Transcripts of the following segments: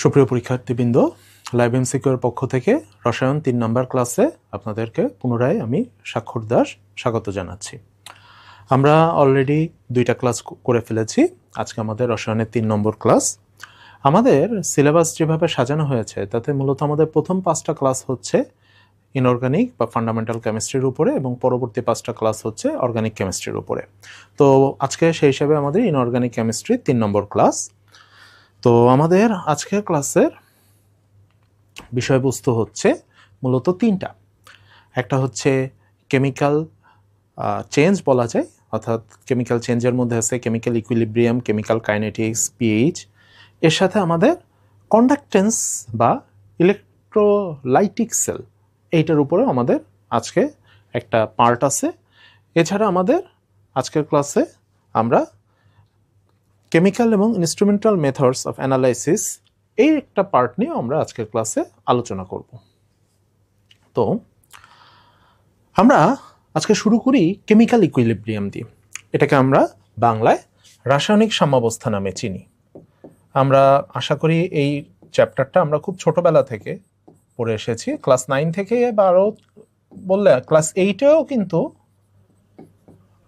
সুপ্রিয় পরীক্ষার্থীবৃন্দ, লাইভ এমসিকিউর পক্ষ থেকে রসায়ন 3 নম্বর ক্লাসে আপনাদেরকে পুনরায় আমি স্বাক্ষর দাস স্বাগত জানাচ্ছি। আমরা অলরেডি 2টা ক্লাস করে ফেলেছি। আজকে আমাদের রসায়নের 3 নম্বর ক্লাস। আমাদের সিলেবাস যেভাবে সাজানো হয়েছে তাতে মূলত আমাদের প্রথম 5টা ক্লাস হচ্ছে ইনঅর্গানিক বা ফান্ডামেন্টাল কেমিস্ট্রির উপরে এবং পরবর্তী 5টা ক্লাস হচ্ছে অর্গানিক কেমিস্ট্রির উপরে। তো আজকে সেই হিসাবে আমাদের ইনঅর্গানিক কেমিস্ট্রি 3 নম্বর ক্লাস। তো আমাদের আজকের ক্লাসের বিষয়বস্তু হচ্ছে মূলত 3টা। একটা হচ্ছে কেমিক্যাল চেঞ্জ বলা যায়, অর্থাৎ কেমিক্যাল চেঞ্জের মধ্যে আছে chemical equilibrium, chemical kinetics, pH. এর সাথে আমাদের কন্ডাক্টেন্স বা ইলেকট্রোলাইটিক সেল, এইটার উপরেও আমাদের আজকে একটা পার্ট আছে। এছাড়া আমাদের আজকের ক্লাসে আমরা কেমিক্যাল এবং ইনস্ট্রুমেন্টাল মেথডস অফ অ্যানালাইসিস এই একটা পার্ট নিয়ে আমরা আজকের ক্লাসে আলোচনা করব। তো আমরা আজকে শুরু করি কেমিক্যাল ইকুইলিব্রিয়াম দিয়ে। এটাকে আমরা বাংলায় রাসায়নিক সাম্যাবস্থা নামে চিনি। আমরা আশা করি এই চ্যাপ্টারটা আমরা খুব ছোটবেলা থেকে পড়ে এসেছি, ক্লাস 9 থেকে বা আরও বললে ক্লাস 8এও কিন্তু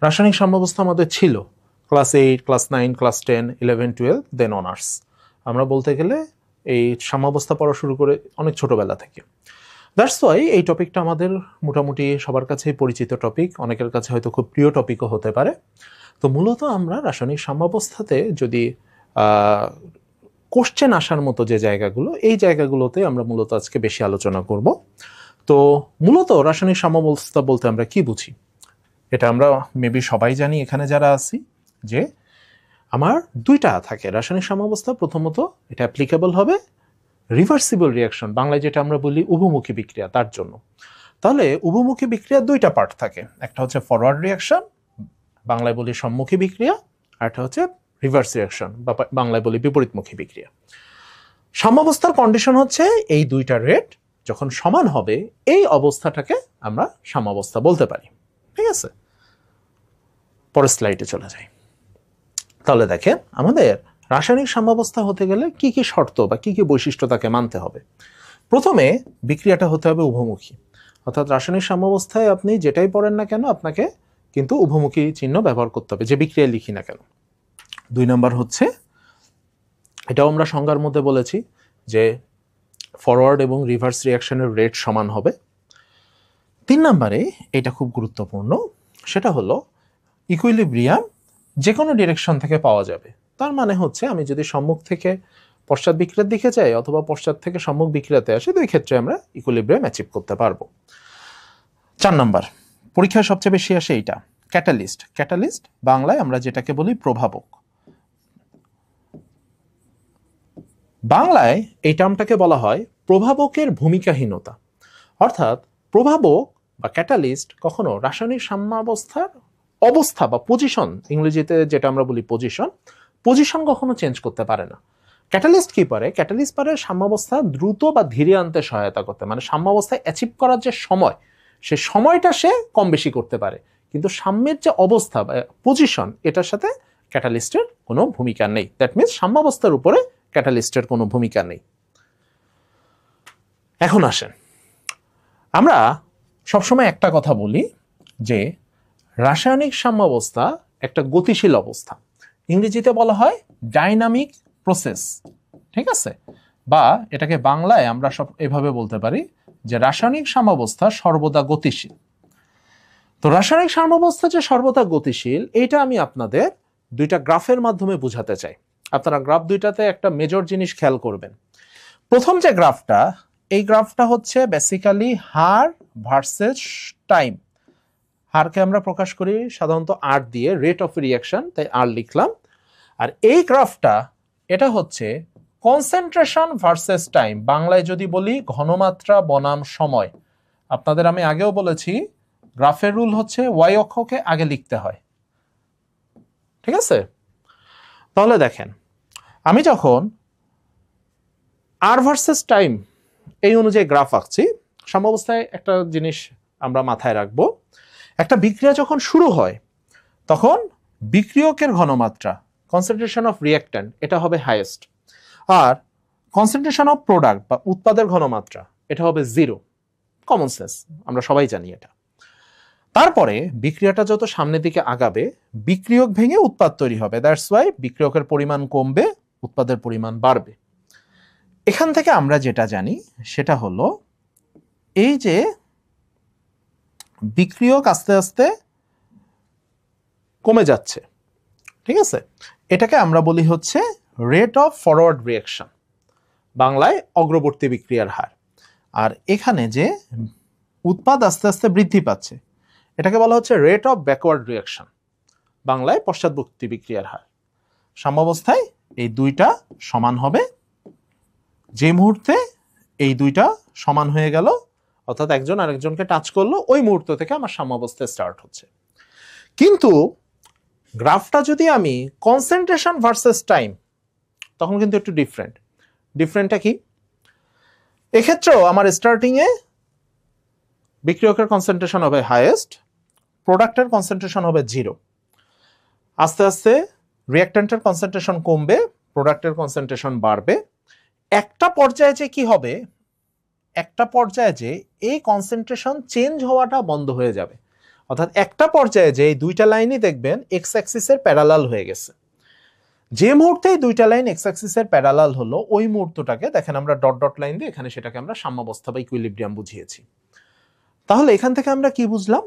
রাসায়নিক সাম্যাবস্থা আমাদের ছিল। ক্লাস 8, ক্লাস 9, ক্লাস 10, 11, 12, দেন অনার্স। আমরা বলতে গেলে এই সাম্যাবস্থা পড়া শুরু করে অনেক ছোটবেলা থেকে। দ্যাটস ওয়াই এই টপিকটা আমাদের মোটামুটি সবার কাছেই পরিচিত টপিক, অনেকের কাছে হয়তো খুব প্রিয় টপিকও হতে পারে। তো মূলত আমরা রাসায়নিক সাম্যাবস্থাতে যদি কোশ্চেন আসার মতো যে জায়গাগুলো, এই জায়গাগুলোতে আমরা মূলত আজকে বেশি আলোচনা করব। তো মূলত রাসায়নিক সাম্যাবস্থা বলতে আমরা কি বুঝি, এটা আমরা মেবি সবাই জানি এখানে যারা আছি, যে আমার 2টা থাকে রাসায়নিক সাম্যাবস্থা। প্রথমত এটা অ্যাপ্লিকেবল হবে রিভার্সিবল রিয়াকশন, বাংলায় যেটা আমরা বলি উভমুখী বিক্রিয়া, তার জন্য। তাহলে উভমুখী বিক্রিয়ার 2টা পার্ট থাকে, একটা হচ্ছে ফরওয়ার্ড রিয়াকশন, বাংলায় বলি সম্মুখী বিক্রিয়া, আর একটা হচ্ছে রিভার্স রিয়াকশন বা বাংলায় বলি বিপরীতমুখী বিক্রিয়া। সাম্যাবস্থার কন্ডিশন হচ্ছে এই 2টার রেট যখন সমান হবে এই অবস্থাটাকে আমরা সাম্যাবস্থা বলতে পারি। ঠিক আছে, পরের স্লাইডে চলে যাই। তাহলে দেখেন আমাদের রাসায়নিক সাম্যাবস্থা হতে গেলে কি কি শর্ত বা কি কি বৈশিষ্ট্য তাকে মানতে হবে। প্রথমে বিক্রিয়াটা হতে হবে উভমুখী, অর্থাৎ রাসায়নিক সাম্যাবস্থায় আপনি যেটাই পড়েন না কেন আপনাকে কিন্তু উভমুখী চিহ্ন ব্যবহার করতে হবে, যে বিক্রিয়া লিখি না কেন। 2 নম্বর হচ্ছে, এটাও আমরা সংজ্ঞার মধ্যে বলেছি যে ফরওয়ার্ড এবং রিভার্স রিয়াকশনের রেট সমান হবে। 3 নম্বরে এটা খুব গুরুত্বপূর্ণ, সেটা হলো ইকুইলিব্রিয়াম যে কোনো ডিরেকশন থেকে পাওয়া যাবে। তার মানে হচ্ছে আমি যদি সম্মুখ থেকে পশ্চাৎ বিক্রিয়ার দিকে যাই অথবা পশ্চাৎ থেকে সম্মুখ বিক্রিয়াতে আসি, দুই ক্ষেত্রে আমরা ইকুইলিব্রিয়াম অ্যাচিভ করতে পারবো। 4 নম্বর, পরীক্ষায় সবচেয়ে বেশি আসে এইটা, ক্যাটালিস্ট। ক্যাটালিস্ট বাংলায় আমরা যেটাকে বলি প্রভাবক। বাংলায় এই টার্মটাকে বলা হয় প্রভাবকের ভূমিকাহীনতা। অর্থাৎ প্রভাবক বা ক্যাটালিস্ট কখনো রাসায়নিক সাম্যাবস্থার অবস্থা বা পজিশন, ইংরেজিতে যেটা আমরা বলি পজিশন কখনো চেঞ্জ করতে পারে না। ক্যাটালিস্ট কি পারে? ক্যাটালিস্ট পারে সাম্যাবস্থা দ্রুত বা ধীরে আনতে সহায়তা করতে, মানে সাম্যাবস্থায় অ্যাচিভ করার যে সময়, সে সময়টা সে কম বেশি করতে পারে, কিন্তু সাম্যের যে অবস্থা বা পজিশন, এটার সাথে ক্যাটালিস্টের কোনো ভূমিকা নেই। দ্যাট মিনস সাম্যাবস্থার উপরে ক্যাটালিস্টের কোনো ভূমিকা নেই। এখন আসেন, আমরা সবসময় একটা কথা বলি যে রাসায়নিক সাম্যাবস্থা একটা গতিশীল অবস্থা, ইংরেজিতে বলা হয় ডাইনামিক প্রসেস। ঠিক আছে, বা এটাকে বাংলায় আমরা সব এভাবে বলতে পারি যে রাসায়নিক সাম্যাবস্থা সর্বদা গতিশীল। তো রাসায়নিক সাম্যাবস্থা যে সর্বদা গতিশীল, এইটা আমি আপনাদের 2টা গ্রাফের মাধ্যমে বোঝাতে চাই। আপনারা গ্রাফ 2টাতে একটা মেজর জিনিস খেয়াল করবেন। প্রথম যে গ্রাফটা, এই গ্রাফটা হচ্ছে বেসিক্যালি হার ভার্সেস টাইম। হারকে আমরা প্রকাশ করি সাধারণত আর দিয়ে, রেট অফ রিয়াকশন, তাই আর লিখলাম। আর এই গ্রাফটা, এটা হচ্ছে কনসেন্ট্রেশন ভার্সেস টাইম, বাংলায় যদি বলি ঘনমাত্রা বনাম সময়। আপনাদের আমি আগেও বলেছি গ্রাফের রুল হচ্ছে ওয়াই অক্ষকে আগে লিখতে হয়। ঠিক আছে, তাহলে দেখেন আমি যখন আর ভার্সেস টাইম এই অনুযায়ী গ্রাফ আঁকছি, সাম্যাবস্থায় একটা জিনিস আমরা মাথায় রাখবো, একটা বিক্রিয়া যখন শুরু হয় তখন বিক্রিয়কের ঘনমাত্রা, কনসেন্ট্রেশন অফ রিঅ্যাক্ট্যান্ট, এটা হবে হাইয়েস্ট। আর কনসেন্ট্রেশন অফ প্রোডাক্ট বা উৎপাদের ঘনমাত্রা এটা হবে 0, কমন সেন্স, আমরা সবাই জানি এটা। তারপরে বিক্রিয়াটা যত সামনের দিকে আগাবে বিক্রিয়ক ভেঙে উৎপাদ তৈরি হবে, দ্যাটস ওয়াই বিক্রিয়কের পরিমাণ কমবে, উৎপাদের পরিমাণ বাড়বে। এখান থেকে আমরা যেটা জানি সেটা হলো এই যে বিক্রিয়ক আস্তে আস্তে কমে যাচ্ছে, ঠিক আছে, এটাকে আমরা বলি হচ্ছে রেট অফ ফরওয়ার্ড রিঅ্যাকশন, বাংলায় অগ্রবর্তী বিক্রিয়ার হার। আর এখানে যে উৎপাদ আস্তে আস্তে বৃদ্ধি পাচ্ছে এটাকে বলা হচ্ছে রেট অফ ব্যাকওয়ার্ড রিঅ্যাকশন, বাংলায় পশ্চাৎবর্তী বিক্রিয়ার হার। সাম্যাবস্থায় এই দুইটা সমান হবে, যে মুহূর্তে এই দুইটা সমান হয়ে গেল অর্থাৎ একজন আরেকজনকে টাচ করলো ওই মুহূর্ত থেকে আমার সাম্যাবস্থায় স্টার্ট হচ্ছে। কিন্তু গ্রাফটা যদি আমি কনসেন্ট্রেশন ভার্সেস টাইম, তখন কিন্তু একটু ডিফারেন্টটা কি, এক্ষেত্রেও আমার স্টার্টিংয়ে বিক্রিয়কের কনসেন্ট্রেশন হবে হাইয়েস্ট, প্রোডাক্টের কনসেন্ট্রেশন হবে 0, আস্তে আস্তে রিঅ্যাক্ট্যান্টের কনসেন্ট্রেশন কমবে, প্রোডাক্টের কনসেন্ট্রেশন বাড়বে। একটা পর্যায়ে যে কি হবে, একটা পর্যায়ে যে এই কনসেন্ট্রেশন চেঞ্জ হওয়াটা বন্ধ হয়ে যাবে, অর্থাৎ একটা পর্যায়ে যে এই দুইটা লাইনই দেখবেন এক্স অ্যাক্সিসের প্যারালাল হয়ে গেছে। যে মুহূর্তে এই দুইটা লাইন এক্স অ্যাক্সিসের প্যারালাল হলো ওই মুহূর্তটাকে দেখেন আমরা ডট ডট লাইন দিয়ে এখানে সেটাকে আমরা সাম্যাবস্থা বা ইকুইলিব্রিয়াম বুঝিয়েছি। তাহলে এখান থেকে আমরা কি বুঝলাম,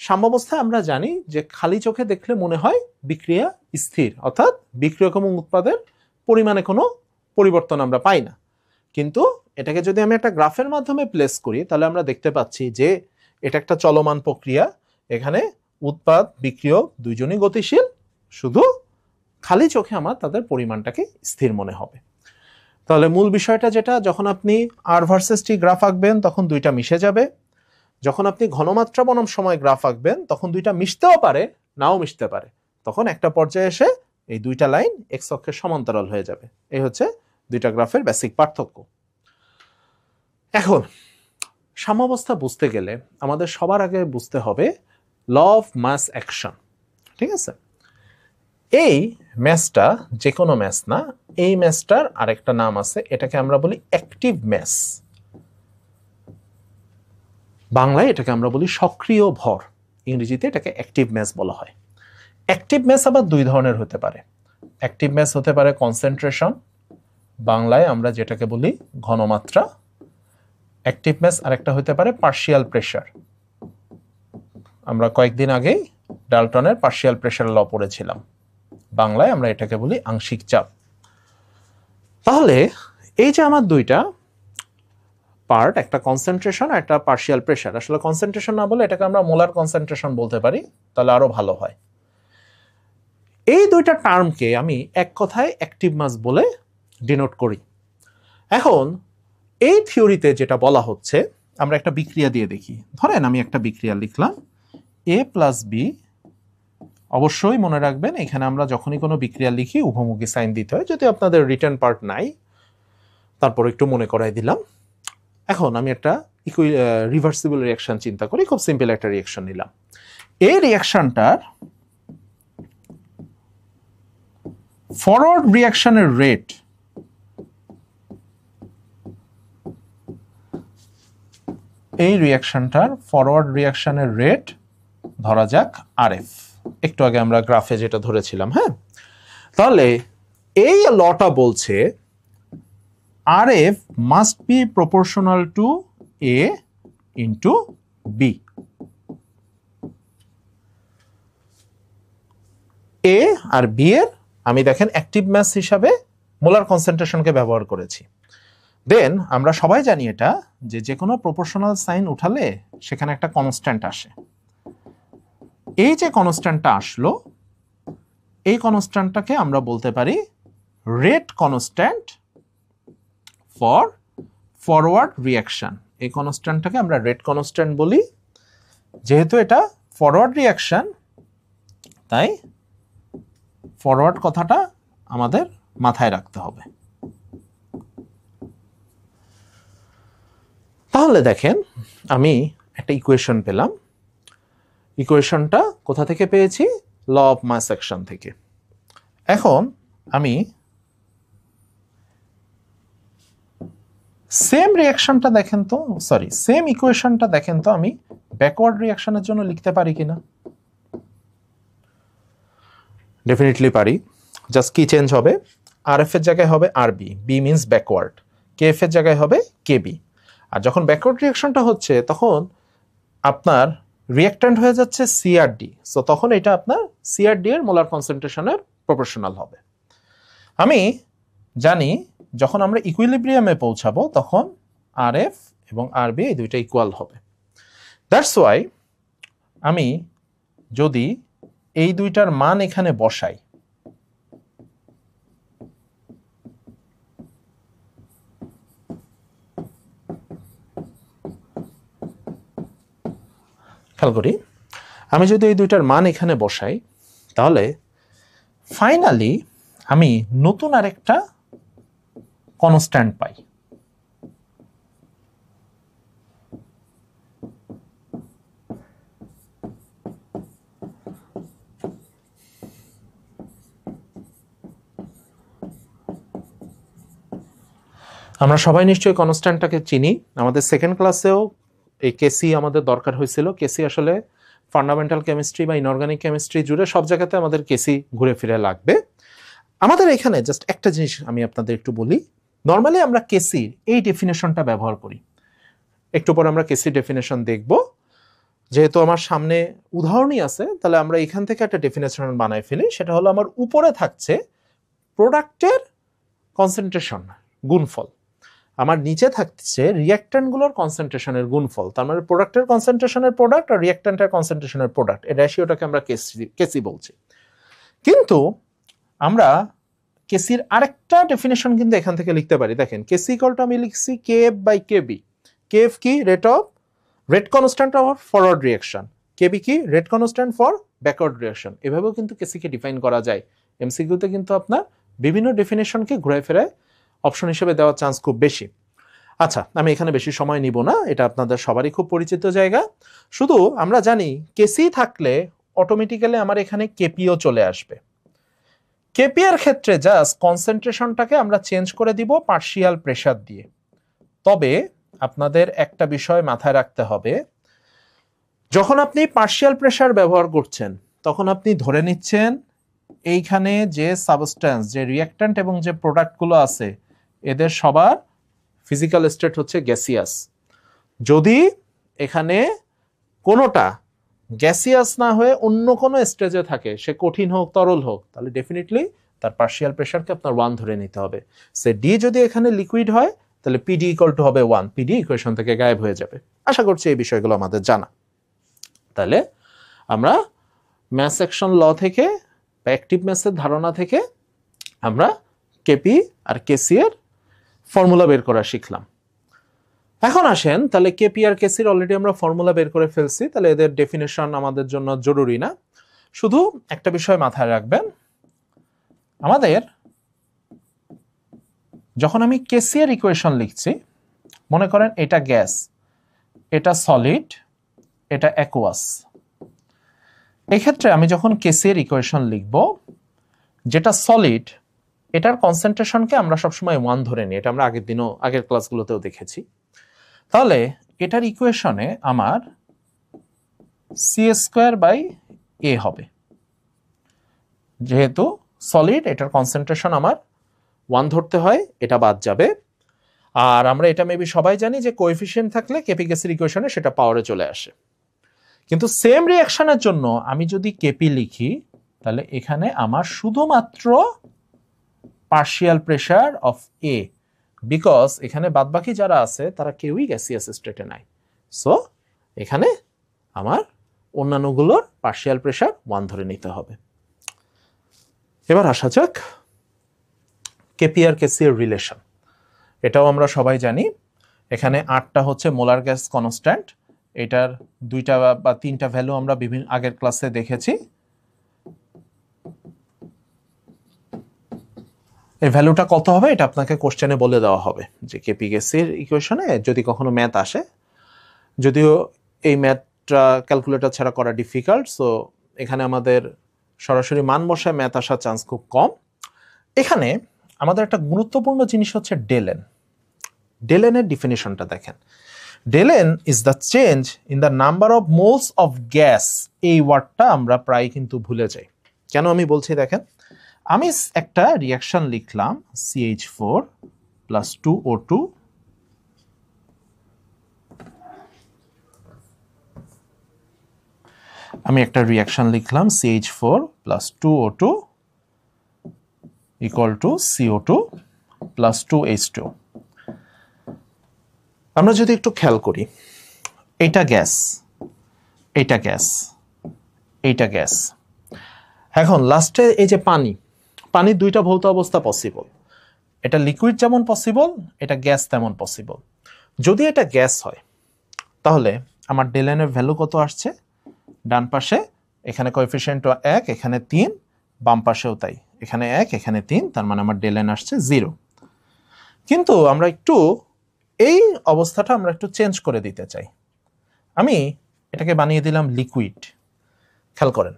সাম্যাবস্থায় আমরা জানি যে খালি চোখে দেখলে মনে হয় বিক্রিয়া স্থির, অর্থাৎ বিক্রিয়ক এবং উৎপাদের পরিমাণে কোনো পরিবর্তন আমরা পাই না। কিন্তু এটাকে যদি আমি একটা গ্রাফের মাধ্যমে প্লেস করি তাহলে আমরা দেখতে পাচ্ছি যে এটা একটা চলমান প্রক্রিয়া, এখানে উৎপাদ বিক্রিয়ক দুইজনই গতিশীল, শুধু খালি চোখে আমার তাদের পরিমাণটাকে স্থির মনে হবে। তাহলে মূল বিষয়টা যেটা, যখন আপনি আর ভার্সেস টি গ্রাফ আঁকবেন তখন দুইটা মিশে যাবে, যখন আপনি ঘনমাত্রা বনাম সময় গ্রাফ আঁকবেন তখন দুইটা মিশতেও পারে নাও মিশতে পারে, তখন একটা পর্যায়ে এসে এই দুইটা লাইন এক্স অক্ষের সমান্তরাল হয়ে যাবে। এই হচ্ছে দুইটা গ্রাফের বেসিক পার্থক্য। এখন সাম্যাবস্থা বুঝতে গেলে আমাদের সবার আগে বুঝতে হবে ল অফ মাস অ্যাকশন, ঠিক আছে। এই ম্যাসটা যে কোনো ম্যাস না, এই ম্যাসটার আরেকটা নাম আছে, এটাকে আমরা বলি অ্যাক্টিভ ম্যাস, বাংলায় এটাকে আমরা বলি সক্রিয় ভর, ইংরেজিতে এটাকে অ্যাক্টিভ ম্যাস বলা হয়। অ্যাক্টিভ ম্যাস আবার দুই ধরনের হতে পারে, অ্যাক্টিভ ম্যাস হতে পারে কনসেন্ট্রেশন, বাংলায় আমরা যেটাকে বলি ঘনমাত্রা। অ্যাক্টিভ ম্যাস আরেকটা হতে পারে পার্শিয়াল প্রেসার, আমরা কয়েকদিন আগেই ডাল্টনের পার্শিয়াল প্রেসার ল পড়েছিলাম, বাংলায় আমরা এটাকে বলি আংশিক চাপ। তাহলে এই যে আমার দুইটা পার্ট, একটা কনসেন্ট্রেশন আর একটা পার্শিয়াল প্রেসার, আসলে কনসেন্ট্রেশন না বলে এটাকে আমরা মোলার কনসেন্ট্রেশন বলতে পারি, তাহলে আরো ভালো হয়। এই দুইটা টার্মকে আমি এক কথায় অ্যাক্টিভ মাস বলে ডিনোট করি। এখন এই থিওরিতে যেটা বলা হচ্ছে, আমরা একটা বিক্রিয়া দিয়ে দেখি। ধরেন আমি একটা বিক্রিয়া লিখলাম এ প্লাস বি, অবশ্যই মনে রাখবেন এখানে আমরা যখনই কোনো বিক্রিয়া লিখি উভমুখী সাইন দিতে হয়, যদি আপনাদের রিটার্ন পার্ট নাই তারপর একটু মনে করাই দিলাম। এখন আমি একটা রিভার্সিবল রিঅ্যাকশন চিন্তা করি, খুব সিম্পল একটা রিঅ্যাকশন নিলাম। এই রিঅ্যাকশনটার ফরওয়ার্ড রিঅ্যাকশনের রেট ধরা যাক আরএফ, একটু আগে আমরা গ্রাফে যেটা ধরেছিলাম। হ্যাঁ, তাহলে এই লটা বলছে RF must be proportional to A into B. A আর বি এর আমি দেখেন অ্যাক্টিভ ম্যাস হিসাবে মোলার কনসেন্ট্রেশনকে ব্যবহার করেছি। দেন আমরা সবাই জানি এটা যে কোনো প্রপোর্শনাল সাইন উঠালে সেখানে একটা কনস্ট্যান্ট আসে। এই যে কনস্ট্যান্টটা আসলো, এই কনস্ট্যান্টটাকে আমরা বলতে পারি rate constant for forward reaction. এই কনস্ট্যান্টটাকে আমরা রেট কনস্ট্যান্ট বলি। যেহেতু এটা ফরওয়ার্ড রিঅ্যাকশন তাই ফরওয়ার্ড কথাটা আমাদের মাথায় রাখতে হবে। তাহলে দেখেন আমি একটা ইকুয়েশন পেলাম। ইকুয়েশনটা কোথা থেকে পেয়েছি? ল অফ মাস অ্যাকশন থেকে। এখন আমি সেম রিয়াকশনটা দেখেন তো, সরি সেম ইকুয়েশনটা দেখেন তো আমি ব্যাকওয়ার্ড রিয়াকশনের জন্য লিখতে পারি কিনা। ডেফিনেটলি পারি। জাস্ট কি চেঞ্জ হবে, আর এফ এর জায়গায় হবে আর B, B means backward, K F এর জায়গায় হবে কে বি। আর যখন ব্যাকওয়ার্ড রিয়াকশনটা হচ্ছে তখন আপনার রিয়াক্ট্যান্ট হয়ে যাচ্ছে সিআরডি, সো তখন এটা আপনার সিআরডি এর মোলার কনসেন্ট্রেশনের প্রপোর্শনাল হবে। আমি জানি যখন আমরা ইকুইলিব্রিয়ামে পৌঁছাবো তখন আর এফ এবং আর বি এই দুইটা ইকুয়াল হবে। দ্যাটস ওয়াই আমি যদি এই দুইটার মান এখানে বসাই, খেয়াল করি, আমি যদি এই দুইটার মান এখানে বসাই তাহলে ফাইনালি আমি নতুন আরেকটা কনস্ট্যান্ট পাই। আমরা সবাই নিশ্চয়ই কনস্ট্যান্টটাকে চিনি, আমাদের সেকেন্ড ক্লাসেও এই কেসি আমাদের দরকার হয়েছিল। কেসি আসলে ফান্ডামেন্টাল কেমিস্ট্রি বা ইনঅর্গানিক কেমিস্ট্রি জুড়ে সব জায়গাতে আমাদের কেসি ঘুরে ফিরে লাগবে। আমাদের এখানে জাস্ট একটা জিনিস আমি আপনাদের একটু বলি, নর্মালি আমরা কেসির এই ডেফিনেশনটা ব্যবহার করি, একটু পর আমরা কেসি ডেফিনেশন দেখব। যেহেতু আমার সামনে উদাহরণই আছে তাহলে আমরা এখান থেকে একটা ডেফিনেশন বানাই ফেলি, সেটা হলো আমার উপরে থাকছে প্রোডাক্টের কনসেন্ট্রেশন গুণফল, আমার নিচে থাকছে রিঅ্যাক্ট্যান্টগুলোর কনসেন্ট্রেশনের গুণফল, তার মানে প্রোডাক্টের কনসেন্ট্রেশনের প্রোডাক্ট আর রিঅ্যাক্ট্যান্টের কনসেন্ট্রেশনের প্রোডাক্ট, এই রেশিওটাকে আমরা কেসি বলছি। কিন্তু আমরা কেসির আরেকটা ডেফিনেশন কিন্তু এখান থেকে লিখতে পারি। দেখেন কেসি ইকুয়াল টু আমি লিখছি K F by KB. K F কি, rate constant of forward reaction, KB কি, rate constant for backward reaction. এভাবেও কিন্তু কেসিকে ডিফাইন করা যায়। এমসিকিউতে কিন্তু আপনার বিভিন্ন ডেফিনেশনকে ঘুরে ফিরে অপশন হিসেবে দেওয়ার চান্স খুব বেশি। আচ্ছা, আমি এখানে বেশি সময় নিব না, এটা আপনাদের সবারই খুব পরিচিত জায়গা। শুধু আমরা জানি কেসি থাকলে অটোমেটিক্যালি আমার এখানে কেপিও চলে আসবে। কেপি এর ক্ষেত্রে জাস্ট কনসেন্ট্রেশনটাকে আমরা চেঞ্জ করে দিব পার্শিয়াল প্রেসার দিয়ে। তবে আপনাদের একটা বিষয় মাথায় রাখতে হবে, যখন আপনি পার্শিয়াল প্রেসার ব্যবহার করছেন তখন আপনি ধরে নিচ্ছেন এইখানে যে সাবস্ট্যান্স, যে রিঅ্যাক্ট্যান্ট এবং যে প্রোডাক্টগুলো আছে এদের সবার ফিজিক্যাল স্টেট হচ্ছে গ্যাসিয়াস। যদি এখানে কোনোটা গ্যাসিয়াস না হয়ে অন্য কোনো স্টেজে থাকে, সে কঠিন হোক তরল হোক, তাহলে ডেফিনেটলি তার পার্শিয়াল প্রেসারকে আপনার 1 ধরে নিতে হবে। সে ডি যদি এখানে লিকুইড হয় তাহলে পিডি ইকুয়াল টু হবে 1, পিডি ইকুয়েশন থেকে গায়েব হয়ে যাবে। আশা করছি এই বিষয়গুলো আমাদের জানা। তাহলে আমরা ম্যাস অ্যাকশন ল থেকে বা অ্যাক্টিভ ম্যাসের ধারণা থেকে আমরা কেপি আর কেসি এর ফর্মুলা বের করা শিখলাম। এখন আসেন, তাহলে কেপি আর কেসির অলরেডি আমরা ফর্মুলা বের করে ফেলছি, তাহলে এদের ডেফিনেশন আমাদের জন্য জরুরি না। শুধু একটা বিষয় মাথায় রাখবেন, আমাদের যখন আমি কেসি এর ইকুয়েশন লিখছি, মনে করেন এটা গ্যাস, এটা সলিড, এটা অ্যাকুয়াস। এই ক্ষেত্রে আমি যখন কেসি এর ইকুয়েশন লিখব, যেটা সলিড এটার কনসেন্ট্রেশনকে আমরা সবসময় 1 ধরে নিই, এটা আমরা আগের ক্লাসগুলোতেও দেখেছি। তাহলে এটার ইকুয়েশনে আমার c² হবে, যেহেতু সলিড এটার কনসেন্ট্রেশন আমার 1 ধরতে হয়, এটা বাদ যাবে। আর আমরা এটা মেবি সবাই জানি যে কোএফিশিয়েন্ট থাকলে কেপি গ্যাসের ইকুয়েশনে সেটা পাওয়ারে চলে আসে। কিন্তু সেম রিঅ্যাকশনের জন্য আমি যদি কেপি লিখি তাহলে এখানে আমার শুধুমাত্র partial pressure of A, because এখানে বাদবাকি যারা আছে তারা কেউই গ্যাসিয়াস স্টেটে নাই। সো এখানে আমার অন্যান্যগুলোর পার্শিয়াল প্রেসার 1 ধরে নিতে হবে। এবার আসা যাক কেপি আর কেসি এর রিলেশন। এটাও আমরা সবাই জানি, এখানে 8টা হচ্ছে মোলার গ্যাস কনস্ট্যান্ট, এটার 2টা বা 3টা ভ্যালু আমরা বিভিন্ন আগের ক্লাসে দেখেছি। এই ভ্যালুটা কত হবে এটা আপনাকে কোশ্চেনে বলে দেওয়া হবে, যে কেপি গ্যাসের ইকুয়েশনে যদি কখনো ম্যাথ আসে, যদিও এই ম্যাথটা ক্যালকুলেটর ছাড়া করা ডিফিকাল্ট, সো এখানে আমাদের সরাসরি মান বসায় ম্যাথ আসার চান্স খুব কম। এখানে আমাদের একটা গুরুত্বপূর্ণ জিনিস হচ্ছে ডেল এন। ডেলেনের ডিফিনিশনটা দেখেন। ডেলেন is the change in the number of moles of gas. এই ওয়ার্ডটা আমরা প্রায় কিন্তু ভুলে যাই। কেন আমি বলছি দেখেন, আমি একটা রিয়াকশন লিখলাম CH4 প্লাস 2O2, আমি একটা রিয়াকশন লিখলাম CH4 plus 2O2 equal to CO2 plus 2H2। আমরা যদি একটু খেয়াল করি, এইটা গ্যাস, এইটা গ্যাস, এইটা গ্যাস। এখন লাস্টে এই যে পানির দুইটা ভৌত অবস্থা পসিবল। এটা লিকুইড যেমন পসিবল, এটা গ্যাস তেমন পসিবল। যদি এটা গ্যাস হয় তাহলে আমার ডেলেনের ভ্যালু কত আসছে? ডান পাশে এখানে কোএফিসিয়েন্ট 1, এখানে 3, বাম পাশেও তাই, এখানে 1, এখানে 3, তার মানে আমার ডেলেন আসছে 0। কিন্তু আমরা একটু এই অবস্থাটা আমরা একটু চেঞ্জ করে দিতে চাই। আমি এটাকে বানিয়ে দিলাম লিকুইড। খেয়াল করেন,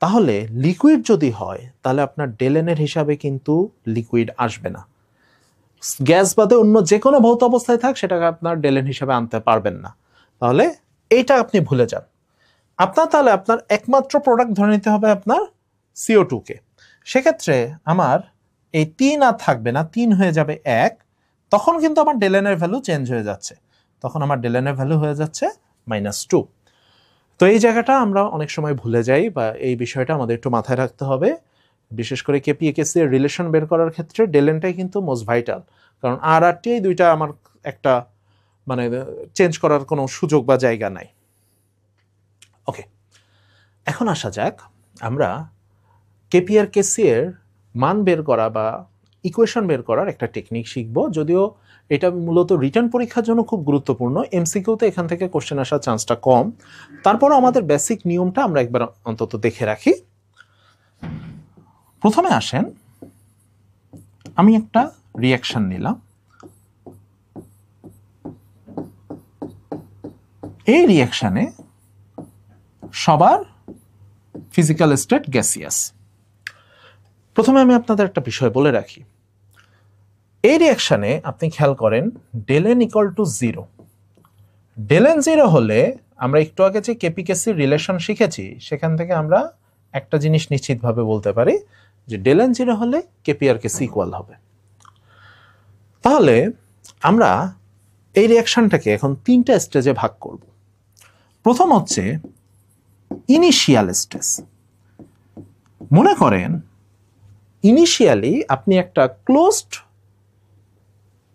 তাহলে লিকুইড যদি হয় তাহলে আপনার ডেলেনের হিসাবে কিন্তু লিকুইড আসবে না। গ্যাস বাদে অন্য যে কোনো ভৌত অবস্থায় থাক সেটাকে আপনার ডেলেন হিসাবে আনতে পারবেন না। তাহলে এইটা আপনি ভুলে যান। তাহলে আপনার একমাত্র প্রোডাক্ট ধরে নিতে হবে আপনার CO2 কে। সেক্ষেত্রে আমার এই 3 আর থাকবে না, 3 হয়ে যাবে 1। তখন কিন্তু আমার ডেলেনের ভ্যালু চেঞ্জ হয়ে যাচ্ছে, তখন আমার ডেলেনের ভ্যালু হয়ে যাচ্ছে -2। তো এই জায়গাটা আমরা অনেক সময় ভুলে যাই, বা এই বিষয়টা আমাদের একটু মাথায় রাখতে হবে। বিশেষ করে KPAKC এর রিলেশন বের করার ক্ষেত্রে ডেলেনটাই কিন্তু মোস্ট ভাইটাল, কারণ আর এই দুইটা আমার একটা মানে চেঞ্জ করার কোনো সুযোগ বা জায়গা নাই। ওকে, এখন আসা যাক আমরা KPRKC এর মান বের করা বা ইকুয়েশন বের করার একটা টেকনিক শিখব। যদিও এটা মূলত রিটার্ন পরীক্ষার জন্য খুব গুরুত্বপূর্ণ, এমসিকিউতে এখান থেকে কোশ্চেন আসার চান্সটা কম। তারপরও আমাদের বেসিক নিয়মটা আমরা একবার অন্তত দেখে রাখি। প্রথমে আসেন, আমি একটা রিয়াকশন নিলাম। এই রিয়াকশনে সবার ফিজিক্যাল স্টেট গ্যাসিয়াস। প্রথমে আমি আপনাদের একটা বিষয় বলে রাখি, এই রিয়াকশনে আপনি খেয়াল করেন ডেলেন ইকুয়াল টু 0। ডেলেন 0 হলে আমরা একটু আগে যে KPKC রিলেশন শিখেছি সেখান থেকে আমরা একটা জিনিস নিশ্চিতভাবে বলতে পারি যে ডেলেন 0 হলে KPRKC ইকুয়াল হবে। তাহলে আমরা এই রিয়াকশনটাকে এখন 3টা স্টেজে ভাগ করব। প্রথম হচ্ছে ইনিশিয়াল স্টেজ। মনে করেন ইনিশিয়ালি আপনি একটা ক্লোজড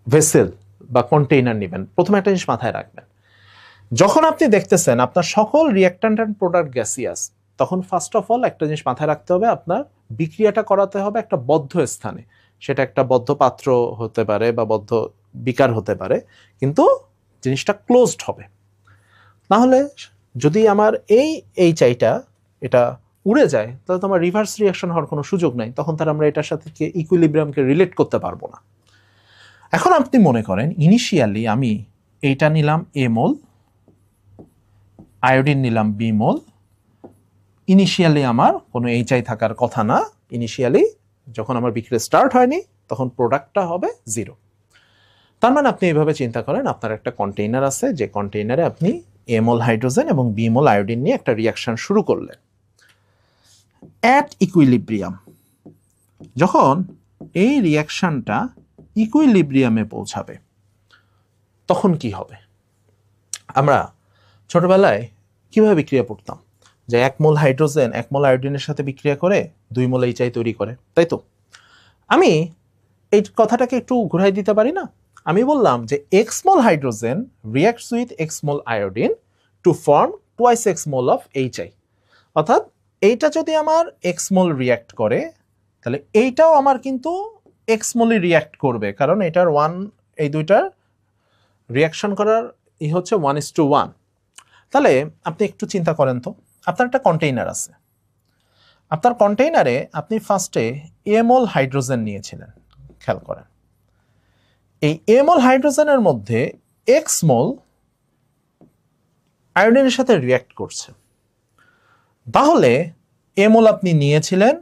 ভেসেল বা কন্টেইনার নেবেন। প্রথমে একটা জিনিস মাথায় রাখবেন, যখন আপনি দেখতেছেন আপনার সকল রিঅ্যাক্ট্যান্ট এন্ড প্রোডাক্ট গ্যাসিয়াস, তখন ফার্স্ট অফ অল একটা জিনিস মাথায় রাখতে হবে, আপনার বিক্রিয়াটা করাতে হবে একটা বদ্ধ স্থানে। সেটা একটা বদ্ধ পাত্র হতে পারে বা বদ্ধ বিকার হতে পারে, কিন্তু জিনিসটা ক্লোজড হবে। তাহলে যদি আমার এই চাইটা এটা উড়ে যায় তাহলে তো আমার রিভার্স রিয়াকশন হওয়ার কোনো সুযোগ নাই, তখন তার আমরা এটার সাথে ইকুইলিব্রিয়ামকে রিলেট করতে পারবো না। এখন আপনি মনে করেন ইনিশিয়ালি আমি এইটা নিলাম A মোল, আয়োডিন নিলাম B মোল। ইনিশিয়ালি আমার কোনো HI থাকার কথা না, ইনিশিয়ালি যখন আমার বিক্রিয়া স্টার্ট হয়নি তখন প্রোডাক্টটা হবে 0। তার মানে আপনি এইভাবে চিন্তা করেন, আপনার একটা কন্টেইনার আছে, যে কন্টেইনারে আপনি A মোল হাইড্রোজেন এবং B মোল আয়োডিন নিয়ে একটা রিয়াকশন শুরু করলেন। অ্যাট ইকুইলিব্রিয়াম, যখন এই রিয়াকশনটা ইকুইলিব্রিয়ামে পৌঁছাবে তখন কি হবে? আমরা ছোটবেলায় কিভাবে বিক্রিয়া পড়তাম, যে 1 মোল হাইড্রোজেন 1 মোল আয়োডিনের সাথে বিক্রিয়া করে 2 মোল HI তৈরি করে, তাই তো? আমি এই কথাটাকে একটু ঘুরাই দিতে পারি না? আমি বললাম যে X mole hydrogen reacts with X mole iodine to form twice X mole of HI। অর্থাৎ এইটা যদি আমার X মোল রিঅ্যাক্ট করে তাহলে এইটাও আমার কিন্তু X মোলই রিঅ্যাক্ট করবে, কারণ এটার এই দুইটার রিঅ্যাকশন করার হচ্ছে 1:1। তাহলে আপনি একটু চিন্তা করেন তো, আপনার একটা কন্টেইনার আছে, আপনার কন্টেইনারে আপনি ফার্স্টে A মোল হাইড্রোজেন নিয়েছিলেন। খেয়াল করেন এই A মোল হাইড্রোজেনের মধ্যে X মোল আয়োডিনের সাথে রিঅ্যাক্ট করছে। তাহলে A মোল আপনি নিয়েছিলেন,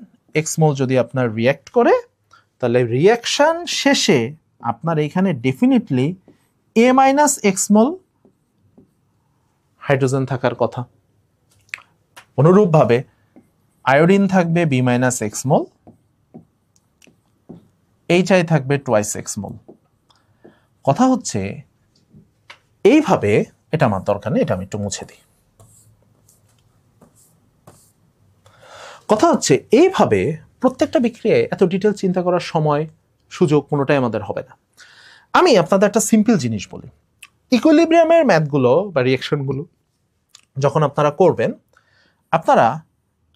X মোল যদি আপনার রিঅ্যাক্ট করে তাহলে রিঅ্যাকশন শেষে আপনার এখানে definitely A minus x mole hydrogen থাকার কথা। অনুরূপভাবে আয়োডিন থাকবে বি মাইনাস এক্স মোল, HI থাকবে টুয়াইস এক্স মোল। কথা হচ্ছে এইভাবে, এটা আমার দরকার নেই, এটা আমি একটু মুছে দিই। কথা হচ্ছে এইভাবে প্রত্যেকটা বিক্রিয়ায় এত ডিটেল চিন্তা করার সময় সুযোগ কোনোটাই আমাদের হবে না। আমি আপনাদের একটা সিম্পল জিনিস বলি, ইকুইলিব্রিয়ামের ম্যাথগুলো বা রিয়াকশনগুলো যখন আপনারা করবেন, আপনারা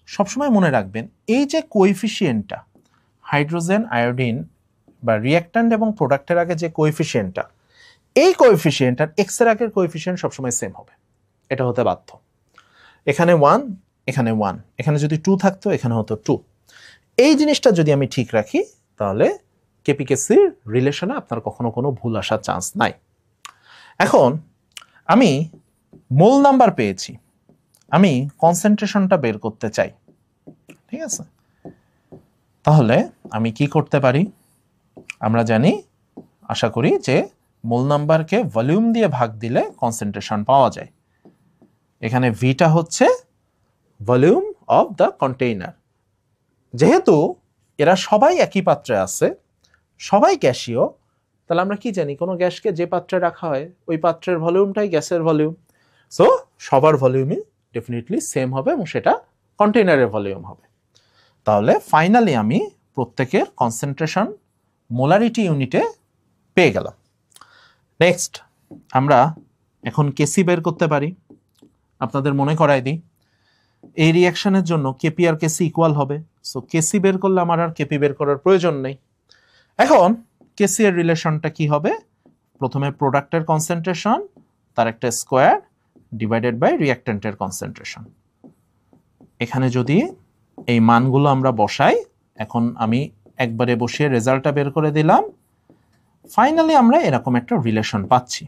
সবসময় মনে রাখবেন এই যে কোএফিসিয়েন্টটা হাইড্রোজেন আয়োডিন বা রিয়াক্ট্যান্ট এবং প্রোডাক্টের আগে যে কোএফিসিয়েন্টটা, এই কোএফিসিয়েন্ট আর এক্স এর আগের কোএফিসিয়েন্ট সবসময় সেম হবে, এটা হতে বাধ্য। এখানে 1, এখানে 1, এখানে যদি 2 থাকতো এখানে হতো 2। এই জিনিসটা যদি আমি ঠিক রাখি তাহলে কেপিকেসির রিলেশনে আপনার কখনো কোনো ভুল আসার চান্স নাই। এখন আমি মোল নাম্বার পেয়েছি, আমি কনসেন্ট্রেশনটা বের করতে চাই, ঠিক আছে? তাহলে আমি কি করতে পারি? আমরা জানি, আশা করি যে মোল নাম্বারকে ভলিউম দিয়ে ভাগ দিলে কনসেন্ট্রেশন পাওয়া যায়। এখানে ভিটা হচ্ছে ভলিউম অফ দ্য কন্টেইনার। যেহেতু এরা সবাই একই পাত্রে আছে, সবাই গ্যাসীয়, তাহলে আমরা কি জানি কোনো গ্যাসকে যে পাত্রে রাখা হয় ওই পাত্রের ভলিউমটাই গ্যাসের ভলিউম। সো সবার ভলিউমই ডেফিনেটলি সেম হবে এবং সেটা কন্টেইনারের ভলিউম হবে। তাহলে ফাইনালি আমি প্রত্যেকের কনসেন্ট্রেশন মোলারিটি ইউনিটে পেয়ে গেলাম। নেক্সট আমরা এখন কেসি বের করতে পারি। আপনাদের মনে করাই দিই, এই রিয়াকশনের জন্য কেপি আর কেসি ইকুয়াল হবে। সো কেসি বের করলে আমার আর কেপি বের করার প্রয়োজন নেই। এখন কেসি এর রিলেশনটা কি হবে? প্রথমে প্রোডাক্টের কনসেন্ট্রেশন তার একটা স্কোয়ার ডিভাইডেড বাই রিয়াক্ট্যান্টের কনসেন্ট্রেশন। এখানে যদি এই মানগুলো আমরা বসাই, এখন আমি একবারে বসিয়ে রেজাল্টটা বের করে দিলাম, ফাইনালি আমরা এরকম একটা রিলেশন পাচ্ছি।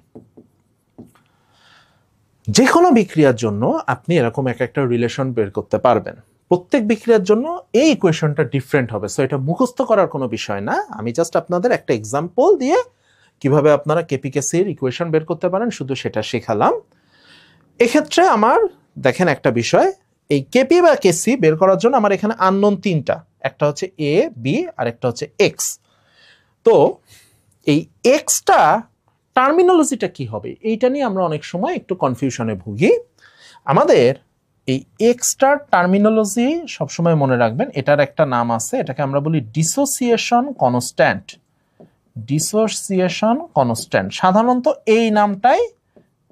যে কোনো বিক্রিয়ার জন্য আপনি এরকম একটা রিলেশন বের করতে পারবেন। প্রত্যেক বিক্রিয়ার জন্য এই ইকুয়েশনটা ডিফারেন্ট হবে, সো এটা মুখস্থ করার কোনো বিষয় না। আমি জাস্ট আপনাদের একটা এক্সাম্পল দিয়ে কিভাবে আপনারা কেপিকেসির ইকুয়েশন বের করতে পারেন শুধু সেটা শেখালাম। এক্ষেত্রে আমার দেখেন একটা বিষয়, এই কেপি বা কেসি বের করার জন্য আমার এখানে আননোন তিনটা, একটা হচ্ছে এ, বি আর একটা হচ্ছে এক্স। তো এই এক্সটা টার্মিনোলজিটা কি হবে এইটা নিয়ে আমরা অনেক সময় একটু কনফিউশনে ভুগি। আমাদের এই এক্সটার টার্মিনোলজি সবসময় মনে রাখবেন, এটার একটা নাম আছে, এটাকে আমরা বলি ডিসোসিয়েশন কনস্ট্যান্ট। ডিসোসিয়েশন কনস্ট্যান্ট সাধারণত এই নামটাই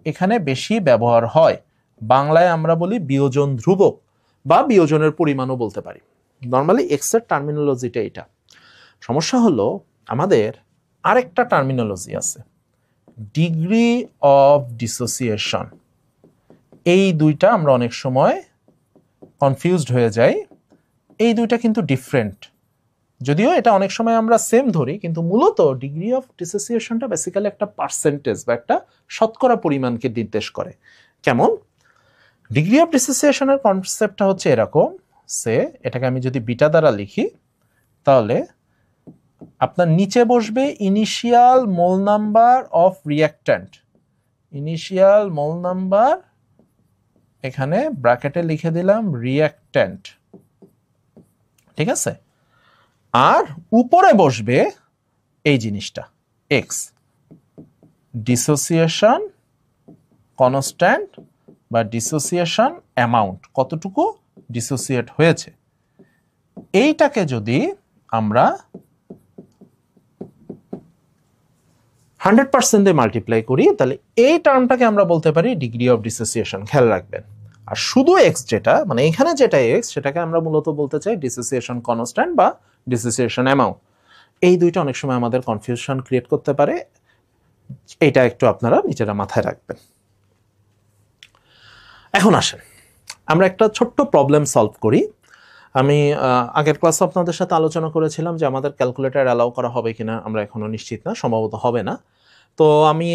এখানে বেশি ব্যবহার হয়। বাংলায় আমরা বলি বিয়োজন ধ্রুবক বা বিয়োজনের পরিমাণও বলতে পারি। নর্মালি এক্স এর টার্মিনোলজিটা এটা। সমস্যা হলো আমাদের আরেকটা টার্মিনোলজি আছে, ডিগ্রি অফ ডিসোসিয়েশন। এই দুইটা আমরা অনেক সময় কনফিউজড হয়ে যাই। এই দুইটা কিন্তু ডিফারেন্ট, যদিও এটা অনেক সময় আমরা সেম ধরি, কিন্তু মূলত ডিগ্রি অফ ডিসোসিয়েশনটা বেসিক্যালি একটা পার্সেন্টেজ বা একটা শতকরা পরিমাণকে নির্দেশ করে। কেমন? ডিগ্রি অফ ডিসোসিয়েশনের কনসেপ্টটা হচ্ছে এরকম, সে এটাকে আমি যদি বিটা দ্বারা লিখি তাহলে আপনার নিচে বসবে initial mole number of reactant, initial mole number, এখানে ব্র্যাকেটে লিখে দিলাম রিয়াক্ট্যান্ট, ঠিক আছে? আর উপরে বসবে এই জিনিসটা এক্স, ডিসোসিয়েশন কনস্ট্যান্ট বা ডিসোসিয়েশন অ্যামাউন্ট, কতটুকু ডিসোসিয়েট হয়েছে। এইটাকে যদি আমরা 100% দিয়ে মাল্টিপ্লাই করি তাহলে এই টার্মটাকে আমরা বলতে পারি ডিগ্রি অফ ডিসোসিয়েশন। খেয়াল রাখবেন। আর শুধু এক্স যেটা, মানে এখানে যেটা এক্স, সেটাকে আমরা মূলত বলতে চাই ডিসোসিয়েশন কনস্ট্যান্ট বা ডিসোসিয়েশন অ্যামাউন্ট। এই দুইটা অনেক সময় আমাদের কনফিউশন ক্রিয়েট করতে পারে, এটা একটু আপনারা নিজেরা মাথায় রাখবেন। এখন আসেন আমরা একটা ছোট্ট প্রবলেম সলভ করি। আমি আগের ক্লাসে আপনাদের সাথে আলোচনা করেছিলাম যে আমাদের ক্যালকুলেটর অ্যালাউ করা হবে কিনা, আমরা এখনো নিশ্চিত না, সম্ভবত হবে না। তো আমি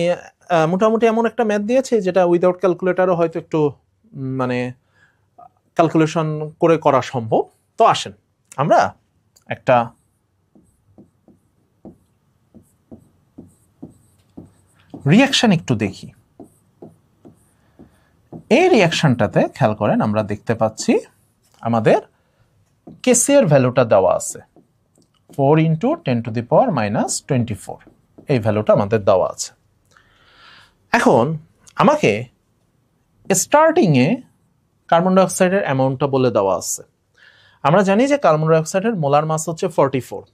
মোটামুটি এমন একটা ম্যাথ দিয়েছি যেটা উইদাউট ক্যালকুলেটরও হয়তো একটু মানে ক্যালকুলেশন করে করা সম্ভব। তো আসেন আমরা একটা রিয়াকশন একটু দেখি। এই রিয়াকশনটাতে খেয়াল করেন আমরা দেখতে পাচ্ছি আমাদের কেসি এর ভ্যালুটা দেওয়া আছে 4 × 10⁻⁻24, এই ভ্যালুটা আমাদের দেওয়া আছে। এখন আমাকে স্টার্টিং এ কার্বন ডাই অক্সাইডের অ্যামাউন্টটা বলে দেওয়া আছে। আমরা জানি যে কার্বন ডাই অক্সাইডের মোলার মাস হচ্ছে 44,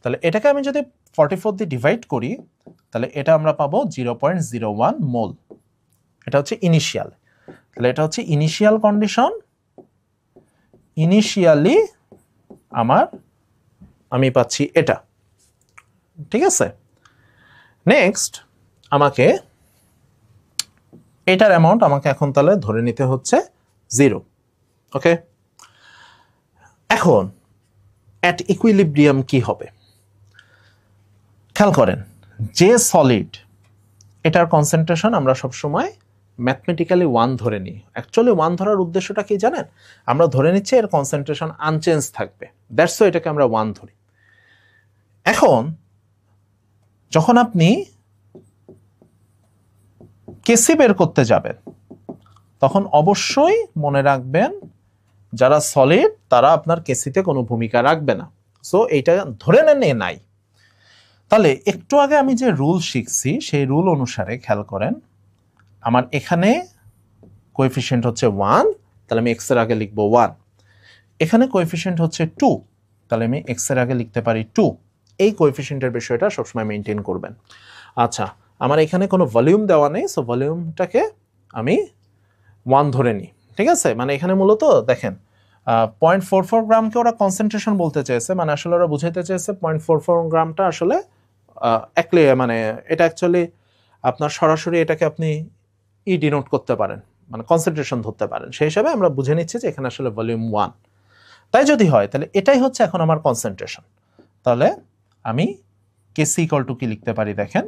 তাহলে এটাকে আমি যদি 44 দিয়ে ডিভাইড করি তাহলে এটা আমরা পাবো 0.01 মোল। এটা হচ্ছে ইনিশিয়াল, তাহলে এটা হচ্ছে ইনিশিয়াল কন্ডিশন। ইনিশিয়ালি আমি পাচ্ছি এটা, ঠিক আছে। নেক্সট আমাকে এটার অ্যামাউন্ট আমাকে এখন তাহলে ধরে নিতে হচ্ছে 0, ওকে। এখন অ্যাট ইকুইলিব্রিয়াম কি হবে খেয়াল করেন, যে সলিড এটার কনসেন্ট্রেশন আমরা সবসময় ম্যাথমেটিক্যালি 1 ধরে নিই। অ্যাকচুয়ালি 1 ধরার উদ্দেশ্যটা কি জানেন, আমরা ধরে নিচ্ছি এর কনসেন্ট্রেশন আনচেঞ্জ থাকবে, দ্যাটস ওয়াই এটাকে আমরা 1 ধরি। এখন যখন আপনি কেসি বের করতে যাবেন তখন অবশ্যই মনে রাখবেন যারা সলিড তারা আপনার কেসিতে কোনো ভূমিকা রাখবে না, সো এইটা ধরে নেন এ নাই। তাহলে একটু আগে আমি যে রুল শিখছি সেই রুল অনুসারে খেয়াল করেন, আমার এখানে কোএফিসিয়েন্ট হচ্ছে 1, তাহলে আমি এক্স এর আগে লিখবো 1। এখানে কোএফিসিয়েন্ট হচ্ছে 2, তাহলে আমি এক্স এর আগে লিখতে পারি 2। এই কোএফিসিয়েন্টের বিষয়টা সবসময় মেনটেন করবেন। আচ্ছা, আমার এখানে কোনো ভলিউম দেওয়া নেই, সো ভলিউমটাকে আমি 1 ধরে নিই, ঠিক আছে। মানে এখানে মূলত দেখেন 0.44 গ্রামকে ওরা কনসেন্ট্রেশন বলতে চেয়েছে, মানে আসলে ওরা বুঝাইতে চেয়েছে 0.44 গ্রামটা আসলে মানে এটা অ্যাকচুয়ালি আপনার সরাসরি এটাকে আপনি ডিনোট করতে পারেন, মানে কনসেন্ট্রেশন ধরতে পারেন। সেই হিসাবে আমরা বুঝে নিচ্ছি যে এখানে আসলে ভলিউম 1। তাই যদি হয় তাহলে এটাই হচ্ছে এখন আমার কনসেন্ট্রেশন। তাহলে আমি কেসি ইকুয়াল টু কি লিখতে পারি দেখেন,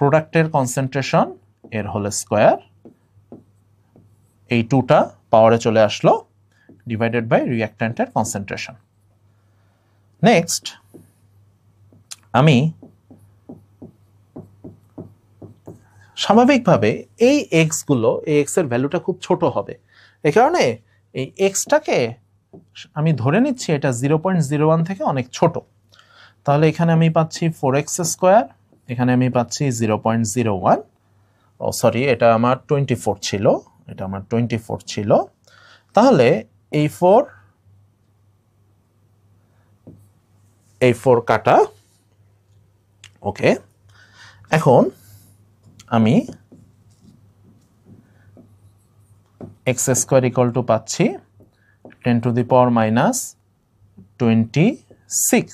প্রোডাক্টের কনসেন্ট্রেশন এর হোল স্কয়ার, এই 2টা পাওয়ারে চলে আসলো, ডিভাইডেড বাই রিঅ্যাক্ট্যান্টের কনসেন্ট্রেশন। নেক্সট আমি স্বাভাবিকভাবে এই এক্স এর ভ্যালুটা খুব ছোট হবে, এই কারণে এই এক্সটাকে আমি ধরে নিচ্ছি এটা 0.01 থেকে অনেক ছোট। তাহলে এখানে আমি পাচ্ছি 4x², এখানে আমি পাচ্ছি 0.01, ও সরি এটা আমার 24 ছিল, এটা আমার 24 ছিল। তাহলে এই 4 কাটা, ওকে। এখন আমি x² ইকুয়াল টু পাচ্ছি 10⁻⁻26,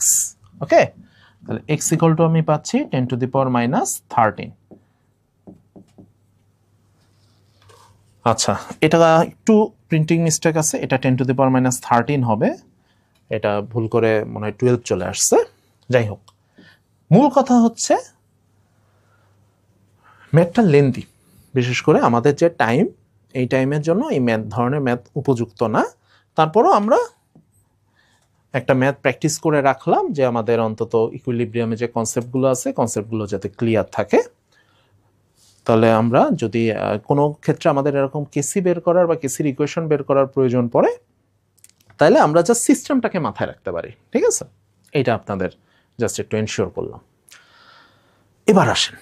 ওকে। তাহলে x ইকুয়াল টু আমি পাচ্ছি 10⁻⁻13। আচ্ছা, এটা একটু প্রিন্টিং মিস্টেক আছে, এটা 10⁻⁻13 হবে, এটা ভুল করে মনে হয় 12 চলে আসছে। যাই হোক, মূল কথা হচ্ছে ম্যাথটা লেন্দি, বিশেষ করে আমাদের যে টাইম, এই টাইমের জন্য এই ধরনের ম্যাথ উপযুক্ত না। তারপরও আমরা একটা ম্যাথ প্র্যাকটিস করে রাখলাম যে আমাদের অন্তত ইকুইলিব্রিয়ামে যে কনসেপ্টগুলো আছে কনসেপ্টগুলো যাতে ক্লিয়ার থাকে। তাহলে আমরা যদি কোনো ক্ষেত্রে আমাদের এরকম কেসি বের করার বা কেসির ইকুয়েশন বের করার প্রয়োজন পড়ে, তাহলে আমরা জাস্ট সিস্টেমটাকে মাথায় রাখতে পারি, ঠিক আছে। এইটা আপনাদের জাস্ট একটু এনশিওর করলাম। এবার আসেন,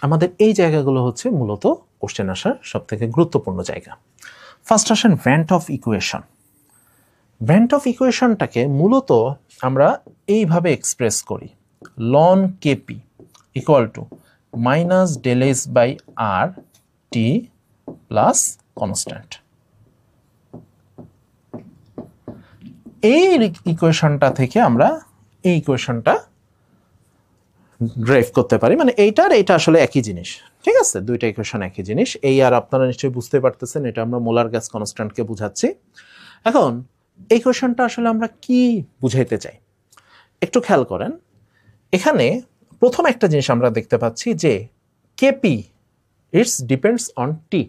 আমাদের এই জায়গাগুলো হচ্ছে মূলত কোশ্চেন আসার সব থেকে গুরুত্বপূর্ণ জায়গা। ফার্স্ট আসেন van't Hoff equation. Van't Hoff ইকুয়েশনটাকে মূলত আমরা এইভাবে এক্সপ্রেস করি, ln KP equal to -ΔS/RT plus constant. এই ইকুয়েশনটা থেকে আমরা এই ইকুয়েশনটা ড্রাইভ করতে পারি, মানে এইটার এইটা আসলে একই জিনিস, ঠিক আছে। দুইটা ইকুয়েশন একই জিনিস। এই আর আপনারা নিশ্চয়ই বুঝতে পারতেছেন এটা আমরা মোলার গ্যাস কনস্ট্যান্টকে বুঝাচ্ছি। এখন এই ইকুয়েশনটা আসলে আমরা কি বুঝাইতে চাই একটু খেয়াল করেন। এখানে প্রথম একটা জিনিস আমরা দেখতে পাচ্ছি যে KP it's depends on T.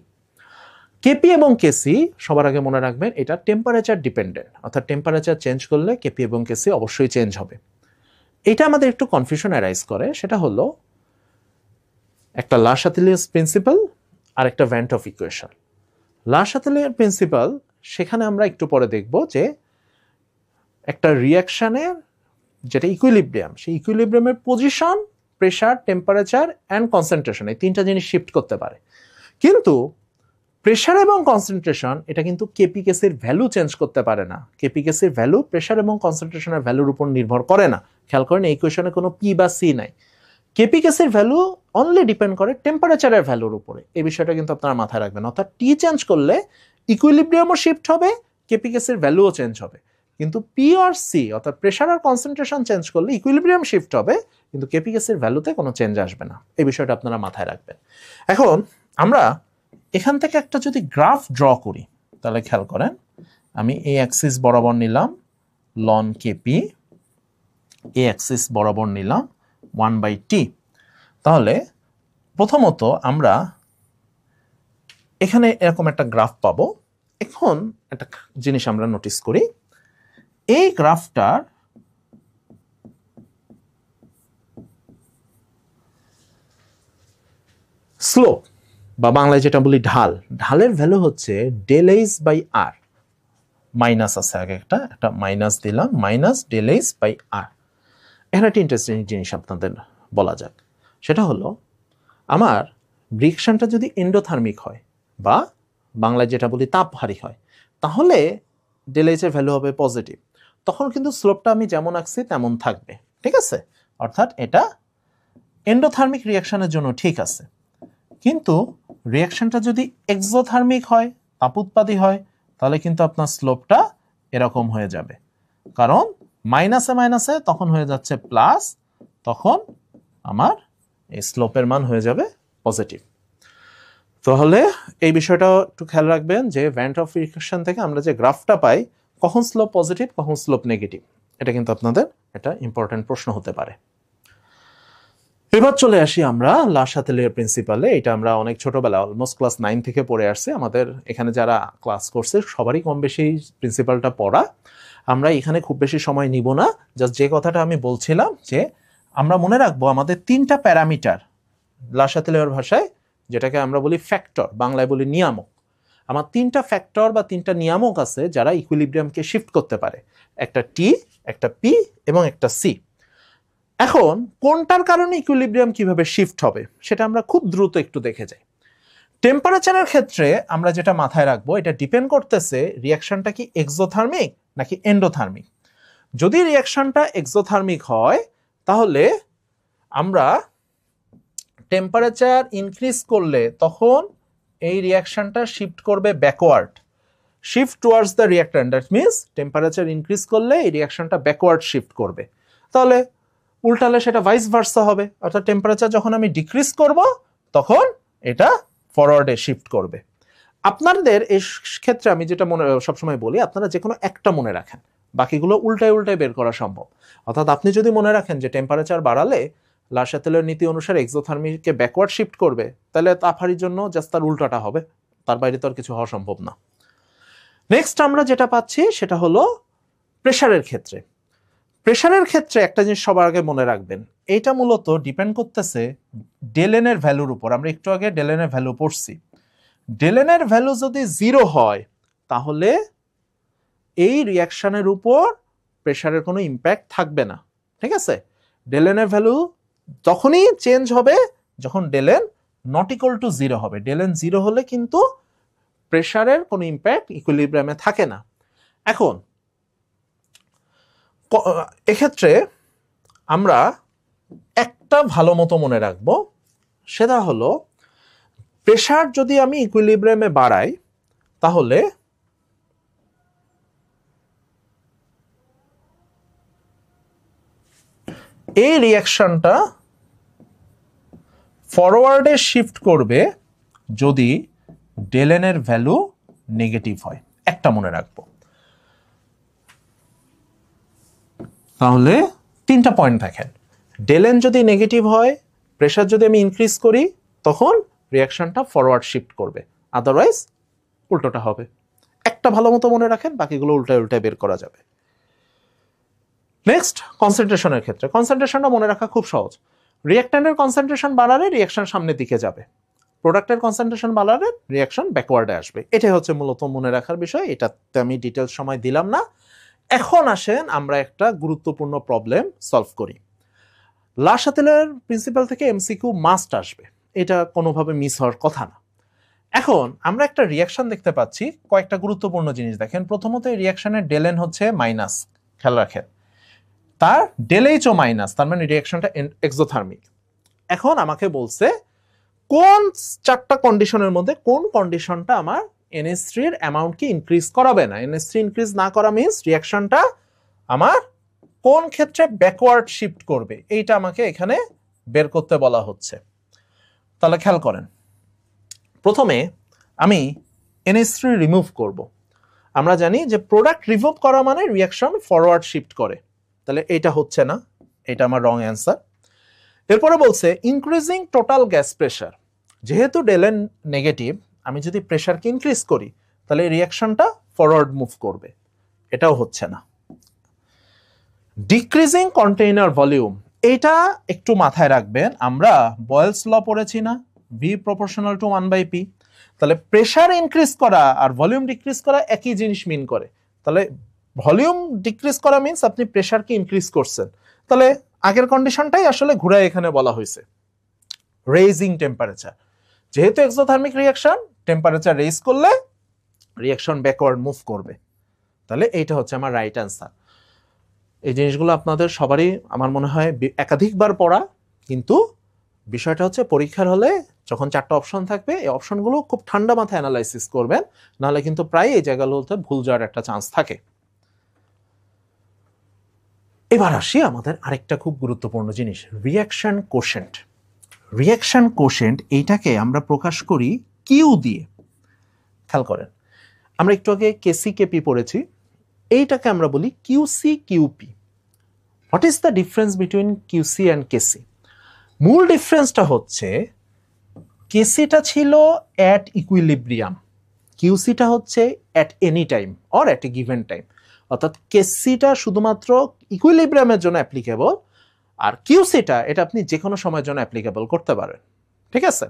KP এবং কেসি সবার আগে মনে রাখবেন এটা টেম্পারেচার ডিপেন্ডেন্ট, অর্থাৎ টেম্পারেচার চেঞ্জ করলে কেপি এবং কেসি অবশ্যই চেঞ্জ হবে। এটা আমাদের একটু কনফিউশন অ্যারাইজ করে, সেটা হলো একটা লা শাতেলিয়ার প্রিন্সিপাল আর একটা ভ্যান টফ ইকুয়েশন। লা শাতেলিয়ার প্রিন্সিপাল, সেখানে আমরা একটু পরে দেখব যে একটা রিয়াকশনের যেটা ইকুইলিব্রিয়াম, সেই ইকুইলিব্রিয়ামের position, pressure, temperature and concentration, এই তিনটা জিনিস শিফট করতে পারে। কিন্তু প্রেশার এবং কনসেন্ট্রেশন এটা কিন্তু কেপি কেসির ভ্যালু চেঞ্জ করতে পারে না। কেপি কেসির ভ্যালু প্রেশার এবং কনসেন্ট্রেশনের ভ্যালুর উপর নির্ভর করে না। খেয়াল করেন এই ইকুয়েশনে কোনো পি বা সি নাই। কেপি কেসির ভ্যালু অনলি ডিপেন্ড করে টেম্পারেচারের ভ্যালুর উপরে। এই বিষয়টা কিন্তু আপনারা মাথায় রাখবেন। অর্থাৎ টি চেঞ্জ করলে ইকুইলিব্রিয়ামও শিফট হবে, কেপি কেসির ভ্যালুও চেঞ্জ হবে। কিন্তু পি আর সি অর্থাৎ প্রেশার আর কনসেন্ট্রেশন চেঞ্জ করলে ইকুইলিব্রিয়াম শিফট হবে, কিন্তু কেপি কেসির ভ্যালুতে কোনো চেঞ্জ আসবে না। এই বিষয়টা আপনারা মাথায় রাখবেন। এখন আমরা এখান থেকে একটা যদি গ্রাফ ড্র করি, তাহলে খেয়াল করেন, আমি এই অ্যাক্সিস বরাবর নিলাম লন কেপি, এই অ্যাক্সিস বরাবর নিলাম 1/t। তাহলে প্রথমত আমরা এখানে এরকম একটা গ্রাফ পাবো। এখন একটা জিনিস আমরা নোটিস করি, এই গ্রাফটার স্লোপ বা বাংলায় যেটা বলি ঢাল, ঢালের ভ্যালু হচ্ছে del H by R. Minus আছে আগে, একটা মাইনাস দিলাম, minus del H by R. এখানে একটা ইন্টারেস্টিং জিনিস আপনাদের বলা যাক, সেটা হলো আমার রিঅ্যাকশনটা যদি এন্ডোথার্মিক হয় বা বাংলায় যেটা বলি তাপহারী হয়, তাহলে ডেল এইচ এর ভ্যালু হবে পজিটিভ। তখন কিন্তু স্লোপটা আমি যেমন আঁকছি তেমন থাকবে, ঠিক আছে? অর্থাৎ এটা এন্ডোথার্মিক রিঅ্যাকশনের জন্য ঠিক আছে। কিন্তু রিঅ্যাকশনটা যদি এক্সোথার্মিক হয়, তাপোৎপাদী হয়, তাহলে কিন্তু আপনার স্লোপটা এরকম হয়ে যাবে। কারণ মাইনাসে মাইনাসে তখন হয়ে যাচ্ছে প্লাস, তখন আমার এই স্লোপের মান হয়ে যাবে পজিটিভ। তাহলে এই বিষয়টা একটু খেয়াল রাখবেন যে ভ্যান টফ রিঅ্যাকশন থেকে আমরা যে গ্রাফটা পাই, কখন স্লোপ পজিটিভ কখন স্লোপ নেগেটিভ, এটা কিন্তু আপনাদের একটা ইম্পর্টেন্ট প্রশ্ন হতে পারে। এবার চলে আসি আমরা লা শাতেলিয়ার প্রিন্সিপালে। এটা আমরা অনেক ছোটবেলা, অলমোস্ট ক্লাস 9 থেকে পড়ে আসছি। আমাদের এখানে যারা ক্লাস করছে সবারই কম বেশি প্রিন্সিপালটা পড়া। আমরা এখানে খুব বেশি সময় নিব না। জাস্ট যে কথাটা আমি বলছিলাম যে আমরা মনে রাখবো আমাদের 3টা প্যারামিটার, লা শাতেলিয়ার ভাষায় যেটাকে আমরা বলি ফ্যাক্টর, বাংলায় বলি নিয়ামক। আমার 3টা ফ্যাক্টর বা 3টা নিয়ামক আছে যারা ইকুইলিব্রিয়ামকে শিফট করতে পারে, একটা টি, একটা পি এবং একটা সি। এখন কোনটার কারণে ইকুইলিব্রিয়াম কিভাবে শিফট হবে সেটা আমরা খুব দ্রুত একটু দেখে যাই। টেম্পারেচারের ক্ষেত্রে আমরা যেটা মাথায় রাখবো, এটা ডিপেন্ড করতেছে রিঅ্যাকশনটা কি এক্সোথার্মিক নাকি এন্ডোথার্মিক। যদি রিঅ্যাকশনটা এক্সোথার্মিক হয় তাহলে আমরা টেম্পারেচার ইনক্রিজ করলে তখন এই রিঅ্যাকশনটা শিফট করবে backward, shift towards the reactant. That means temperature increase করলে এই রিঅ্যাকশনটা ব্যাকওয়ার্ড শিফট করবে। তাহলে উল্টালে সেটা ভাইস ভার্সা হবে, অর্থাৎ টেম্পারেচার যখন আমি ডিক্রিজ করব তখন এটা ফরওয়ার্ডে শিফট করবে। আপনাদের এই ক্ষেত্রে আমি যেটা সবসময় বলি, আপনারা যে কোনো একটা মনে রাখেন, বাকিগুলো উল্টায় উল্টায় বের করা সম্ভব। অর্থাৎ আপনি যদি মনে রাখেন যে টেম্পারেচার বাড়ালে লা শাতেলিয়ার নীতি অনুসারে এক্সোথার্মিকে ব্যাকওয়ার্ড শিফট করবে, তাহলে তাপহারীর জন্য জাস্ট তার উল্টাটা হবে, তার বাইরে তো আর কিছু হওয়া সম্ভব না। নেক্সট আমরা যেটা পাচ্ছি সেটা হলো প্রেশারের ক্ষেত্রে। প্রেশারের ক্ষেত্রে একটা জিনিস সবার আগে মনে রাখবেন, এইটা মূলত ডিপেন্ড করতেছে ডেলেন এর ভ্যালুর উপর। আমরা একটু আগে ডেলেন এর ভ্যালু পড়ছি। ডেলেন এর ভ্যালু যদি 0 হয় তাহলে এই রিঅ্যাকশনের উপর প্রেশারের কোনো ইম্প্যাক্ট থাকবে না, ঠিক আছে? ডেলেন এর ভ্যালু তখনই চেঞ্জ হবে যখন ডেলেন নট ইকুয়াল টু 0 হবে। ডেলেন 0 হলে কিন্তু প্রেশারের কোনো ইম্প্যাক্ট ইকুইলিব্রিয়ামে থাকে না। এখন এক্ষেত্রে আমরা একটা ভালো মতো মনে রাখবো, সেটা হলো প্রেশার যদি আমি ইকুইলিব্রিয়ামে বাড়াই তাহলে এই রিঅ্যাকশনটা ফরওয়ার্ডে শিফট করবে যদি ডেলেন এর ভ্যালু নেগেটিভ হয়। একটা মনে রাখবো। তাহলে 3টা পয়েন্ট দেখেন, ডেলেন যদি নেগেটিভ হয়, প্রেশার যদি আমি ইনক্রিজ করি, তখন রিঅ্যাকশনটা ফরওয়ার্ড শিফট করবে, আদারওয়াইজ উল্টোটা হবে। একটা ভালো মতো মনে রাখেন, বাকিগুলো উল্টায় উল্টায় বের করা যাবে। নেক্সট কনসেন্ট্রেশনের ক্ষেত্রে, কনসেন্ট্রেশনটা মনে রাখা খুব সহজ। রিঅ্যাক্ট্যান্টের কনসেন্ট্রেশন বাড়ালে রিঅ্যাকশন সামনের দিকে যাবে, প্রোডাক্টের কনসেন্ট্রেশন বাড়ালে রিঅ্যাকশন ব্যাকওয়ার্ডে আসবে। এটাই হচ্ছে মূলত মনে রাখার বিষয়, এটাতে আমি ডিটেলস সময় দিলাম না। এখন আসেন আমরা একটা গুরুত্বপূর্ণ প্রবলেম সলভ করি। লা শাতেলের প্রিন্সিপাল থেকে এমসিকিউ মাস্ট আসবে, এটা কোনোভাবে মিস হওয়ার কথা না। এখন আমরা একটা রিঅ্যাকশন দেখতে পাচ্ছি, কয়েকটা গুরুত্বপূর্ণ জিনিস দেখেন। প্রথমত এই রিঅ্যাকশনের ডেলেন হচ্ছে মাইনাস, খেয়াল রাখেন, তার ডেলএইচও মাইনাস, তার মানে রিঅ্যাকশনটা এক্সোথার্মিক। এখন আমাকে বলছে কোন চারটা কন্ডিশনের মধ্যে কোন কন্ডিশনটা আমার NH3 এর অ্যামাউন্টকে ইনক্রিজ করাবে না। NH3 ইনক্রিজ না করা মিন্স রিঅ্যাকশনটা আমার কোন ক্ষেত্রে ব্যাকওয়ার্ড শিফট করবে, এইটা আমাকে এখানে বের করতে বলা হচ্ছে। তাহলে খেয়াল করেন, প্রথমে আমি NH3 রিমুভ করব। আমরা জানি যে প্রোডাক্ট রিমুভ করা মানে রিঅ্যাকশন ফরওয়ার্ড শিফট করে, তাহলে এটা হচ্ছে না, এটা আমার রং অ্যান্সার। এরপরে বলছে ইনক্রিজিং টোটাল গ্যাস প্রেশার, যেহেতু ডেলেন নেগেটিভ, আমি যদি প্রেশারকে ইনক্রিজ করি তাহলে রিঅ্যাকশনটা ফরওয়ার্ড মুভ করবে, এটাও হচ্ছে না। ডিক্রিজিং কন্টেইনার ভলিউম, এইটা একটু মাথায় রাখবেন, আমরা বয়েলস ল পড়েছি না, V প্রপোর্শনাল টু 1/P, তাহলে প্রেশার ইনক্রিজ করা আর ভলিউম ডিক্রিজ করা একই জিনিস মিন করে। তাহলে ভলিউম ডিক্রিজ করা মিন্স আপনি প্রেশারকে ইনক্রিজ করছেন, তাহলে আগের কন্ডিশনটাই আসলে ঘুরে এখানে বলা হয়েছে। রেইজিং টেম্পারেচার, যেহেতু এক্সোথার্মিক রিঅ্যাকশন, টেম্পারেচার রেইজ করলে রিঅ্যাকশন ব্যাকওয়ার্ড মুভ করবে, তাহলে এইটা হচ্ছে আমার রাইট অ্যান্সার। এই জিনিসগুলো আপনাদের সবারই আমার মনে হয় একাধিকবার পড়া, কিন্তু বিষয়টা হচ্ছে পরীক্ষার হলে যখন চারটা অপশন থাকবে এই অপশনগুলো খুব ঠান্ডা মাথায় অ্যানালাইসিস করবেন, নাহলে কিন্তু প্রায় এই জায়গাগুলোতে ভুল যাওয়ার একটা চান্স থাকে। এবার আসি আমাদের আরেকটা খুব গুরুত্বপূর্ণ জিনিস, রিঅ্যাকশন কোশেন্ট। রিঅ্যাকশন কোশেন্ট এইটাকে আমরা প্রকাশ করি কিউ দিয়ে। খেয়াল করেন, আমরা একটু আগে কেসি কেপি পড়েছি, এইটাকে আমরা বলি QC QP. What is the difference between QC and KC? মূল ডিফারেন্সটা হচ্ছে কেসিটা ছিল অ্যাট ইকুইলিব্রিয়াম, কিউসিটা হচ্ছে at any time or at a given time. অর্থাৎ কেসিটা শুধুমাত্র ইকুইলিব্রিয়ামের জন্য অ্যাপ্লিকেবল, আর কিউসিটা এটা আপনি যে কোনো সময়ের জন্য অ্যাপ্লিকেবল করতে পারেন, ঠিক আছে?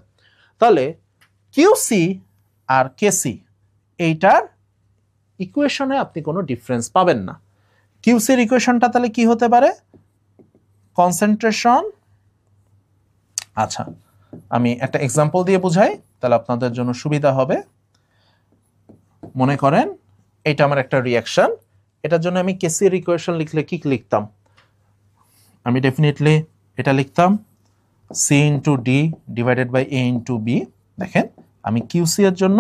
তাহলে কিউসি আর কেসি এইটার ইকুয়েশনে আপনি কোনো ডিফারেন্স পাবেন না। কিউসির ইকুয়েশনটা তাহলে কি হতে পারে? কনসেন্ট্রেশন, আচ্ছা আমি একটা এক্সাম্পল দিয়ে বুঝাই তাহলে আপনাদের জন্য সুবিধা হবে। মনে করেন এটা আমার একটা রিঅ্যাকশন, এটার জন্য আমি কেসির ইকুয়েশন লিখলে কি লিখতাম? আমি ডেফিনেটলি এটা লিখতাম C into D divided by A into B. দেখেন আমি কিউসি এর জন্য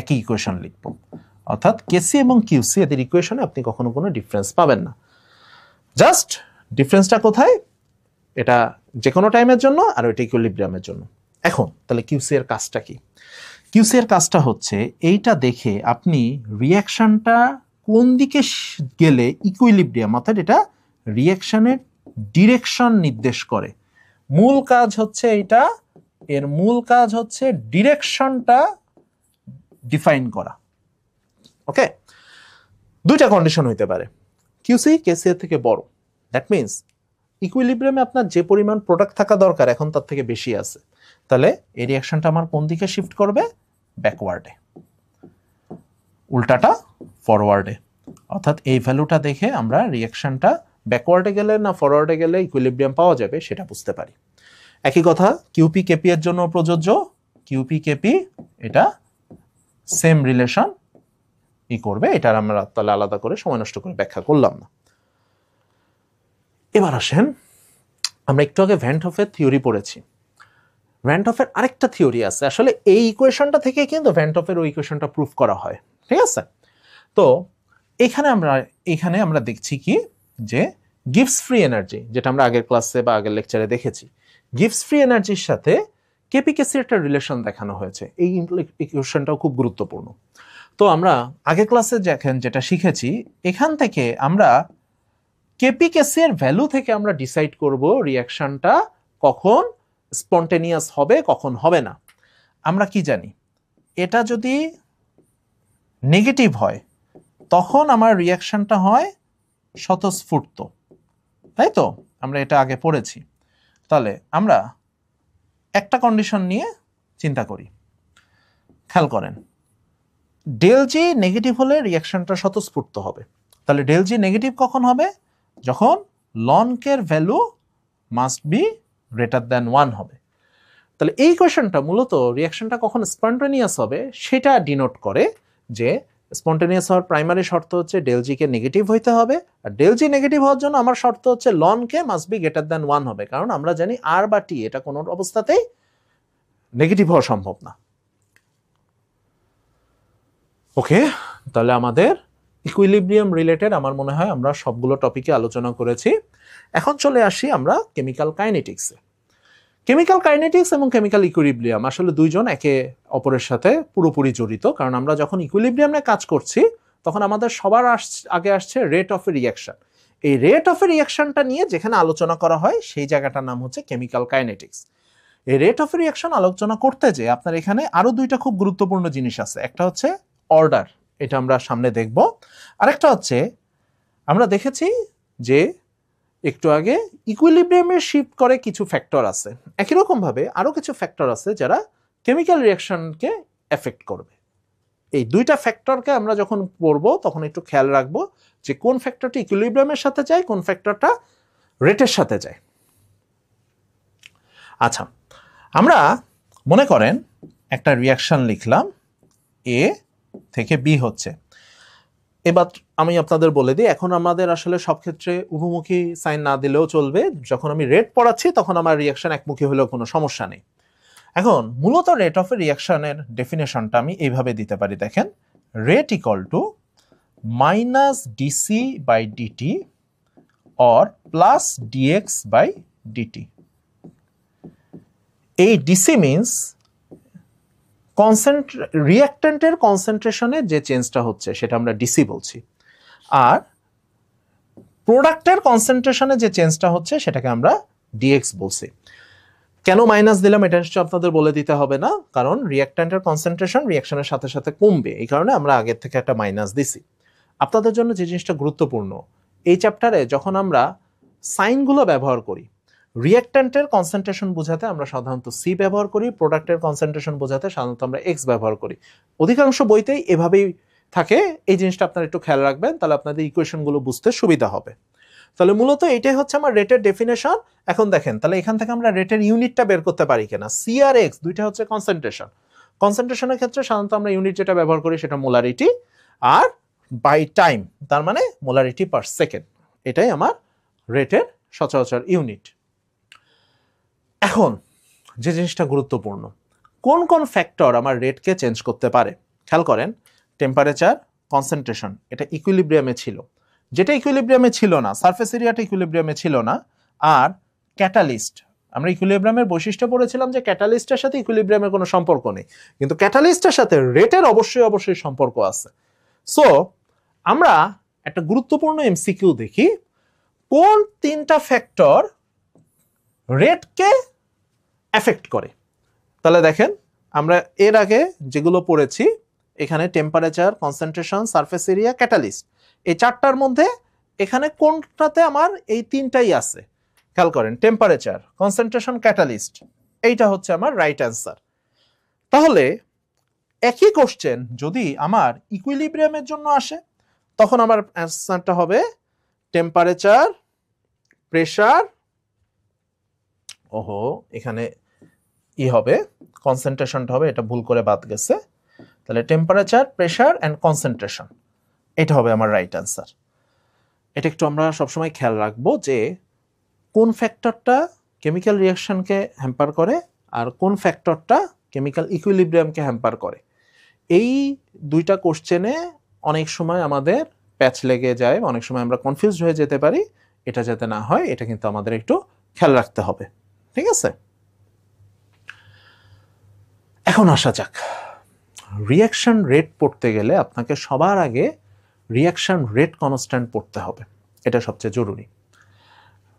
একই ইকুয়েশন লিখব, অর্থাৎ কেসি এবং কিউসি এদের ইকুয়েশনে আপনি কখনো কোনো ডিফারেন্স পাবেন না। জাস্ট ডিফারেন্সটা কোথায়? এটা যে কোনো টাইমের জন্য আর ওইটা ইকুইলিব্রিয়ামের জন্য। এখন তাহলে কিউসি এর কাজটা কি? কিউসি এর কাজটা হচ্ছে এইটা দেখে আপনি রিঅ্যাকশনটা কোন দিকে গেলে ইকুইলিব্রিয়াম, অর্থাৎ এটা রিঅ্যাকশনের ডিরেকশন নির্দেশ করে। মূল কাজ হচ্ছে এইটা, এর মূল কাজ হচ্ছে ডিরেকশনটা ডিফাইন করা। ওকে, দুইটা কন্ডিশন হইতে পারে, কিউসি কেসি এর থেকে বড়, দ্যাট মিনস ইকুইলিব্রিয়ামে আপনার যে পরিমাণ প্রোডাক্ট থাকা দরকার এখন তার থেকে বেশি আছে, তাহলে এই রিঅ্যাকশনটা আমার কোন দিকে শিফট করবে? ব্যাকওয়ার্ডে, উল্টাটা ফরওয়ার্ডে। অর্থাৎ এই ভ্যালুটা দেখে আমরা রিঅ্যাকশনটা ব্যাকওয়ার্ডে গেলে না ফরওয়ার্ডে গেলে ইকুইলিব্রিয়াম পাওয়া যাবে সেটা বুঝতে পারি। একই কথা কিউপি কেপি এর জন্য প্রযোজ্য, কিউপি কেপি এটা সেম রিলেশন ই করবে, এটার আমরা তাহলে আলাদা করে সময় নষ্ট করে ব্যাখ্যা করলাম না। এবার আসেন, আমরা একটু আগে ভ্যান হোফের থিওরি পড়েছি। ভ্যান হোফের আরেকটা থিওরি আছে, আসলে এই ইকুয়েশনটা থেকে কিন্তু ভ্যান হোফের ওই ইকুয়েশনটা প্রুফ করা হয়, ঠিক আছে? তো এখানে আমরা দেখছি কি যে গিভস ফ্রি এনার্জি, যেটা আমরা আগের ক্লাসে বা আগের লেকচারে দেখেছি, গিভস ফ্রি এনার্জির সাথে কেপি কেসির একটা রিলেশন দেখানো হয়েছে। এই ইকুয়েশনটাও খুব গুরুত্বপূর্ণ। তো আমরা আগের ক্লাসে যেটা শিখেছি, এখান থেকে আমরা কেপি কেসি এর ভ্যালু থেকে আমরা ডিসাইড করব রিঅ্যাকশনটা কখন স্পন্টেনিয়াস হবে কখন হবে না। আমরা কি জানি, এটা যদি নেগেটিভ হয় তখন আমার রিঅ্যাকশনটা হয় স্বতঃস্ফূর্ত, তাই তো? আমরা এটা আগে পড়েছি। তাহলে আমরা একটা কন্ডিশন নিয়ে চিন্তা করি, খেয়াল করেন ডেল জি নেগেটিভ হলে রিয়াকশনটা স্বতঃস্ফূর্ত হবে। তাহলে ডেল জি নেগেটিভ কখন হবে? যখন লন কের value must be greater than 1 হবে। তাহলে এই কোয়েশনটা মূলত রিয়াকশনটা কখন স্পন্টেনিয়াস হবে সেটা ডিনোট করে, যে স্পন্টেনিয়াস হওয়ার প্রাইমারি শর্ত হচ্ছে ডেল জি কে নেগেটিভ হইতে হবে, আর ডেল জি নেগেটিভ হওয়ার জন্য আমার শর্ত হচ্ছে ln K must be greater than 1 হবে, কারণ আমরা জানি আর বা টি এটা কোনো অবস্থাতেই নেগেটিভ হওয়া সম্ভব না। ওকে, তাহলে আমাদের ইকুইলিব্রিয়াম রিলেটেড আমার মনে হয় আমরা সবগুলো টপিকে আলোচনা করেছি। এখন চলে আসি আমরা কেমিক্যাল কাইনেটিক্সে। কেমিক্যাল কাইনেটিক্স এবং কেমিক্যাল ইকুইলিব্রিয়াম আসলে দুইজন একে অপরের সাথে পুরোপুরি জড়িত, কারণ আমরা যখন ইকুইলিব্রিয়ামে কাজ করছি তখন আমাদের সবার আগে আসছে রেট অফ এ রিয়াকশন। এই রেট অফ এ রিয়াকশনটা নিয়ে যেখানে আলোচনা করা হয় সেই জায়গাটার নাম হচ্ছে কেমিক্যাল কাইনেটিক্স। এই রেট অফ এ রিয়াকশন আলোচনা করতে যে আপনার এখানে আরো দুইটা খুব গুরুত্বপূর্ণ জিনিস আছে। একটা হচ্ছে অর্ডার, এটা আমরা সামনে দেখব। আরেকটা হচ্ছে আমরা দেখেছি যে একটু আগে ইকুইলিব্রিয়ামে শিফট করে কিছু ফ্যাক্টর আছে, একই রকম ভাবে আরো কিছু ফ্যাক্টর আছে যারা কেমিক্যাল রিয়াকশনকে এফেক্ট করবে। এই দুইটা ফ্যাক্টরকে আমরা যখন পড়বো তখন একটু খেয়াল রাখবো যে কোন ফ্যাক্টরটি ইকুইলিব্রিয়ামের সাথে যায়, কোন ফ্যাক্টরটা রেটের সাথে যায়। আচ্ছা, আমরা মনে করেন একটা রিয়াকশন লিখলাম, এ থেকে বি হচ্ছে। এবার আমি আপনাদের বলে দিই, এখন আমাদের আসলে সব ক্ষেত্রে উভমুখী সাইন না দিলেও চলবে। যখন আমি রেট পড়াচ্ছি তখন আমার রিয়াকশন একমুখী হলেও কোনো সমস্যা নেই। এখন মূলত রেট অফ এ রিয়াকশনের ডেফিনেশনটা আমি এইভাবে দিতে পারি, দেখেন, rate equal to minus dc by dt or plus dx by dt. এই ডিসি মিনস রিঅ্যাক্ট্যান্টের কনসেন্ট্রেশনে যে চেঞ্জটা হচ্ছে সেটা আমরা ডিসি বলছি, আর প্রোডাক্টের কনসেন্ট্রেশনে যে চেঞ্জটা হচ্ছে সেটাকে আমরা ডিএক্স বলছি। কেন মাইনাস দিলাম এটা নিশ্চয়ই আপনাদের বলে দিতে হবে না, কারণ রিঅ্যাক্ট্যান্টের কনসেন্ট্রেশন রিঅ্যাকশনের সাথে সাথে কমবে, এই কারণে আমরা আগের থেকে একটা মাইনাস দিছি। আপনাদের জন্য যে জিনিসটা গুরুত্বপূর্ণ, এই চ্যাপ্টারে যখন আমরা সাইনগুলো ব্যবহার করি, রিঅ্যাক্ট্যান্টের কনসেন্ট্রেশন বোঝাতে আমরা সাধারণত সি ব্যবহার করি, প্রোডাক্টের কনসেন্ট্রেশন বোঝাতে সাধারণত আমরা এক্স ব্যবহার করি। অধিকাংশ বইতেই এভাবেই থাকে, এই জিনিসটা আপনারা একটু খেয়াল রাখবেন, তাহলে আপনাদের ইকুয়েশনগুলো বুঝতে সুবিধা হবে। তাহলে মূলত এটাই হচ্ছে আমার রেটের ডেফিনেশন। এখন দেখেন, তাহলে এখান থেকে আমরা রেটের ইউনিটটা বের করতে পারি কিনা। সি আর এক্স দুইটা হচ্ছে কনসেন্ট্রেশন। কনসেন্ট্রেশনের ক্ষেত্রে সাধারণত আমরা ইউনিট যেটা ব্যবহার করি সেটা মোলারিটি, আর বাই টাইম তার মানে মোলারিটি পার সেকেন্ড, এটাই আমার রেটের সচরাচর ইউনিট। এখন যে জিনিসটা গুরুত্বপূর্ণ, কোন কোন ফ্যাক্টর আমার রেটকে চেঞ্জ করতে পারে। খেয়াল করেন, টেম্পারেচার, কনসেন্ট্রেশন এটা ইকুইলিব্রিয়ামে ছিল, যেটা ইকুইলিব্রিয়ামে ছিল না, সারফেস এরিয়াটা ইকুইলিব্রিয়ামে ছিল না, আর ক্যাটালিস্ট। আমরা ইকুইলিব্রিয়ামের বৈশিষ্ট্য পড়েছিলাম যে ক্যাটালিস্টের সাথে ইকুইলিব্রিয়ামের কোনো সম্পর্ক নেই, কিন্তু ক্যাটালিস্টের সাথে রেটের অবশ্যই সম্পর্ক আছে। সো আমরা একটা গুরুত্বপূর্ণ এমসিকিউ দেখি, কোন তিনটা ফ্যাক্টর রেটকে এফেক্ট করে। তাহলে দেখেন, আমরা এর আগে যেগুলো পড়েছি এখানে temperature, concentration, surface area, catalyst, এই চারটার মধ্যে এখানে কোনটাতে আমার এই তিনটাই আছে। খেয়াল করেন, টেম্পারেচার, কনসেন্ট্রেশন, ক্যাটালিস্ট, এইটা হচ্ছে আমার রাইট অ্যান্সার। তাহলে একই কোশ্চেন যদি আমার ইকুইলিব্রিয়ামের জন্য আসে তখন আমার অ্যান্সারটা হবে টেম্পারেচার, প্রেসার, এখানে হবে কনসেন্ট্রেশনটা হবে, এটা ভুল করে বাদ গেছে। তাহলে টেম্পারেচার, প্রেসার অ্যান্ড কনসেন্ট্রেশন, এটা হবে আমার রাইট অ্যান্সার। এটা একটু আমরা সবসময় খেয়াল রাখবো যে কোন ফ্যাক্টরটা কেমিক্যাল রিয়াকশনকে হ্যাম্পার করে আর কোন ফ্যাক্টরটা কেমিক্যাল ইকুইলিব্রিয়ামকে হ্যাম্পার করে। এই দুইটা কোশ্চেনে অনেক সময় আমাদের প্যাচ লেগে যায়, অনেক সময় আমরা কনফিউজড হয়ে যেতে পারি। এটা যাতে না হয় এটা কিন্তু আমাদের একটু খেয়াল রাখতে হবে, ঠিক আছে? এখন আসা যাক, রিয়াকশন রেট পড়তে গেলে আপনাকে সবার আগে রিয়াকশন রেট কনস্ট্যান্ট পড়তে হবে, এটা সবচেয়ে জরুরি।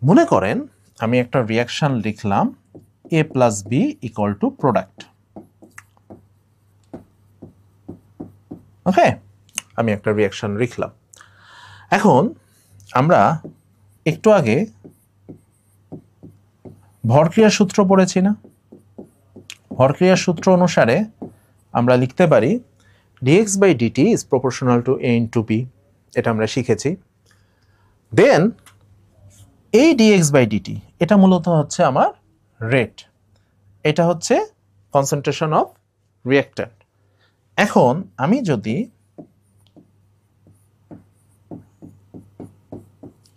মনে করেন আমি একটা রিয়াকশন লিখলাম A plus B equal to product. Okay, আমি একটা রিয়াকশন লিখলাম। এখন আমরা একটু আগে ভরক্রিয়ার সূত্র পড়েছি না? ভরক্রিয়ার সূত্র অনুসারে আমরা লিখতে পারি dx by dt is proportional to a into b, এটা আমরা শিখেছি। দেন এই dx by dt এটা মূলত হচ্ছে আমার রেট, এটা হচ্ছে কনসেন্ট্রেশন অফ রিঅ্যাক্ট্যান্ট। এখন আমি যদি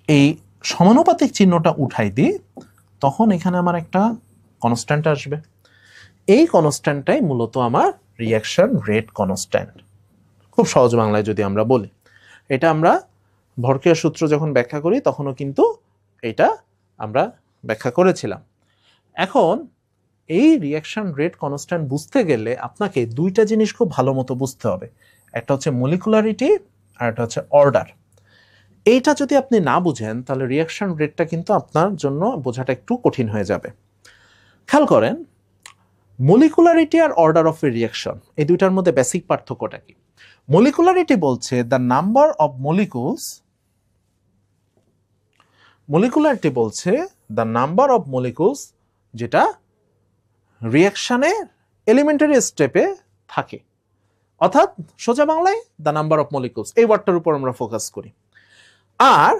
এই সমানুপাতিক চিহ্নটা উঠাই দিই তখন এখানে আমার একটা কনস্ট্যান্ট আসবে। এই কনস্ট্যান্টটাই মূলত আমার রিঅ্যাকশন রেট কনস্ট্যান্ট। খুব সহজ বাংলায় যদি আমরা বলি, এটা আমরা ভরক্রিয়ার সূত্র যখন ব্যাখ্যা করি তখনও কিন্তু এটা আমরা ব্যাখ্যা করেছিলাম। এখন এই রিঅ্যাকশন রেট কনস্ট্যান্ট বুঝতে গেলে আপনাকে দুইটা জিনিস খুব ভালো মতো বুঝতে হবে, একটা হচ্ছে মলিকুলারিটি আর একটা হচ্ছে অর্ডার। এইটা যদি আপনি না বুঝেন তাহলে রিঅ্যাকশন রেটটা কিন্তু আপনার জন্য বোঝাটা একটু কঠিন হয়ে যাবে। খেয়াল করেন, মলিকুলারিটি আর অর্ডার অফ এ রিঅ্যাকশন এই দুইটার মধ্যে বেসিক পার্থক্যটা কি? মলিকুলারিটি বলছে দ্য নাম্বার অফ মলিকুলস, মলিকুলারিটি বলছে দ্য নাম্বার অফ মলিকুলস যেটা রিঅ্যাকশনে এলিমেন্টারি স্টেপে থাকে, অর্থাৎ সোজা বাংলায় দ্য নাম্বার অফ মলিকুলস, এই ওয়ার্ডটার উপর আমরা ফোকাস করি। আর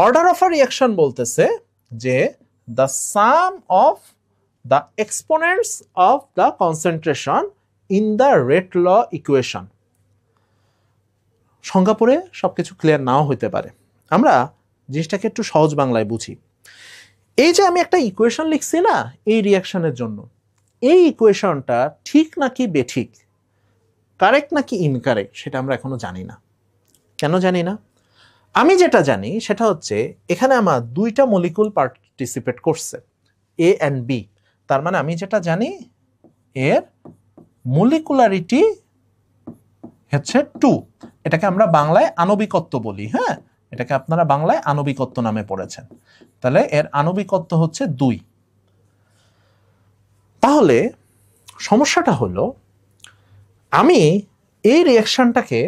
অর্ডার অফ আ রিঅ্যাকশন বলতেছে যে the sum of the exponents of the concentration in the rate law equation. সংজ্ঞা পড়ে সবকিছু ক্লিয়ার নাও হইতে পারে, আমরা জিনিসটাকে একটু সহজ বাংলায় বুঝি। এই যে আমি একটা ইকুয়েশন লিখছি না এই রিঅ্যাকশনের জন্য, এই ইকুয়েশনটা ঠিক নাকি বেঠিক, কারেক্ট নাকি ইনকারেক্ট সেটা আমরা এখনো জানি না। কেন জানি না? আমি যেটা জানি সেটা হচ্ছে এখানে আমার দুইটা মলিকুল পার্টিসিপেট করছে, এ অ্যান্ড বি। তার মানে আমি যেটা জানি এর মলিকুলারিটি হচ্ছে 2। এটাকে আমরা বাংলায় আণবিকত্ব বলি। হ্যাঁ, এটাকে আপনারা বাংলায় আণবিকত্ব নামে পড়েছেন। তাহলে এর আণবিকত্ব হচ্ছে 2। তাহলে সমস্যাটা হলো আমি এই রিঅ্যাকশনটাকে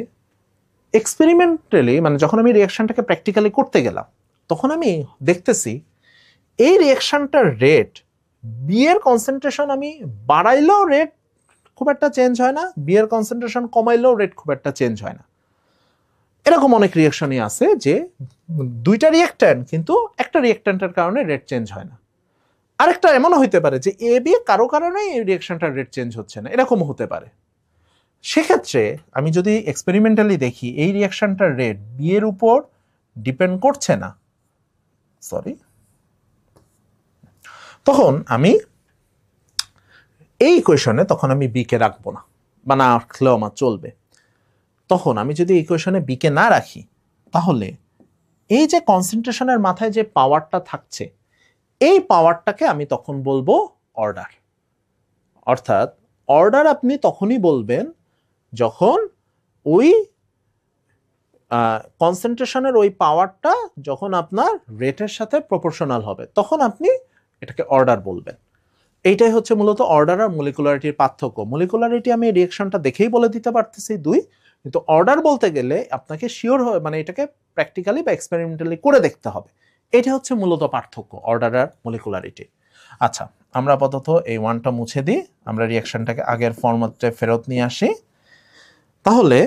এক্সপেরিমেন্টালি, মানে যখন আমি রিঅ্যাকশনটাকে প্র্যাকটিক্যালি করতে গেলাম তখন আমি দেখতেছি এই রিঅ্যাকশনটার রেট, বি এর কনসেন্ট্রেশন আমি বাড়াইলেও রেট খুব একটা চেঞ্জ হয় না, বি এর কনসেন্ট্রেশন কমাইলেও রেট খুব একটা চেঞ্জ হয় না। এরকম অনেক রিঅ্যাকশনই আছে যে দুইটা রিঅ্যাকট্যান্ট কিন্তু একটা রিঅ্যাকট্যান্টের কারণে রেট চেঞ্জ হয় না। আরেকটা এমনও হইতে পারে যে এ বি কারো কারণে এই রিঅ্যাকশনটার রেট চেঞ্জ হচ্ছে না, এরকমও হতে পারে। সেক্ষেত্রে আমি যদি এক্সপেরিমেন্টালি দেখি এই রিঅ্যাকশনটার রেট বি এর উপর ডিপেন্ড করছে না, তখন আমি এই ইকুয়েশনে তখন আমি বি কে রাখবো না, বা না রাখলেও আমার চলবে। তখন আমি যদি ইকুয়েশনে বি কে না রাখি তাহলে এই যে কনসেন্ট্রেশনের মাথায় যে পাওয়ারটা থাকছে এই পাওয়ারটাকে আমি তখন বলবো অর্ডার। অর্থাৎ অর্ডার আপনি তখনই বলবেন যখন ওই কনসেন্ট্রেশনের ওই পাওয়ারটা যখন আপনার রেটের সাথে প্রপোর্শনাল হবে তখন আপনি এটাকে অর্ডার বলবেন। এইটাই হচ্ছে মূলত অর্ডার আর মলিকুলারিটির পার্থক্য। মলিকুলারিটি আমি রিঅ্যাকশনটা দেখেই বলে দিতে পারতেছি 2, কিন্তু অর্ডার বলতে গেলে আপনাকে শিওর হয়ে, মানে এটাকে প্র্যাকটিক্যালি বা এক্সপেরিমেন্টালি করে দেখতে হবে। এটা হচ্ছে মূলত পার্থক্য অর্ডার আর মলিকুলারিটি। আচ্ছা, আমরা আপাতত এই 1টা মুছে দিই, আমরা রিঅ্যাকশনটাকে আগের ফরম্যাটে ফেরত নিয়ে আসি। তাহলে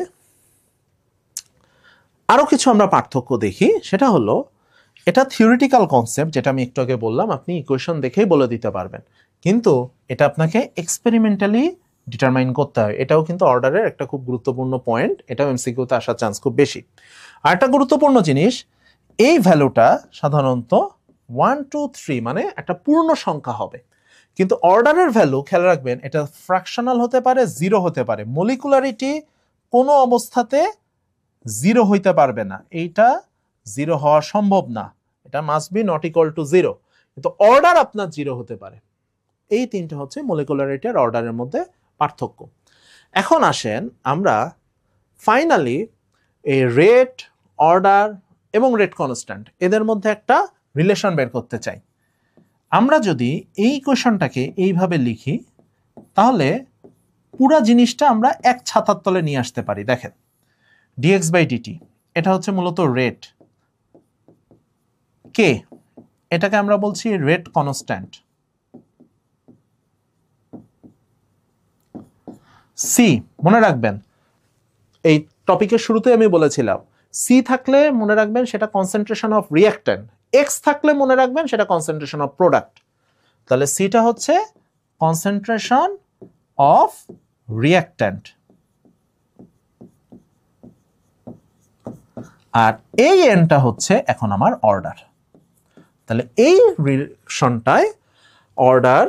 আরো কিছু আমরা পার্থক্য দেখি, সেটা হলো এটা থিওরিটিক্যাল কনসেপ্ট, যেটা আমি একটু আগে বললাম আপনি ইকুয়েশন দেখেই বলে দিতে পারবেন, কিন্তু এটা আপনাকে এক্সপেরিমেন্টালি ডিটারমাইন করতে হয়। এটাও কিন্তু অর্ডারের একটা খুব গুরুত্বপূর্ণ পয়েন্ট, এটাও এমসিকিউতে আসার চান্স খুব বেশি। আর একটা গুরুত্বপূর্ণ জিনিস, এই ভ্যালুটা সাধারণত 1 2 3 মানে একটা পূর্ণ সংখ্যা হবে, কিন্তু অর্ডারের ভ্যালু খেয়াল রাখবেন এটা ফ্র্যাকশনাল হতে পারে, 0 হতে পারে। মলিকুলারিটি কোনো অবস্থাতে 0 হইতে পারবে না, এইটা 0 হওয়া সম্ভব না, এটা must be not equal to 0, কিন্তু অর্ডার আপনার 0 হতে পারে। এই তিনটা হচ্ছে মলিকুলারিটি আর অর্ডারের মধ্যে পার্থক্য। এখন আসেন আমরা ফাইনালি এই রেট, অর্ডার এবং রেট কনস্ট্যান্ট এদের মধ্যে একটা রিলেশন বের করতে চাই। আমরা যদি এই ইকুয়েশনটাকে এইভাবে লিখি তাহলে পুরা জিনিসটা আমরা এক ছাতার তলে নিয়ে আসতে পারি। দেখেন, dx by dt এটা হচ্ছে মূলত রেট, কে এটাকে আমরা বলছি রেট কনস্ট্যান্ট। সি মনে রাখবেন, এই টপিকের শুরুতে আমি বলেছিলাম সি থাকলে মনে রাখবেন সেটা কনসেন্ট্রেশন অফ রিঅ্যাক্ট্যান্ট, এক্স থাকলে মনে রাখবেন সেটা কনসেন্ট্রেশন অফ প্রোডাক্ট। তাহলে সিটা হচ্ছে কনসেন্ট্রেশন অফ রিঅ্যাক্ট্যান্ট, আর এই এনটা হচ্ছে এখন আমার অর্ডার। তাহলে এই রিলেশনটায় অর্ডার,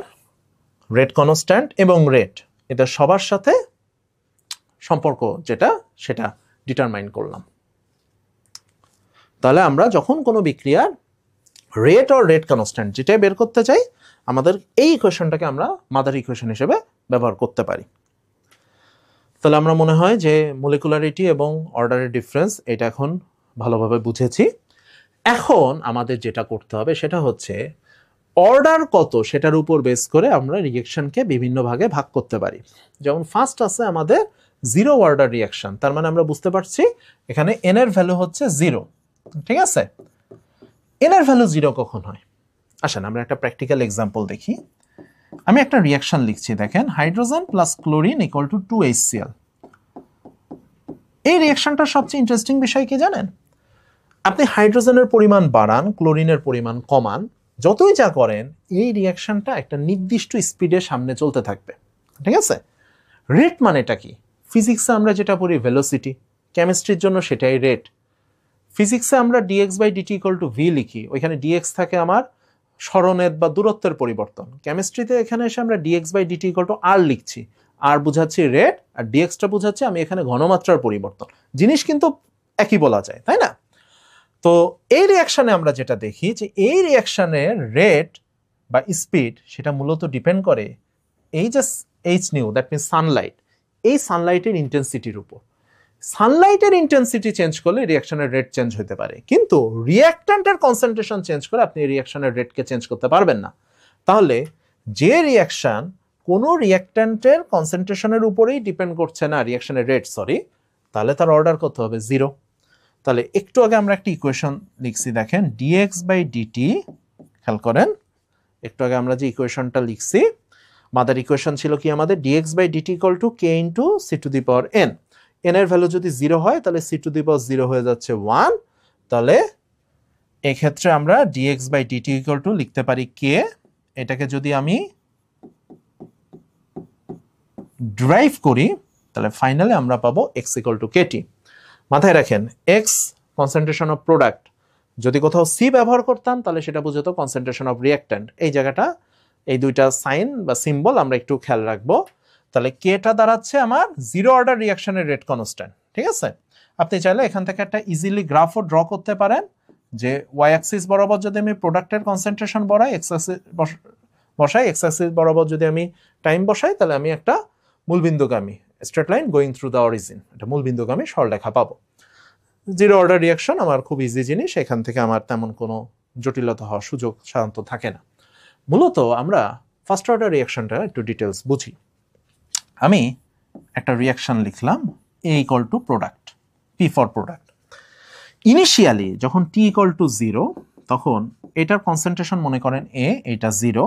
রেট কনস্ট্যান্ট এবং রেট এটা সবার সাথে সম্পর্ক যেটা সেটা ডিটারমাইন করলাম। তাহলে আমরা যখন কোনো বিক্রিয়ার রেট অর রেট কনস্ট্যান্ট যেটাই বের করতে চাই, আমাদের এই ইকুয়েশনটাকে আমরা মাদার ইকুয়েশন হিসেবে ব্যবহার করতে পারি। তাহলে আমরা মনে হয় যে মলিকুলারিটি এবং অর্ডারের ডিফারেন্স এটা এখন ভালোভাবে বুঝেছি। এখন আমাদের যেটা করতে হবে সেটা হচ্ছে অর্ডার কত সেটার উপর বেস করে আমরা রিঅ্যাকশনকে বিভিন্ন ভাগে ভাগ করতে পারি। যেমন ফার্স্ট আছে আমাদের জিরো অর্ডার রিঅ্যাকশন, তার মানে আমরা বুঝতে পারছি এখানে এন এর ভ্যালু হচ্ছে জিরো, ঠিক আছে? এন এর ভ্যালু জিরো কখন হয়? আসেন আমরা একটা প্র্যাকটিক্যাল এক্সাম্পল দেখি। আমি একটা রিঅ্যাকশন লিখছি, দেখেন hydrogen plus chlorine equal to 2HCl। এই রিঅ্যাকশনটার সবচেয়ে ইন্টারেস্টিং বিষয় কি জানেন? আপনি হাইড্রোজেনের পরিমাণ বাড়ান, ক্লোরিনের পরিমাণ কমান, যতই যা করেন এই রিঅ্যাকশনটা একটা নির্দিষ্ট স্পিডে সামনে চলতে থাকবে, ঠিক আছে? রেট মানেটা কি? ফিজিক্সে আমরা যেটা পড়ি ভেলোসিটি, কেমিস্ট্রির জন্য সেটাই রেট। ফিজিক্সে আমরা dx by dt equal to v লিখি, ওইখানে dx থাকে আমার সরণের বা দূরত্বের পরিবর্তন। কেমিস্ট্রিতে এখানে এসে আমরা dx by dt equal to r লিখছি, আর বুঝাচ্ছি রেট, আর dxটা বুঝাচ্ছি আমি এখানে ঘনমাত্রার পরিবর্তন। জিনিস কিন্তু একই বলা যায়, তাই না? তো এই রিঅ্যাকশনে আমরা যেটা দেখি যে এই রিঅ্যাকশনের রেট বা স্পিড সেটা মূলত ডিপেন্ড করে এই যে H new, that means Sunlight, এই সানলাইটের ইন্টেন্সিটির উপর। সানলাইটের ইন্টেন্সিটি চেঞ্জ করলে রিঅ্যাকশনের রেট চেঞ্জ হতে পারে, কিন্তু রিঅ্যাক্ট্যান্টের কনসেন্ট্রেশন চেঞ্জ করে আপনি রিঅ্যাকশনের রেটকে চেঞ্জ করতে পারবেন না। তাহলে যে রিঅ্যাকশন কোনো রিঅ্যাক্ট্যান্টের কনসেন্ট্রেশনের উপরেই ডিপেন্ড করছে না, রিঅ্যাকশনের রেট সরি, তাহলে তার অর্ডার কত হবে? জিরো। তাহলে একটু আগে আমরা একটা ইকুয়েশন লিখছি, দেখেন dx বাই dt, খেয়াল করেন একটু আগে আমরা যে ইকুয়েশনটা লিখছি মাদার ইকুয়েশন ছিল কি আমাদের? dx by dt equal to k into c to the power n। n এর ভ্যালু যদি 0 হয় তাহলে c টু দি পাওয়ার 0 হয়ে যাচ্ছে 1। তাহলে এক্ষেত্রে আমরা dx by dt equal to লিখতে পারি k, এটাকে যদি আমি ড্রাইভ করি তাহলে ফাইনালি আমরা পাবো x ইকুয়াল টু kt। মাথায় রাখেন x কনসেন্ট্রেশন অফ প্রোডাক্ট, যদি কোথাও c ব্যবহার করতাম তাহলে সেটা বুঝতো কনসেন্ট্রেশন অফ রিঅ্যাক্ট্যান্ট। এই জায়গাটা এই দুইটা সাইন বা সিম্বল আমরা একটু খেয়াল রাখবো। তাহলে কেটা দাঁড়াচ্ছে আমার জিরো অর্ডার রিঅ্যাকশনের রেট কনস্ট্যান্ট, ঠিক আছে? আপনি চাইলে এখান থেকে একটা ইজিলি গ্রাফও ড্র করতে পারেন যে ওয়াই অ্যাক্সিস বরাবর যদি আমি প্রোডাক্টের কনসেন্ট্রেশন বসাই, এক্স অ্যাক্সিস বরাবর যদি আমি টাইম বসাই, তাহলে আমি একটা মূলবিন্দুগামী straight line going through the origin, এটা মূলবিন্দুগামী সরলরেখা পাবো। জিরো অর্ডার রিঅ্যাকশন আমার খুব ইজি জিনিস, এখান থেকে আমার তেমন কোনো জটিলতা হওয়ার সুযোগ সাধারণত থাকে না। মূলত আমরা ফার্স্ট অর্ডার রিঅ্যাকশনটা একটু ডিটেলস বুঝি। আমি একটা রিঅ্যাকশন লিখলাম a equal to product, p for product. Initially যখন t ইকুয়াল টু 0 তখন এটার কনসেন্ট্রেশন মনে করেন a, এটা 0,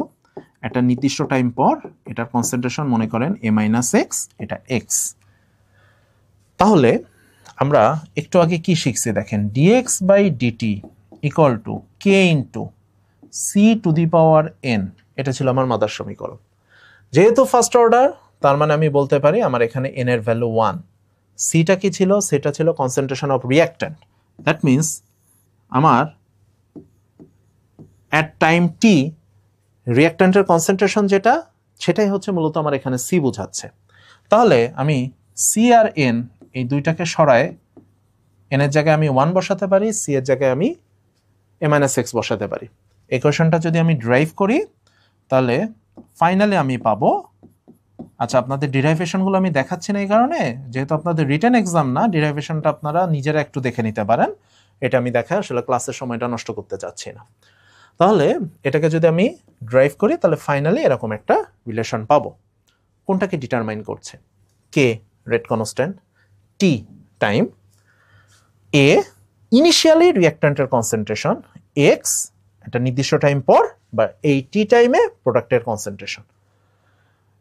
একটা নির্দিষ্ট টাইম পর এটার কনসেন্ট্রেশন মনে করেন a মাইনাস এক্স, এটা x। তাহলে আমরা একটু আগে কি শিখছি দেখেন, dx by dt equal to k into c to the power n, এটা ছিল আমার মাদার সমীকরণ। যেহেতু ফার্স্ট অর্ডার তার মানে আমি বলতে পারি আমার এখানে n এর ভ্যালু 1। সিটা কি ছিল? সেটা ছিল concentration of reactant, that means আমার অ্যাট টাইম t রিঅ্যাক্ট্যান্টের কনসেন্ট্রেশন যেটা, সেটাই হচ্ছে মূলত আমার এখানে c বোঝাচ্ছে। তাহলে আমি c আর n এই দুইটাকে সরায় n এর জায়গায় আমি 1 বসাতে পারি, c এর জায়গায় আমি a মাইনাস এক্স বসাতে পারি। ইকুয়েশনটা যদি আমি ড্রাইভ করি তাহলে ফাইনালি আমি পাবো, আচ্ছা আপনাদের ডিরাইভেশনগুলো আমি দেখাচ্ছি না এই কারণে যেহেতু আপনাদের রিটেন এক্সাম না, ডিরাইভেশনটা আপনারা নিজেরা একটু দেখে নিতে পারেন, এটা আমি দেখা আসলে ক্লাসের সময়টা নষ্ট করতে চাচ্ছি না। তাহলে এটাকে যদি আমি ড্রাইভ করি তাহলে ফাইনালি এরকম একটা রিলেশন পাবো। কোনটাকে ডিটারমাইন করছে? কে রেট কনস্ট্যান্ট, টি টাইম, এ ইনিশিয়ালি রিঅ্যাক্ট্যান্টের কনসেন্ট্রেশন, এক্স একটা নির্দিষ্ট টাইম পর বা এই টি টাইমে প্রোডাক্টের কনসেন্ট্রেশন।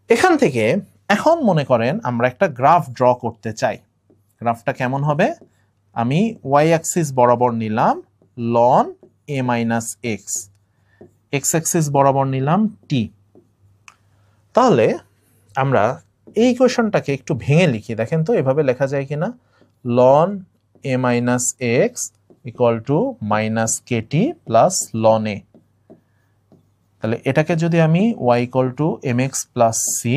এখান থেকে এখন মনে করেন আমরা একটা গ্রাফ ড্র করতে চাই। গ্রাফটা কেমন হবে? আমি ওয়াই অ্যাক্সিস বরাবর নিলাম loan A minus x, x Axis বরাবর নিলাম টি। তাহলে আমরা এই ইকুয়েশনটাকে একটু ভেঙে লিখি, দেখেন তো এভাবে লেখা যায় কিনা। Ln A minus X equal to minus KT plus ln A. তাহলে এটাকে যদি আমি y equal to M X plus C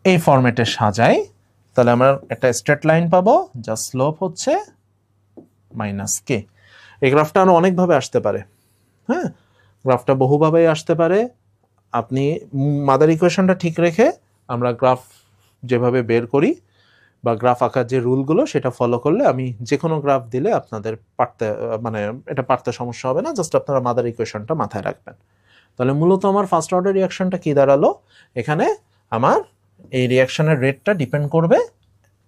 এই ফরম্যাটে সাজাই, তাহলে আমরা একটা স্ট্রেট লাইন পাবো যার স্লোপ হচ্ছে মাইনাস কে। এই গ্রাফটা আরো অনেকভাবে আসতে পারে, হ্যাঁ, গ্রাফটা বহুভাবেই আসতে পারে। আপনি মাদার ইকুয়েশনটা ঠিক রেখে আমরা গ্রাফ যেভাবে বের করি বা গ্রাফ আঁকার যে রুলগুলো সেটা ফলো করলে আমি যে কোনো গ্রাফ দিলে আপনাদের এটা পারতে সমস্যা হবে না। জাস্ট আপনারা মাদার ইকুয়েশনটা মাথায় রাখবেন। তাহলে মূলত আমার ফার্স্ট অর্ডার রিয়াকশনটা কি দাঁড়ালো? এখানে আমার এই রিয়াকশনের রেটটা ডিপেন্ড করবে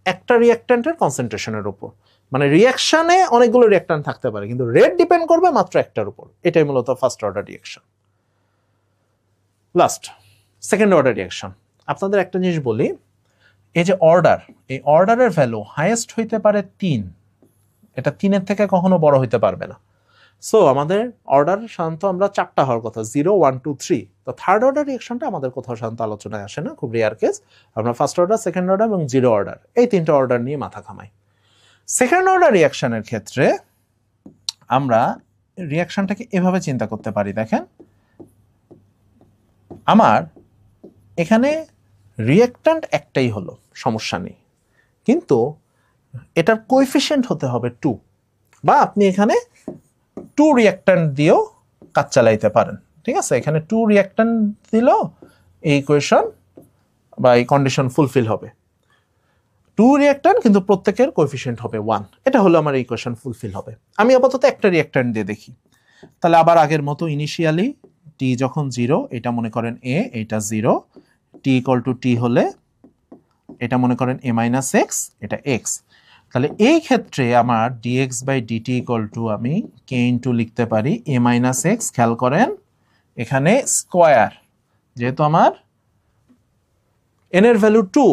একটা রিয়াক্ট্যান্টের কনসেন্ট্রেশনের উপর। মানে রিয়াকশনে অনেকগুলো রিয়াক্ট্যান্ট থাকতে পারে কিন্তু রেট ডিপেন্ড করবে মাত্র একটার উপর। এটাই মূলত first order reaction. Last second order reaction. আপনাদের একটা জিনিস বলি, এই যে অর্ডার, এই অর্ডারের ভ্যালু হাইয়েস্ট হইতে পারে 3, এটা 3-এর থেকে কখনো বড় হইতে পারবে না। সো আমাদের অর্ডার সাধারণত আমরা 4টা হওয়ার কথা, 0, 1, 2, 3। তো থার্ড অর্ডার রিয়াকশনটা আমাদের কোথাও সাধারণত আলোচনায় আসে না, খুব রেয়ার কেস। আমরা ফার্স্ট অর্ডার, সেকেন্ড অর্ডার এবং জিরো অর্ডার এই 3টা অর্ডার নিয়ে মাথা ঘামাই। সেকেন্ড অর্ডার রিয়াকশনের ক্ষেত্রে আমরা রিয়াকশনটাকে এভাবে চিন্তা করতে পারি, দেখেন আমার এখানে রিয়াক্ট্যান্ট একটাই হলো, সমস্যা নেই, কিন্তু এটার কোএফিশিয়েন্ট হতে হবে 2, বা আপনি এখানে 2 রিয়াক্ট্যান্ট দিয়েও কাজ চালাইতে পারেন। ঠিক আছে, এখানে 2 রিয়াক্ট্যান্ট দিলেও এই ইকুয়েশন বা এই কন্ডিশন ফুলফিল হবে। 2 রিয়াক্ট্যান্ট কিন্তু প্রত্যেকের কোএফিশিয়েন্ট হবে 1, এটা হলো আমার ইকুয়েশন ফুলফিল হবে। আমি আপাতত একটা রিয়াক্ট্যান্ট দিয়ে দেখি। তাহলে আবার আগের মতো ইনিশিয়ালি টি যখন 0, এটা মনে করেন এ, এটা 0, টি ইকুয়াল টু টি হলে এটা মনে করেন এ মাইনাস এক্স, এটা এক্স। তাহলে এই ক্ষেত্রে আমার dx by dt equal to আমি k ইন্টু লিখতে পারি এ মাইনাস এক্স। খেয়াল করেন এখানে স্কোয়ার, যেহেতু আমার n এর ভ্যালু 2,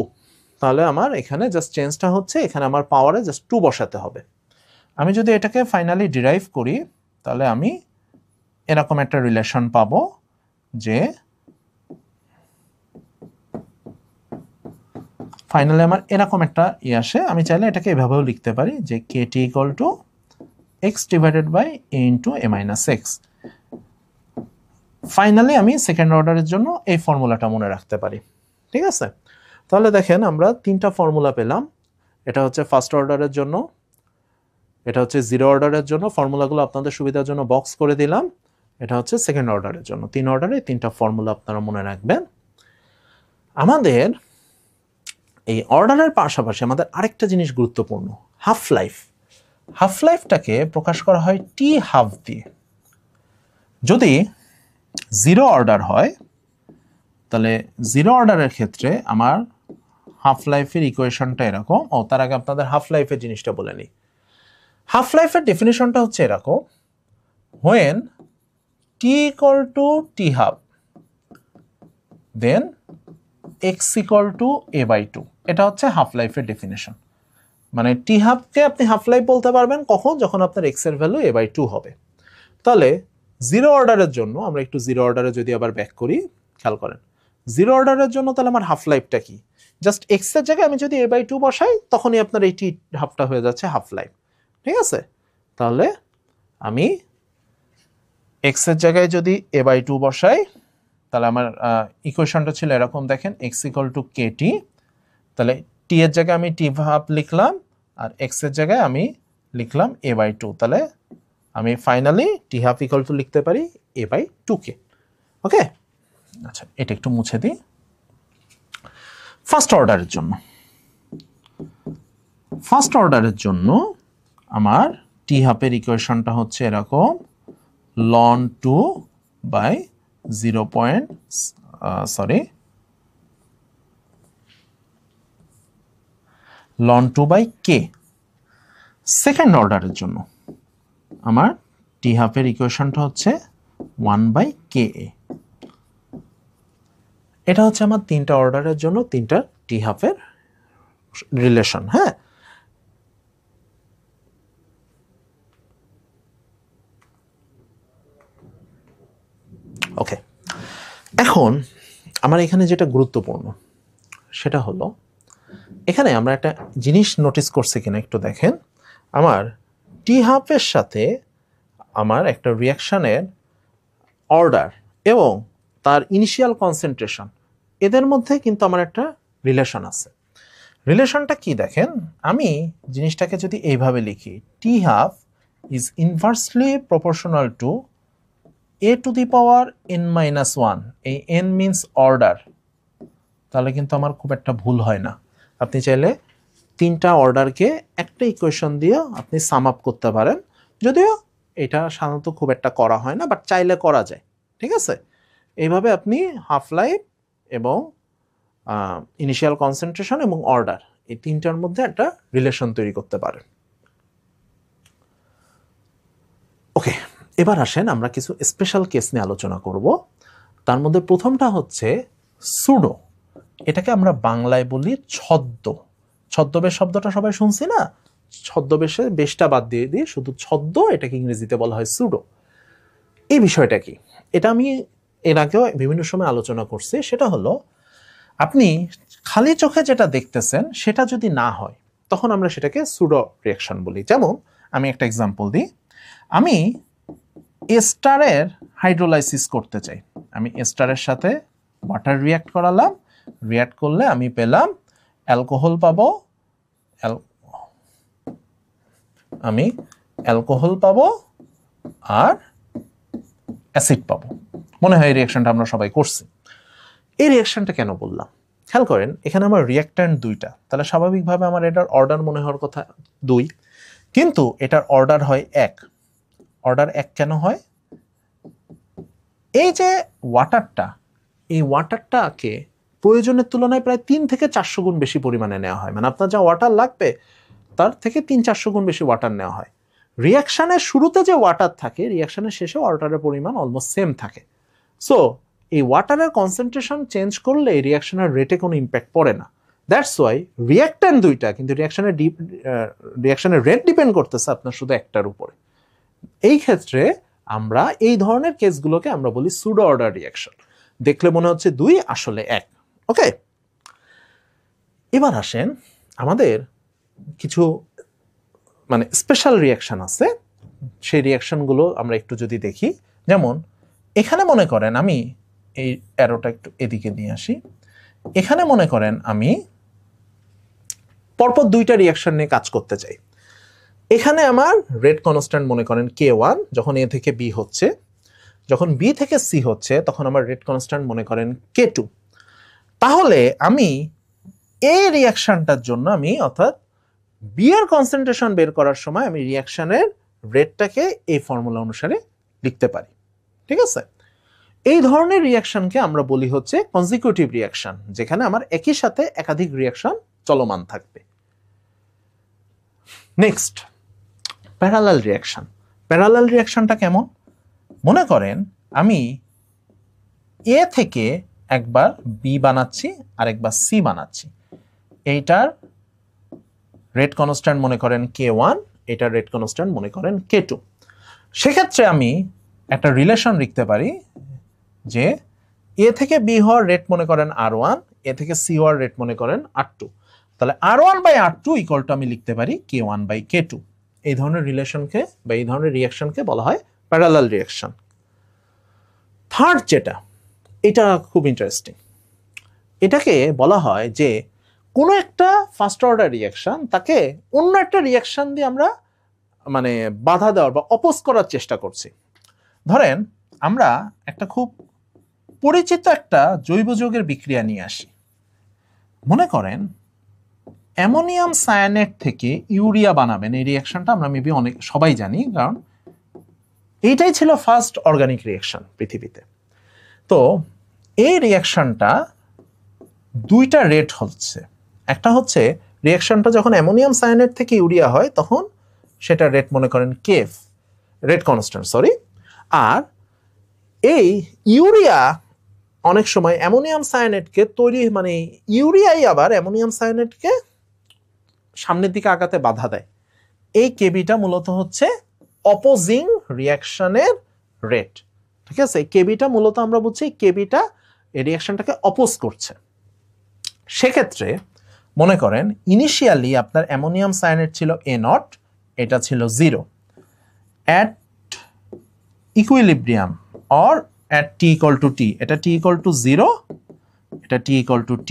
তাহলে আমার এখানে জাস্ট চেঞ্জটা হচ্ছে, এখানে আমার পাওয়ারে জাস্ট 2 বসাতে হবে। আমি যদি এটাকে ফাইনালি ডিরাইভ করি তাহলে আমি এরকম একটা রিলেশন পাবো যে ফাইনালি আমার এরকম একটা আসে। আমি চাইলে এটাকে এভাবেও লিখতে পারি যে kt equal to X divided by A into A minus X. Finally আমি সেকেন্ড অর্ডারের জন্য এই ফর্মুলাটা মনে রাখতে পারি। ঠিক আছে, তাহলে দেখেন আমরা 3টা ফর্মুলা পেলাম। এটা হচ্ছে ফার্স্ট অর্ডারের জন্য, এটা হচ্ছে জিরো অর্ডারের জন্য, ফর্মুলাগুলো আপনাদের সুবিধার জন্য বক্স করে দিলাম। এটা হচ্ছে সেকেন্ড অর্ডারের জন্য। 3 অর্ডারে 3টা ফর্মুলা আপনারা মনে রাখবেন। আমাদের এই অর্ডারের পাশাপাশি আমাদের আরেকটা জিনিস গুরুত্বপূর্ণ, হাফ লাইফ। হাফ লাইফটাকে প্রকাশ করা হয় টি হাফ দিয়ে। যদি জিরো অর্ডার হয় তাহলে জিরো অর্ডারের ক্ষেত্রে আমার হাফ লাইফের ইকুয়েশনটা এরকম। তার আগে আপনাদের হাফ লাইফের জিনিসটা বলে নিই। হাফ লাইফের ডেফিনিশনটা হচ্ছে এরকম, when t equal to t half then x equal to a by 2, এটা হচ্ছে হাফ লাইফের ডেফিনিশন। মানে টি হাফকে আপনি হাফ লাইফ বলতে পারবেন কখন, যখন আপনার x এর ভ্যালু a by 2 হবে। তাহলে জিরো অর্ডারের জন্য আমরা একটু জিরো অর্ডারে যদি আবার ব্যাক করি, খেয়াল করেন জিরো অর্ডারের জন্য তাহলে আমার হাফ লাইফটা কি, জাস্ট x এর জায়গায় আমি যদি a by 2 বসাই তখনই আপনার এই টি হাফটা হয়ে যাচ্ছে হাফ লাইফ। ঠিক আছে, তাহলে আমি x এর জায়গায় যদি a by 2 বসাই তাহলে আমার ইকুয়েশনটা ছিল এরকম, দেখেন x ইকুয়াল টু kt, তাহলে t এর জায়গায় আমি t হাফ লিখলাম আর x এর জায়গায় আমি লিখলাম a by 2। তাহলে আমি finally t half equal to লিখতে পারি a by 2k। ওকে, আচ্ছা এটা একটু মুছে দিই। ফার্স্ট অর্ডারের জন্য, ফার্স্ট অর্ডারের জন্য আমার টি হাফের ইকুয়েশনটা হচ্ছে এরকম, ln 2 by 0. ln 2 by k। Second অর্ডারের জন্য আমার টি হাফের ইকুয়েশনটা হচ্ছে 1/Ka। এটা হচ্ছে আমার তিনটা অর্ডারের জন্য তিনটা টি হাফের রিলেশন। হ্যাঁ, ওকে। এখন আমার এখানে যেটা গুরুত্বপূর্ণ সেটা হলো, এখানে আমরা একটা জিনিস নোটিস করছি কিনা একটু দেখেন। আমার টি হাফের সাথে আমার একটা রিয়াকশানের অর্ডার এবং তার ইনিশিয়াল কনসেন্ট্রেশন, এদের মধ্যে কিন্তু আমার একটা রিলেশন আছে। রিলেশনটা কি দেখেন, আমি জিনিসটাকে যদি এইভাবে লিখি, T half is inversely proportional to a to the power n-1, এই n মিনস অর্ডার, তাহলে কিন্তু আমার খুব একটা ভুল হয় না। আপনি চাইলে তিনটা অর্ডারকে একটা ইকুয়েশন দিয়ে আপনি সাম আপ করতে পারেন, যদিও এটা সাধারণত খুব একটা করা হয় না, বাট চাইলে করা যায়। ঠিক আছে, এইভাবে আপনি হাফ লাইফ এবং ইনিশিয়াল কনসেন্ট্রেশন এবং অর্ডার, এই তিনটার মধ্যে একটা রিলেশন তৈরি করতে পারেন। ওকে, এবার আসেন আমরা কিছু স্পেশাল কেস নিয়ে আলোচনা করব। তার মধ্যে প্রথমটা হচ্ছে সুডো। এটাকে আমরা বাংলায় বলি ছদ্ম। ছদ্মবেশ শব্দটা সবাই শুনছি না? ছদ্মবেশে বেশটা বাদ দিয়ে দিয়ে শুধু ছদ্ম, এটাকে ইংরেজিতে বলা হয় সুডো। এই বিষয়টা কি, এটা আমি এর আগেও বিভিন্ন সময় আলোচনা করছি। সেটা হলো, আপনি খালি চোখে যেটা দেখতেছেন সেটা যদি না হয় তখন আমরা সেটাকে সুডো রিয়াকশন বলি। যেমন আমি একটা এক্সাম্পল দিই, আমি এস্টারের হাইড্রোলাইসিস করতে চাই। আমি এস্টারের সাথে ওয়াটার রিয়াক্ট করালাম, রিয়াক্ট করলে আমি পেলাম অ্যালকোহল পাবো, আমি অ্যালকোহল পাবো আর অ্যাসিড পাবো। মনে হয় এই রিয়াকশনটা আমরা সবাই করছি। এই রিয়াকশনটা কেন বললাম খেয়াল করেন, এখানে আমার রিয়াক্ট্যান্ট দুইটা, তাহলে স্বাভাবিকভাবে আমার এটার অর্ডার মনে হওয়ার কথা 2, কিন্তু এটার অর্ডার হয় 1। অর্ডার 1 কেন হয়? এই যে ওয়াটারটা, এই ওয়াটারটাকে প্রয়োজনের তুলনায় প্রায় 3 থেকে 400 গুণ বেশি পরিমাণে নেওয়া হয়। মানে আপনার যা ওয়াটার লাগবে তার থেকে 300-400 গুণ বেশি ওয়াটার নেওয়া হয়। রিয়াকশনের শুরুতে যে ওয়াটার থাকে, রিয়াকশনের শেষে ওয়াটারের পরিমাণ অলমোস্ট সেম থাকে। সো এই ওয়াটারের কনসেন্ট্রেশন চেঞ্জ করলে এই রিয়াকশনের রেটে কোনো ইম্প্যাক্ট পড়ে না। দ্যাটস ওয়াই রিয়াক্ট্যান্ট দুইটা, কিন্তু রিয়াকশনের রেট ডিপেন্ড করতেছে আপনার শুধু একটার উপরে। এই ক্ষেত্রে আমরা এই ধরনের কেসগুলোকে আমরা বলি সুডো অর্ডার রিয়াকশন। দেখলে মনে হচ্ছে 2, আসলে 1। ওকে, এবার আসেন আমাদের কিছু মানে স্পেশাল রিয়াকশন আছে, সেই রিয়াকশনগুলো আমরা একটু যদি দেখি। যেমন এখানে মনে করেন, আমি এই অ্যারোটা একটু এদিকে নিয়ে আসি, এখানে মনে করেন আমি পরপর দুইটা রিয়াকশন নিয়ে কাজ করতে চাই। এখানে আমার রেট কনস্ট্যান্ট মনে করেন K1, যখন A থেকে B হচ্ছে, যখন B থেকে C হচ্ছে তখন আমার রেট কনস্ট্যান্ট মনে করেন K2। তাহলে আমি এই রিয়াকশনটার জন্য আমি, অর্থাৎ B এর কনসেন্ট্রেশন বের করার সময় আমি রিয়াকশনের রেটটাকে এই ফর্মুলা অনুসারে লিখতে পারি। ঠিক আছে, এই ধরনের রিয়াকশনকে আমরা বলি হচ্ছে কনজিকিউটিভ রিয়াকশন, যেখানে আমার একই সাথে একাধিক রিয়াকশন চলমান থাকবে। Next, parallel reaction. প্যারালাল রিয়াকশনটা কেমন? মনে করেন আমি এ থেকে একবার বি বানাচ্ছি আর একবার সি বানাচ্ছি। এইটার রেট কনস্ট্যান্ট মনে করেন K1, এটার রেট কনস্ট্যান্ট মনে করেন K2। সেক্ষেত্রে আমি একটা রিলেশন লিখতে পারি যে এ থেকে বি হওয়ার রেট মনে করেন R1, এ থেকে সি হওয়ার রেট মনে করেন R2। তাহলে R1/R2 ইকুয়াল টু আমি লিখতে পারি K1/K2। এই ধরনের রিলেশনকে বা এই ধরনের রিয়াকশনকে বলা হয় প্যারালাল রিয়াকশন। থার্ড যেটা, এটা খুব ইন্টারেস্টিং। এটাকে বলা হয় যে কোনো একটা ফার্স্ট অর্ডার রিয়াকশন, তাকে অন্য একটা রিয়াকশন দিয়ে আমরা মানে বাধা দেওয়ার বা অপোজ করার চেষ্টা করছি। ধরেন আমরা একটা খুব পরিচিত একটা জৈব যৌগের বিক্রিয়া নিয়ে আসি। মনে করেন অ্যামোনিয়াম সায়ানেট থেকে ইউরিয়া বানাবেন। এই রিয়াকশনটা আমরা মেবি অনেক সবাই জানি, কারণ এইটাই ছিল ফার্স্ট অর্গানিক রিয়াকশন পৃথিবীতে। তো এই রিয়াকশনটা দুইটা রেট হচ্ছে। একটা হচ্ছে রিয়াকশনটা যখন অ্যামোনিয়াম সায়ানেট থেকে ইউরিয়া হয় তখন সেটা রেট মনে করেন কেএফ, রেট কনস্ট্যান্ট সরি। আর এই ইউরিয়া অনেক সময় অ্যামোনিয়াম সায়ানেটকে তৈরি মানে ইউরিয়াই আবার অ্যামোনিয়াম সায়ানেটকে সামনের দিকে আগাতে বাধা দেয়। এই কেবিটা মূলত হচ্ছে অপোজিং রিয়াকশনের রেট, ঠিক আছে? কেবিটা মূলত আমরা বুঝছি কেবিটা এই রিয়াকশনটাকে অপোজ করছে। সেক্ষেত্রে মনে করেন ইনিশিয়ালি আপনার অ্যামোনিয়াম সায়ানেট ছিল A0, এটা ছিল 0 at equilibrium or at t equal to t, এটা t ইকুয়াল টু 0, এটা t equal to t।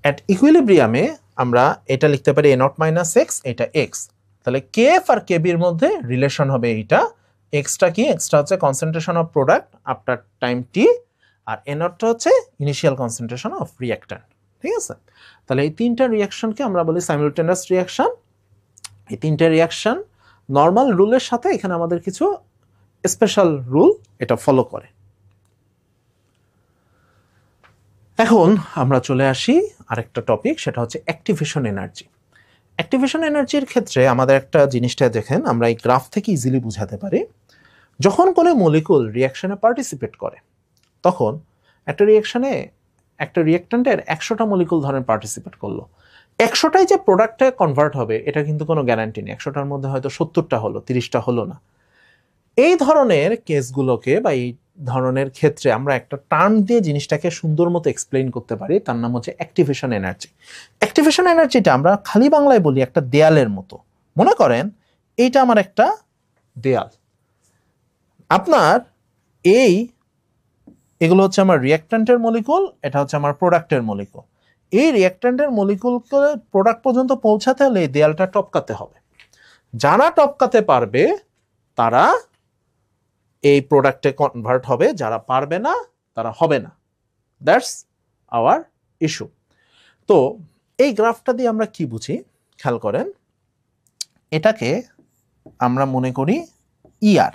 At ইকুইলিব্রিয়ামে আমরা এটা লিখতে পারি A0 মাইনাস x, এটা x। তাহলে কেএফ আর কেবির মধ্যে রিলেশন হবে এইটা। এক্সটা কি? এক্সটা হচ্ছে concentration of product after time T, আর A0টা হচ্ছে ইনিশিয়াল কনসেন্ট্রেশন অফ রিঅ্যাক্ট্যান্ট, ঠিক আছে? তাহলে এই তিনটা রিয়াকশনকে আমরা বলি সাইমুলটেনিয়াস রিয়াকশন। এই তিনটা রিয়াকশন নর্মাল রুলের সাথে এখানে আমাদের কিছু স্পেশাল রুল এটা ফলো করে। এখন আমরা চলে আসি আরেকটা টপিক, সেটা হচ্ছে অ্যাক্টিভেশন এনার্জি। অ্যাক্টিভেশন এনার্জির ক্ষেত্রে আমাদের একটা জিনিসটা দেখেন, আমরা এই গ্রাফ থেকে ইজিলি বুঝাতে পারি। যখন কোনো মলিকুল রিয়াকশনে পার্টিসিপেট করে, তখন একটা রিয়াকশনে একটা রিয়াক্ট্যান্টের 100টা মলিকুল ধরেন পার্টিসিপেট করলো, 100টাই যে প্রোডাক্টে কনভার্ট হবে এটা কিন্তু কোনো গ্যারান্টি নেই। 100টার মধ্যে হয়তো 70টা হলো, 30টা হলো না। এই ধরনের কেসগুলোকে বা এই ধরনের ক্ষেত্রে আমরা একটা টার্ম দিয়ে জিনিসটাকে সুন্দর মতো এক্সপ্লেইন করতে পারি, তার নাম হচ্ছে অ্যাক্টিভেশন এনার্জি। অ্যাক্টিভেশন এনার্জিটা আমরা খালি বাংলায় বলি একটা দেয়ালের মতো। মনে করেন এইটা আমার একটা দেয়াল, আপনার এগুলো হচ্ছে আমার রিঅ্যাক্ট্যান্টের মলিকুল, এটা হচ্ছে আমার প্রোডাক্টের মলিকুল। এই রিঅ্যাক্ট্যান্টের মলিকুলকে প্রোডাক্ট পর্যন্ত পৌঁছাতে হলে এই দেয়ালটা টপকাতে হবে। যারা টপকাতে পারবে তারা এই প্রোডাক্টে কনভার্ট হবে, যারা পারবে না তারা হবে না। That's our issue. তো এই গ্রাফটা দিয়ে আমরা কি বুঝি খেয়াল করেন, এটাকে আমরা মনে করি ইআর,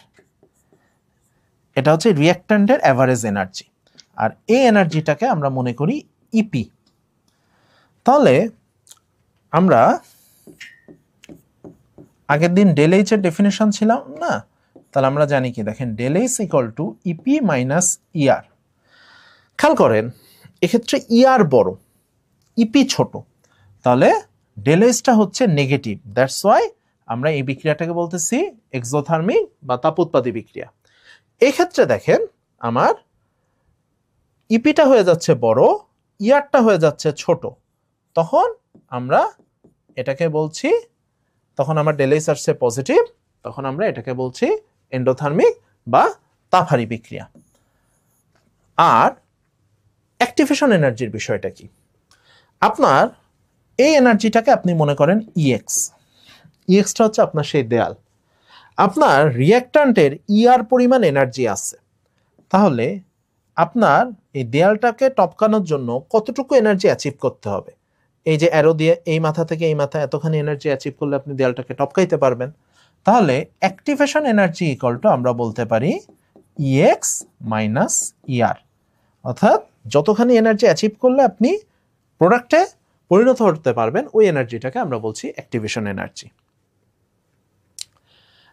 এটা হচ্ছে রিঅ্যাক্ট্যান্টের অ্যাভারেজ এনার্জি, আর এই এনার্জিটাকে আমরা মনে করি ইপি। তাহলে আমরা আগের দিন ডেল এইচ এর ডেফিনেশন ছিলাম না, তাহলে আমরা জানি কি, দেখেন del H equal to EP minus ER. খেয়াল করেন এক্ষেত্রে ইআর বড়, ইপি ছোট, তাহলে ডেল এইচটা হচ্ছে নেগেটিভ। দ্যাটস ওয়াই আমরা এই বিক্রিয়াটাকে বলতেছি এক্সোথার্মিক বা তাপোৎপাদী বিক্রিয়া। এক্ষেত্রে দেখেন আমার ইপিটা হয়ে যাচ্ছে বড়, ইআরটা হয়ে যাচ্ছে ছোট, তখন আমরা এটাকে বলছি, তখন আমার ডেল এইচ আসছে পজিটিভ, তখন আমরা এটাকে বলছি এন্ডোথার্মিক বা তাপহারী বিক্রিয়া। আর অ্যাক্টিভেশন এনার্জির বিষয়টা কি, আপনার এই এনার্জিটাকে আপনি মনে করেন ইএক্স। ইএক্সটা হচ্ছে আপনার সেই দেয়াল, আপনার রিঅ্যাক্ট্যান্টের ইআর পরিমাণ এনার্জি আছে, তাহলে আপনার এই দেয়ালটাকে টপকানোর জন্য কতটুকু এনার্জি অ্যাচিভ করতে হবে? এই যে অ্যারো দিয়ে এই মাথা থেকে এই মাথা এতখানি এনার্জি অ্যাচিভ করলে আপনি দেয়ালটাকে টপকাইতে পারবেন। তাহলে অ্যাক্টিভেশন এনার্জি ইকুয়াল টু আমরা বলতে পারি ইএক্স মাইনাস ইআর, অর্থাৎ যতখানি এনার্জি অ্যাচিভ করলে আপনি প্রোডাক্টে পরিণত হতে পারবেন ওই এনার্জিটাকে আমরা বলছি অ্যাক্টিভেশন এনার্জি।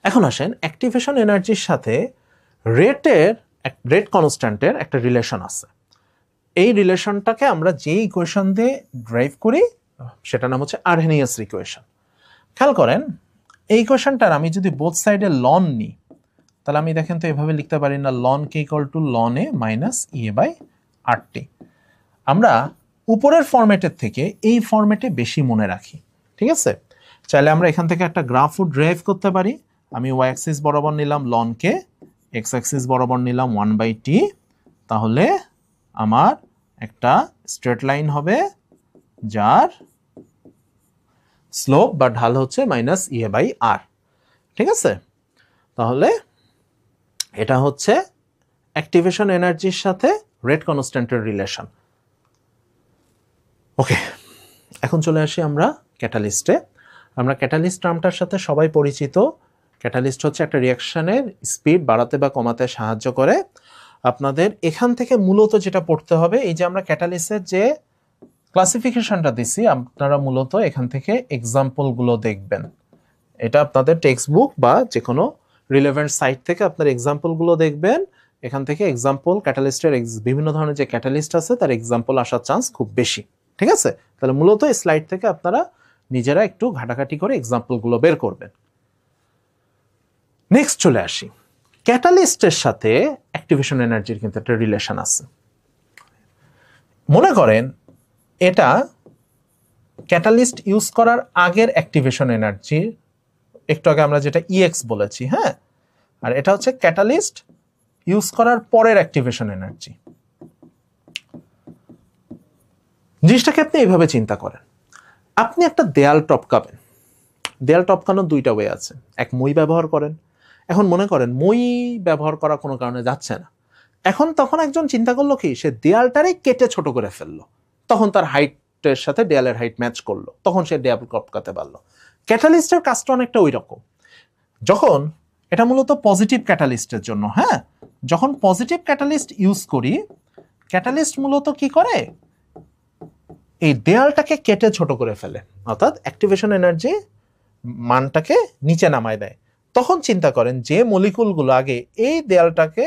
এখন আসেন অ্যাক্টিভেশন এনার্জির সাথে রেট কনস্ট্যান্টের একটা রিলেশন আছে। এই রিলেশনটাকে আমরা যেই ইকুয়েশন দিয়ে ড্রাইভ করি সেটার নাম হচ্ছে আরহেনিয়াস ইকুয়েশন। খেয়াল করেন এই ইকুয়েশনটার আমি যদি বোথ সাইডে লন নিই, তাহলে আমি দেখেন তো এভাবে লিখতে পারি না, ln K equal to ln A minus EA by RT. আমরা উপরের ফরম্যাটের থেকে এই ফরম্যাটে বেশি মনে রাখি, ঠিক আছে? চাইলে আমরা এখান থেকে একটা গ্রাফও ড্রাইভ করতে পারি। আমি ওয়াই অ্যাক্সিস বরাবর নিলাম লন কে, এক্স অ্যাক্সিস বরাবর নিলাম 1/t, তাহলে আমার একটা স্ট্রেট লাইন হবে যার স্লোপ বা ঢাল হচ্ছে মাইনাস ইএ বাই আর, ঠিক আছে? তাহলে এটা হচ্ছে অ্যাক্টিভেশন এনার্জির সাথে রেট কনস্ট্যান্টের রিলেশন। ওকে, এখন চলে আসি আমরা ক্যাটালিস্টে। আমরা ক্যাটালিস্ট টার্মটার সাথে সবাই পরিচিত। ক্যাটালিস্ট হচ্ছে একটা রিঅ্যাকশনের স্পিড বাড়াতে বা কমাতে সাহায্য করে। আপনাদের এখান থেকে মূলত যেটা পড়তে হবে, এই যে আমরা ক্যাটালিস্টের যে ক্লাসিফিকেশনটা দিছি, আপনারা মূলত এখান থেকে এক্সাম্পলগুলো দেখবেন। এটা আপনাদের টেক্সট বুক বা যে কোনো রিলেভেন্ট সাইট থেকে আপনার এক্সাম্পলগুলো দেখবেন, এখান থেকে এক্সাম্পল ক্যাটালিস্টের বিভিন্ন ধরনের যে ক্যাটালিস্ট আছে তার এক্সাম্পল আসার চান্স খুব বেশি। ঠিক আছে, তাহলে মূলত এই স্লাইড থেকে আপনারা নিজেরা একটু ঘাটাঘাটি করে এক্সাম্পলগুলো বের করবেন। নেক্সট চলে আসি, ক্যাটালিস্টের সাথে অ্যাক্টিভেশন এনার্জির কিন্তু একটা রিলেশন আছে। মনে করেন এটা ক্যাটালিস্ট ইউজ করার আগের অ্যাক্টিভেশন এনার্জি, একটু আগে আমরা যেটা ইএক্স বলেছি, হ্যাঁ, আর এটা হচ্ছে ক্যাটালিস্ট ইউজ করার পরের অ্যাক্টিভেশন এনার্জি। জিনিসটাকে আপনি এইভাবে চিন্তা করেন, আপনি একটা দেয়াল টপকাবেন, দেয়াল টপকানোর দুইটা ওয়ে আছে, এক মই ব্যবহার করেন। এখন মনে করেন মই ব্যবহার করা কোনো কারণে যাচ্ছে না, তখন একজন চিন্তা করলো কি, সে দেয়ালটারই কেটে ছোট করে ফেললো, তখন তার হাইটের সাথে দেয়ালের হাইট ম্যাচ করলো, তখন সে দেয়াল টপকাতে পারলো। ক্যাটালিস্টের কাজটা অনেকটা ওই রকম। যখন এটা মূলত পজিটিভ ক্যাটালিস্টের জন্য, হ্যাঁ, যখন পজিটিভ ক্যাটালিস্ট ইউজ করি, ক্যাটালিস্ট মূলত কি করে, এই দেয়ালটাকে কেটে ছোট করে ফেলে, অর্থাৎ অ্যাক্টিভেশন এনার্জি মানটাকে নিচে নামায় দেয়। তখন চিন্তা করেন যে মলিকুলগুলো আগে এই দেয়ালটাকে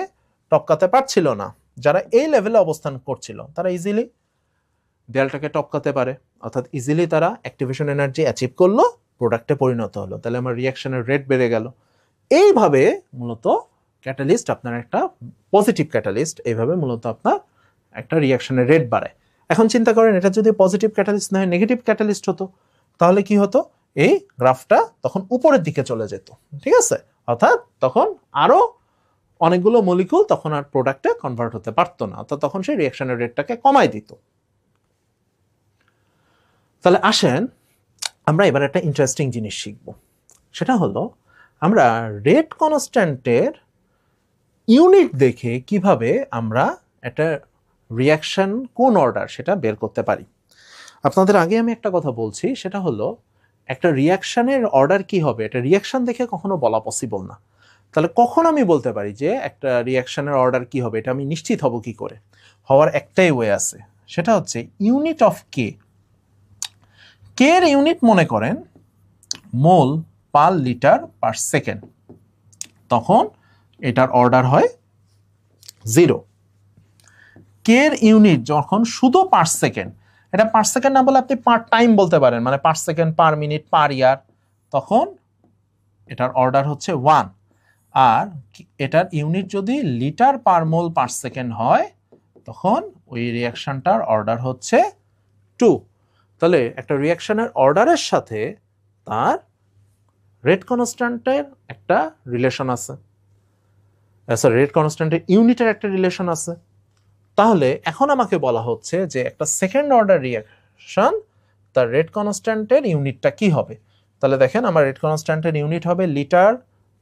টপকাতে পারছিল না, যারা এই লেভেলে অবস্থান করছিল, তারা ইজিলি দেয়ালটাকে টপকাতে পারে, অর্থাৎ ইজিলি তারা অ্যাক্টিভেশন এনার্জি অ্যাচিভ করলো, প্রোডাক্টে পরিণত হলো, তাহলে আমার রিয়াকশনের রেট বেড়ে গেল। এইভাবে মূলত ক্যাটালিস্ট, আপনার একটা পজিটিভ ক্যাটালিস্ট, এইভাবে মূলত আপনার একটা রিয়াকশনের রেট বাড়ায়। এখন চিন্তা করেন এটা যদি পজিটিভ ক্যাটালিস্ট না হয় নেগেটিভ ক্যাটালিস্ট হতো, তাহলে কি হতো, এই গ্রাফটা তখন উপরের দিকে চলে যেত। ঠিক আছে, অর্থাৎ তখন আরো অনেকগুলো মলিকুল তখন আর প্রোডাক্টে কনভার্ট হতে পারতো না, অর্থাৎ তখন সেই রিয়াকশনের রেটটাকে কমায় দিত। তাহলে আসেন আমরা এবার একটা ইন্টারেস্টিং জিনিস শিখব, সেটা হলো আমরা রেট কনস্ট্যান্টের ইউনিট দেখে কিভাবে আমরা একটা রিয়াকশন কোন অর্ডার সেটা বের করতে পারি। আপনাদের আগে আমি একটা কথা বলছি, সেটা হলো একটা রিয়াকশনের অর্ডার কি হবে এটা রিয়াকশন দেখে কখনো বলা পসিবল না। তাহলে কখন আমি বলতে পারি যে একটা রিয়াকশনের অর্ডার কি হবে, এটা আমি নিশ্চিত হব কি করে? হওয়ার একটাই ওয়ে আছে, সেটা হচ্ছে ইউনিট অফ কে। কে এর ইউনিট মনে করেন মোল পার লিটার পার সেকেন্ড, তখন এটার অর্ডার হয় 0। কে এর ইউনিট যখন শুধু পার সেকেন্ড, এটা পার সেকেন্ড না বলে আপনি পার টাইম বলতে পারেন, মানে পার সেকেন্ড, পার মিনিট, পার ইয়ার, তখন এটার অর্ডার হচ্ছে 1। আর এটার ইউনিট যদি লিটার পার মোল পার সেকেন্ড হয়, তখন ওই রিয়াকশনটার অর্ডার হচ্ছে 2। তাহলে একটা রিয়াকশনের অর্ডারের সাথে তার রেট কনস্ট্যান্টের একটা রিলেশন আছে, রেট কনস্ট্যান্টের ইউনিটের একটা রিলেশন আছে। তাহলে এখন আমাকে বলা হচ্ছে যে একটা সেকেন্ড অর্ডার রিয়াকশন, তার রেট কনস্ট্যান্টের ইউনিটটা কি হবে? তাহলে দেখেন আমার রেট কনস্ট্যান্টের ইউনিট হবে লিটার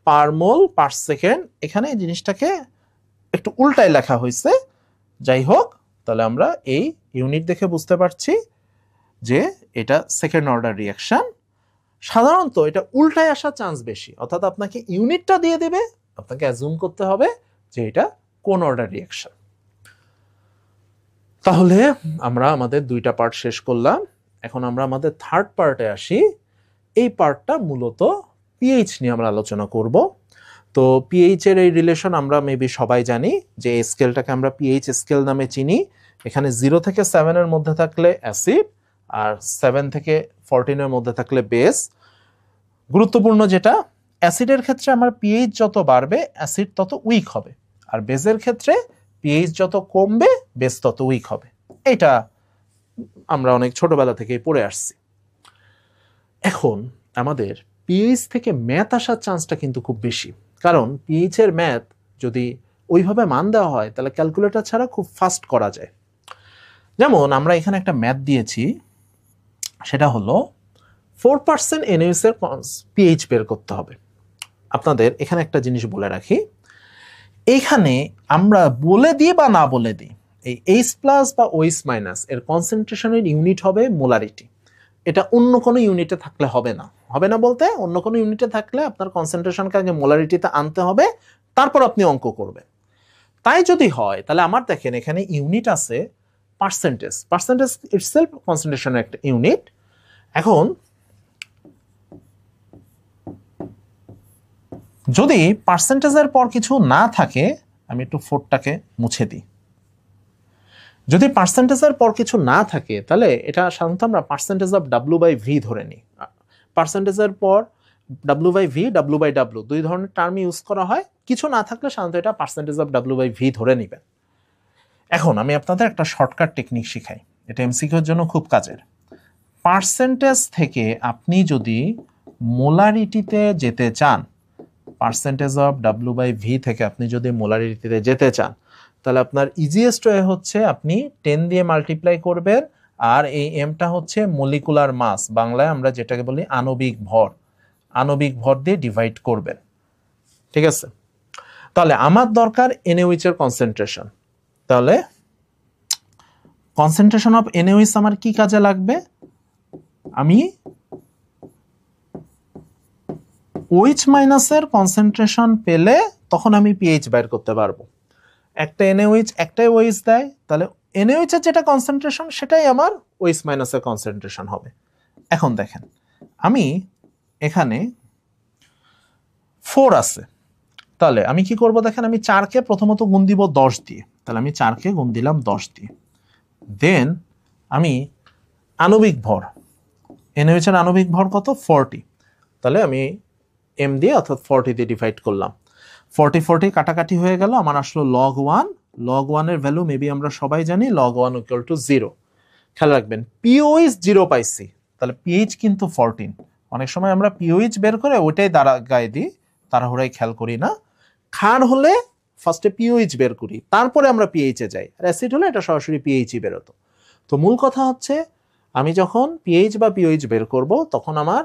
পার মোল পার সেকেন্ড। এখানে এই জিনিসটাকে একটু উল্টায় লেখা হয়েছে, যাই হোক, তাহলে আমরা এই ইউনিট দেখে বুঝতে পারছি যে এটা সেকেন্ড অর্ডার রিয়াকশন। সাধারণত এটা উল্টায় আসার চান্স বেশি, অর্থাৎ আপনাকে ইউনিটটা দিয়ে দেবে, আপনাকে অ্যাজুম করতে হবে যে এটা কোন অর্ডার রিয়াকশন। তাহলে আমরা আমাদের দুইটা পার্ট শেষ করলাম, এখন আমরা আমাদের থার্ড পার্টে আসি। এই পার্টটা মূলত পিএইচ নিয়ে আমরা আলোচনা করব। তো পিএইচ এর এই রিলেশন আমরা মেবি সবাই জানি যে এই স্কেলটাকে আমরা পিএইচ স্কেল নামে চিনি। এখানে 0 থেকে 7 এর মধ্যে থাকলে অ্যাসিড, আর 7 থেকে 14 এর মধ্যে থাকলে বেস। গুরুত্বপূর্ণ যেটা, অ্যাসিডের ক্ষেত্রে আমার পিএইচ যত বাড়বে অ্যাসিড তত উইক হবে, আর বেসের ক্ষেত্রে পিএইচ যত কমবে বেস তত উইক হবে। এটা আমরা অনেক ছোটবেলা থেকেই পড়ে আসছি। এখন আমাদের পিএইচ থেকে ম্যাথ আসার চান্সটা কিন্তু খুব বেশি, কারণ পিএইচ এর ম্যাথ যদি ওইভাবে মান দেওয়া হয় তাহলে ক্যালকুলেটর ছাড়া খুব ফাস্ট করা যায়। যেমন আমরা এখানে একটা ম্যাথ দিয়েছি, সেটা হলো 4% NaOH এর পিএইচ বের করতে হবে। আপনাদের এখানে একটা জিনিস বলে রাখি, এইখানে আমরা বলে দিই বা না বলে দিই, এই H+ বা OH- এর কনসেন্ট্রেশনের ইউনিট হবে মোলারিটি। এটা অন্য কোনো ইউনিটে থাকলে হবে না। হবে না বলতে, অন্য কোনো ইউনিটে থাকলে আপনার কনসেন্ট্রেশনকে আগে মোলারিটিতে আনতে হবে, তারপর আপনি অঙ্ক করবেন। তাই যদি হয় তাহলে আমার দেখেন এখানে ইউনিট আছে পার্সেন্টেজ। পার্সেন্টেজ ইটসেলফ কনসেন্ট্রেশনের একটা ইউনিট। এখন যদি পার্সেন্টেজের পর কিছু না থাকে, আমি একটু 4টাকে মুছে দিই। যদি পার্সেন্টেজের পর কিছু না থাকে তাহলে এটা সাধারণত আমরা percentage of W by V ধরে নিই। পার্সেন্টেজের পর W by V, W by W দুই ধরনের টার্ম ইউজ করা হয়। কিছু না থাকলে সাধারণত এটা percentage of W by V ধরে নেবেন। এখন আমি আপনাদের একটা শর্টকাট টেকনিক শিখাই, এটা এমসিকিউর জন্য খুব কাজের। পার্সেন্টেজ থেকে আপনি যদি মোলারিটিতে যেতে চান, percentage of W by V থেকে আপনি যদি মোলারিটিতে যেতে চান, তাহলে আপনার ইজিয়েস্ট ওয়ে হচ্ছে আপনি 10 দিয়ে মাল্টিপ্লাই করবেন, আর এই এমটা হচ্ছে মলিকুলার মাস, বাংলায় আমরা যেটাকে বলি আণবিক ভর, আণবিক ভর দিয়ে ডিভাইড করবেন। ঠিক আছে, তাহলে আমার দরকার NaOH এর কনসেন্ট্রেশন। তাহলে কনসেন্ট্রেশন অফ NaOH আমার কি কাজে লাগবে? আমি OH মাইনাসের কনসেন্ট্রেশন পেলে তখন আমি পিএইচ বের করতে পারবো। একটা NaOH একটাই OH দেয়, তাহলে NaOH এর যেটা কনসেন্ট্রেশন সেটাই আমার OH মাইনাসের কনসেন্ট্রেশন হবে। এখন দেখেন আমি এখানে 4 আছে, তাহলে আমি কি করব দেখেন, আমি 4কে প্রথমত গুণ দিব 10 দিয়ে, তাহলে আমি 4কে গুণ দিলাম 10 দিয়ে। দেন আমি আণবিক ভর, NaOH এর আণবিক ভর কত? 40, তাহলে আমি m দিয়ে অর্থাৎ 40 দিয়ে ডিভাইড করলাম। 40 কাটাকাটি হয়ে গেল, আমার আসলো log 1। log 1 এর ভ্যালু মেবি আমরা সবাই জানি, log 1 ইকুয়াল টু 0। খেয়াল রাখবেন POH 0 পাইছি, তাহলে pH কিন্তু 14। অনেক সময় আমরা POH বের করে ওইটাই দ্বারা গায়ে দিই, তাড়াহুড়াই খেয়াল করি না। ক্ষার হলে ফার্স্টে POH বের করি, তারপরে আমরা pH এ যাই, আর অ্যাসিড হলে এটা সরাসরি pH বেরোতো। তো মূল কথা হচ্ছে আমি যখন pH বা POH বের করব তখন আমার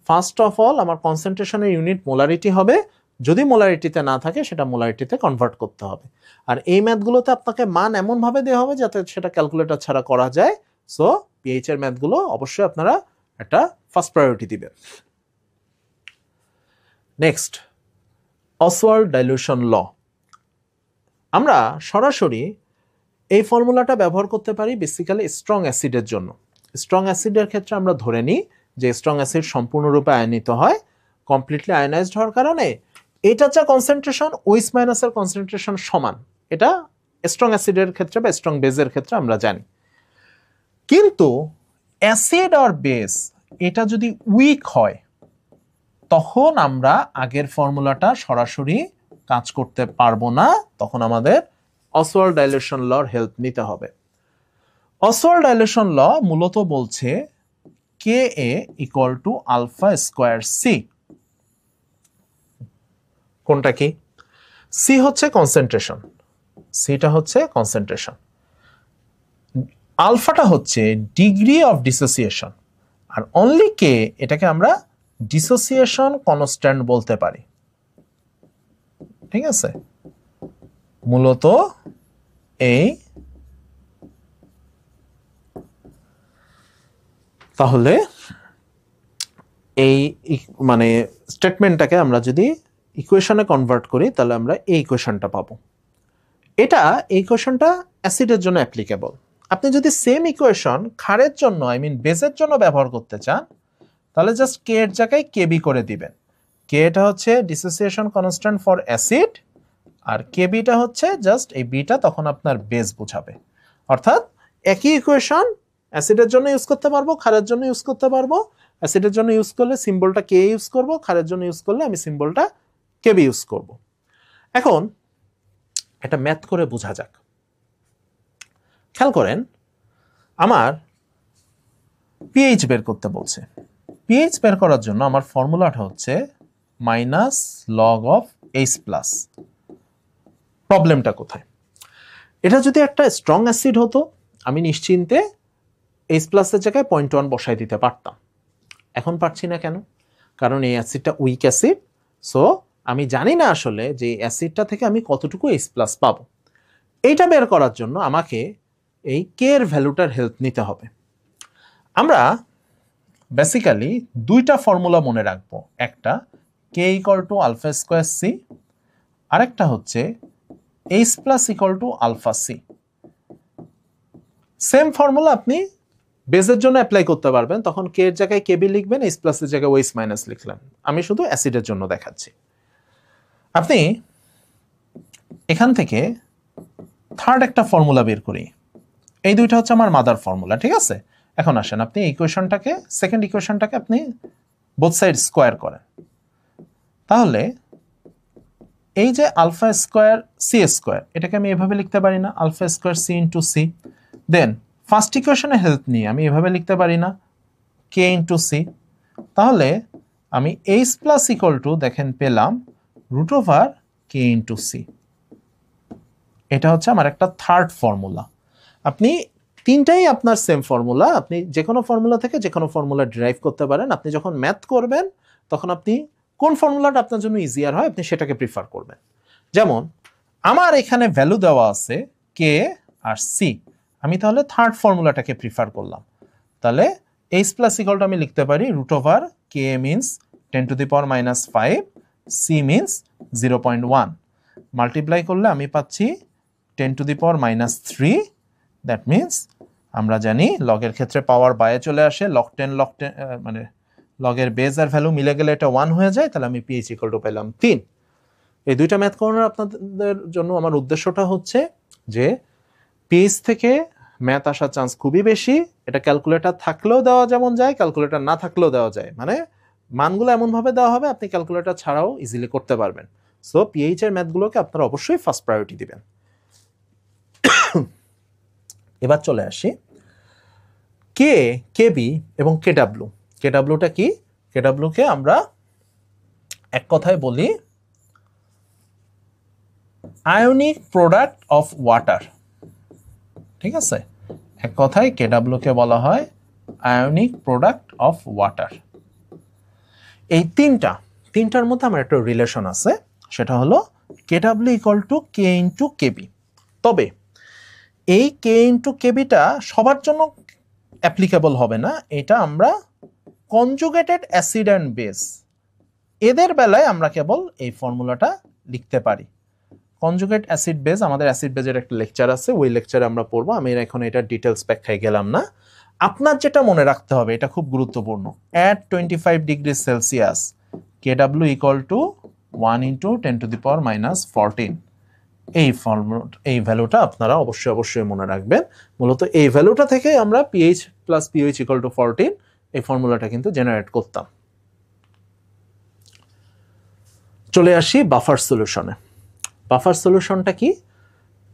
ফার্স্ট অফ অল আমার কনসেন্ট্রেশনের ইউনিট মোলারিটি হবে। যদি মোলারিটিতে না থাকে সেটা মোলারিটিতে কনভার্ট করতে হবে। আর এই ম্যাথগুলোতে আপনাকে মান এমনভাবে দেওয়া হবে যাতে সেটা ক্যালকুলেটর ছাড়া করা যায়। সো পিএইচ এর ম্যাথগুলো অবশ্যই আপনারা একটা ফার্স্ট প্রায়োরিটি দিবেন। নেক্সট, অসওয়াল্ড ডাইলিউশন ল। আমরা সরাসরি এই ফর্মুলাটা ব্যবহার করতে পারি বেসিক্যালি স্ট্রং অ্যাসিডের জন্য। স্ট্রং অ্যাসিডের ক্ষেত্রে আমরা ধরে নিই যে স্ট্রং অ্যাসিড সম্পূর্ণরূপে আয়নিত হয়, কমপ্লিটলি আয়নাইজড হওয়ার কারণে এটা যা কনসেন্ট্রেশন OH মাইনাসের কনসেন্ট্রেশন সমান। এটা স্ট্রং অ্যাসিডের ক্ষেত্রে বা স্ট্রং বেজের ক্ষেত্রে আমরা জানি। কিন্তু অ্যাসিড আর বেস এটা যদি উইক হয় তখন আমরা আগের ফর্মুলাটা সরাসরি কাজ করতে পারবো না, তখন আমাদের অসওয়াল্ড ডাইলিউশন লর হেল্প নিতে হবে। অসওয়াল্ড ডাইলিউশন ল মূলত বলছে Ka equal to alpha square C. কোনটা কি? সি হচ্ছে কনসেন্ট্রেশন, সিটা হচ্ছে কনসেন্ট্রেশন, আলফাটা হচ্ছে ডিগ্রি অফ ডিসোসিয়েশন, আর অনলি কে এটাকে আমরা ডিসোসিয়েশন কনস্ট্যান্ট বলতে পারি। ঠিক আছে, মূলত এই তাহলে এই মানে স্টেটমেন্টটাকে আমরা যদি ইকুয়েশনে কনভার্ট করি তাহলে আমরা এই ইকুয়েশনটা পাবো। এটা এই ইকুয়েশনটা অ্যাসিডের জন্য অ্যাপ্লিকেবল। আপনি যদি সেম ইকুয়েশন ক্ষারের জন্য বেসের জন্য ব্যবহার করতে চান তাহলে জাস্ট কে এর জায়গায় কেবি করে দিবেন। কে এটা হচ্ছে ডিসোসিয়েশন কনস্ট্যান্ট ফর অ্যাসিড, আর কেবিটা হচ্ছে জাস্ট এই বিটা তখন আপনার বেস বোঝাবে। অর্থাৎ একই ইকুয়েশন অ্যাসিডের জন্য ইউজ করতে পারবো, ক্ষারের জন্য ইউজ করতে পারবো। অ্যাসিডের জন্য ইউজ করলে সিম্বলটা কে ইউজ করব, ক্ষারের জন্য ইউজ করলে আমি সিম্বলটা কেবি ইউজ করব। এখন এটা ম্যাথ করে বোঝা যাক। খেয়াল করেন আমার পিএইচ বের করতে বলছে। পিএইচ বের করার জন্য আমার ফর্মুলাটা হচ্ছে minus log of H plus. প্রবলেমটা কোথায়? এটা যদি একটা স্ট্রং অ্যাসিড হতো আমি নিশ্চিন্তে এইচ প্লাসের জায়গায় 0.1 বসাই দিতে পারতাম। এখন পারছি না কেন? কারণ এই অ্যাসিডটা উইক অ্যাসিড। সো আমি জানি না আসলে যে অ্যাসিডটা থেকে আমি কতটুকু এইচ প্লাস পাবো। এইটা বের করার জন্য আমাকে এই কে এর ভ্যালুটার হেল্প নিতে হবে। আমরা বেসিক্যালি দুইটা ফর্মুলা মনে রাখবো, একটা K equal to alpha square C, আরেকটা হচ্ছে H plus equal to alpha C. Same formula আপনি বেসের জন্য অ্যাপ্লাই করতে পারবেন, তখন কে এর জায়গায় কেবি লিখবেন, এইচ প্লাসের জায়গায় ওএইচ মাইনাস লিখলেন। আমি শুধু অ্যাসিডের জন্য দেখাচ্ছি। আপনি এখান থেকে থার্ড একটা ফর্মুলা বের করি, এই দুইটা হচ্ছে আমার মাদার ফর্মুলা, ঠিক আছে? এখন আসেন আপনি ইকুয়েশনটাকে, সেকেন্ড ইকুয়েশনটাকে আপনি বোথ সাইড স্কোয়ার করেন, তাহলে এই যে আলফা স্কোয়ার সি স্কোয়ার, এটাকে আমি এভাবে লিখতে পারি না, alpha square C into C. Then first ইকুয়েশনের হেল্প নিয়ে আমি এভাবে লিখতে পারি না, কে ইন্টু সি। তাহলে আমি এইচ প্লাস ইকুয়াল টু দেখেন পেলাম root over K into C. এটা হচ্ছে আমার একটা থার্ড ফর্মুলা। আপনি তিনটাই আপনার সেম ফর্মুলা, আপনি যে কোনো ফর্মুলা থেকে যে কোনো ফর্মুলা ডিরাইভ করতে পারেন। আপনি যখন ম্যাথ করবেন তখন আপনি কোন ফর্মুলাটা আপনার জন্য ইজিয়ার হয় আপনি সেটাকে প্রিফার করবেন। যেমন আমার এখানে ভ্যালু দেওয়া আছে কে আর সি, আমি তাহলে থার্ড ফর্মুলাটাকে প্রিফার করলাম। তাহলে এইচ প্লাস ইকুয়াল টু আমি লিখতে পারি root over K means 10⁻⁻5, C means 0.1, multiply করলে আমি পাচ্ছি 10⁻³ দ্যাট মিনস আমরা জানি লগের ক্ষেত্রে পাওয়ার বাইরে চলে আসে, লগ 10 মানে লগের বেজ আর ভ্যালু মিলে গেলে এটা 1 হয়ে যায়, তাহলে আমি পিএইচ ইকুয়াল টু পেলাম 3। এই দুইটা ম্যাথ করানোর আপনাদের জন্য আমার উদ্দেশ্যটা হচ্ছে যে পিএইচ থেকে ম্যাথ আসার চান্স খুবই বেশি। এটা ক্যালকুলেটর থাকলেও দেওয়া যেমন যায়, ক্যালকুলেটর না থাকলেও দেওয়া যায়, মানে মানগুলো এমনভাবে দেওয়া হবে আপনি ক্যালকুলেটর ছাড়াও ইজিলি করতে পারবেন। সো পিএইচ এর ম্যাথগুলোকে আপনারা অবশ্যই ফার্স্ট প্রায়োরিটি দিবেন। এবার চলে আসি কে, কেবি এবং কেডাব্লু। কেডাব্লুটা কি? কেডাব্লুকে আমরা এক কথায় বলি আয়নিক প্রোডাক্ট অফ ওয়াটার, ঠিক আছে? এক কথায় কেডাব্লুকে বলা হয় আয়নিক প্রোডাক্ট অফ ওয়াটার। এই তিনটার মধ্যে আমার একটা রিলেশন আছে, সেটা হলো কেডাব্লু ইকুয়াল টু কে ইন্টু কেবি। তবে এই কে ইন্টু কেবিটা সবার জন্য অ্যাপ্লিকেবল হবে না, এটা আমরা কনজুগেটেড অ্যাসিড অ্যান্ড বেস এদের বেলায় আমরা কেবল এই ফর্মুলাটা লিখতে পারি। কনজুগেট অ্যাসিড বেস, আমাদের অ্যাসিড বেজের একটা লেকচার আছে, ওই লেকচারে আমরা পড়বো, আমি এখন এটা ডিটেলস ব্যাখ্যায় গেলাম না। আপনার যেটা মনে রাখতে হবে, এটা খুব গুরুত্বপূর্ণ, at 25 degree Celsius কেডাব্লু equal to 1 into 10⁻⁻14। এই ভ্যালুটা আপনারা অবশ্যই মনে রাখবেন। মূলত এই ভ্যালুটা থেকে আমরা pH plus pOH equal to 14 এই ফর্মুলাটা কিন্তু জেনারেট করতাম। চলে আসি বাফার সলিউশনে। বাফার সলিউশনটা কি?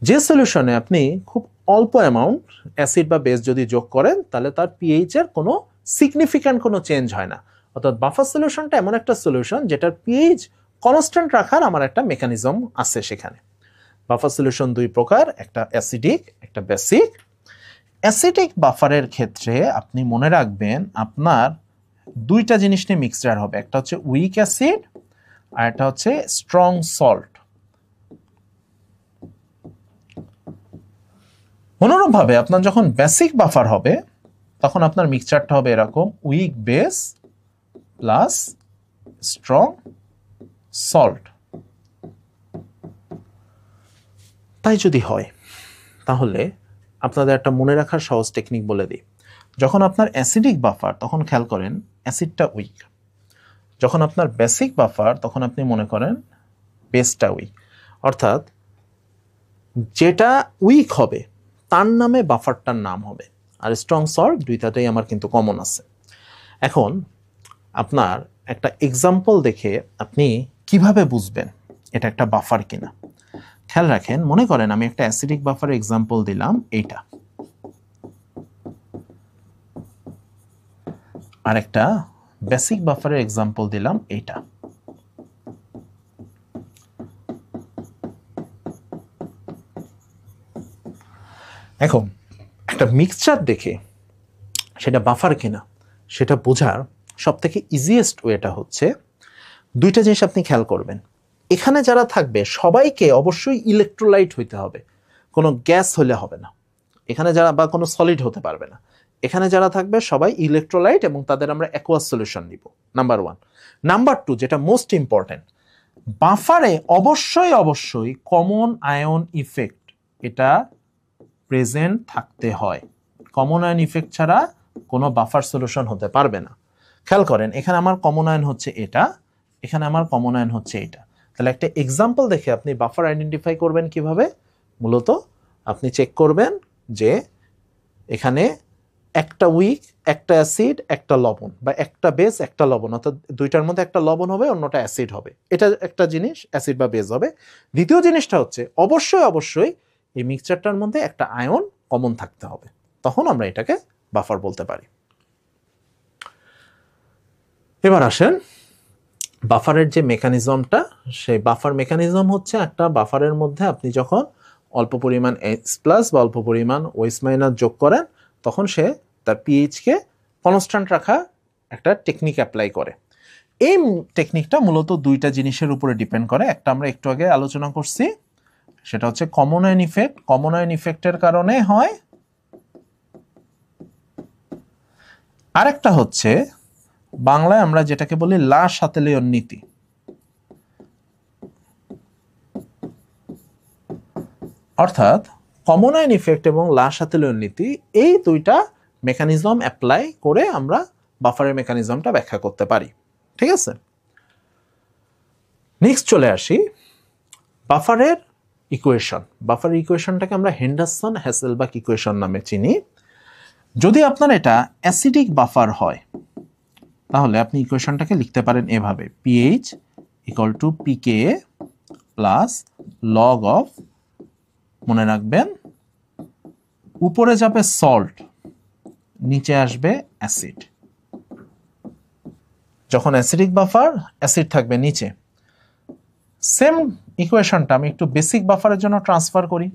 যে সলিউশনে আপনি খুব অল্প অ্যামাউন্ট অ্যাসিড বা বেস যদি যোগ করেন তাহলে তার পিএইচ এর কোনো সিগনিফিক্যান্ট কোনো চেঞ্জ হয় না। অর্থাৎ বাফার সলিউশনটা এমন একটা সলিউশন যেটার পিএইচ কনস্ট্যান্ট রাখার আমার একটা মেকানিজম আছে সেখানে। বাফার সলিউশন দুই প্রকার, একটা অ্যাসিডিক, একটা বেসিক। অ্যাসিডিক বাফারের ক্ষেত্রে আপনি মনে রাখবেন আপনার দুইটা জিনিস নিয়ে মিক্সচার হবে, একটা হচ্ছে উইক অ্যাসিড আর একটা হচ্ছে স্ট্রং সল্ট। অনুরূপভাবে আপনার যখন বেসিক বাফার হবে তখন আপনার মিক্সচারটা হবে এরকম, week base plus strong salt. তাই যদি হয় তাহলে আপনাদের একটা মনে রাখার সহজ টেকনিক বলে দিই। যখন আপনার অ্যাসিডিক বাফার তখন খেয়াল করেন অ্যাসিডটা উইক, যখন আপনার বেসিক বাফার তখন আপনি মনে করেন বেসটা উইক। অর্থাৎ যেটা উইক হবে তার নামে বাফারটার নাম হবে, আর স্ট্রং সল্ট দুইটাতেই আমার কিন্তু কমন আছে। এখন আপনার একটা এক্সাম্পল দেখে আপনি কিভাবে বুঝবেন এটা একটা বাফার কিনা খেয়াল রাখেন। মনে করেন আমি একটা অ্যাসিডিক বাফারের এক্সাম্পল দিলাম এইটা, আর একটা বেসিক বাফারের এক্সাম্পল দিলাম এইটা। এখন একটা মিক্সচার দেখে সেটা বাফার কিনা সেটা বোঝার সব থেকে ইজিয়েস্ট ওয়েটা হচ্ছে দুইটা জিনিস আপনি খেয়াল করবেন। এখানে যারা থাকবে সবাইকে অবশ্যই ইলেকট্রোলাইট হইতে হবে, কোনো গ্যাস হলে হবে না এখানে, যারা বা কোনো সলিড হতে পারবে না। এখানে যারা থাকবে সবাই ইলেকট্রোলাইট এবং তাদের আমরা অ্যাকোয়াস সলিউশন নিব, নাম্বার 1। নাম্বার 2, যেটা মোস্ট ইম্পর্টেন্ট, বাফারে অবশ্যই কমন আয়ন ইফেক্ট এটা প্রেজেন্ট থাকতে হয়। কমন আয়ন ইফেক্ট ছাড়া কোনো বাফার সলিউশন হতে পারবে না। খেয়াল করেন এখানে আমার কমন আয়ন হচ্ছে এটা, এখানে আমার কমন আয়ন হচ্ছে এটা, তাহলে একটা এক্সাম্পল দেখে আপনি বাফার আইডেন্টিফাই করবেন কিভাবে? মূলত আপনি চেক করবেন যে এখানে একটা উইক, একটা অ্যাসিড, একটা লবণ, বা একটা বেস, একটা লবণ, অর্থাৎ দুইটার মধ্যে একটা লবণ হবে, অন্যটা অ্যাসিড হবে। এটা একটা জিনিস, অ্যাসিড বা বেস হবে। দ্বিতীয় জিনিসটা হচ্ছে অবশ্যই এই মিক্সচারটার মধ্যে একটা আয়ন কমন থাকতে হবে, তখন আমরা এটাকে বাফার বলতে পারি। এবার আসেন বাফারের যে মেকানিজমটা, সেই বাফার মেকানিজম হচ্ছে একটা বাফারের মধ্যে আপনি যখন অল্প পরিমাণ H+ বা অল্প পরিমাণ OH- যোগ করেন, তখন সে তার পিএইচকে কনস্ট্যান্ট রাখা একটা টেকনিক অ্যাপ্লাই করে। এই টেকনিকটা মূলত দুইটা জিনিসের উপরে ডিপেন্ড করে। একটা আমরা একটু আগে আলোচনা করছি, সেটা হচ্ছে common ion effect. Common ion ইফেক্টের কারণে হয়। আরেকটা হচ্ছে বাংলায় আমরা যেটাকে বলি লা শাতেলিয়ন নীতি। অর্থাৎ কমন আয়ন ইফেক্ট এবং লা শাতেলিয়ন নীতি, এই দুইটা মেকানিজম অ্যাপ্লাই করে আমরা বাফারের মেকানিজমটা ব্যাখ্যা করতে পারি। ঠিক আছে, নেক্সট চলে আসি বাফারের ইকুয়েশন। বাফারের ইকুয়েশনটাকে আমরা হেন্ডারসন-হ্যাসেলবাখ ইকুয়েশন নামে চিনি। যদি আপনার এটা অ্যাসিডিক বাফার হয়, তাহলে আপনি ইকুয়েশনটাকে লিখতে পারেন এভাবে: pH equal to pK plus log of, মনে রাখবেন উপরে যাবে সল্ট, নিচে আসবে অ্যাসিড। যখন অ্যাসিডিক বাফার, অ্যাসিড থাকবে নিচে। সেম ইকুয়েশনটা আমি একটু বেসিক বাফারের জন্য ট্রান্সফার করি।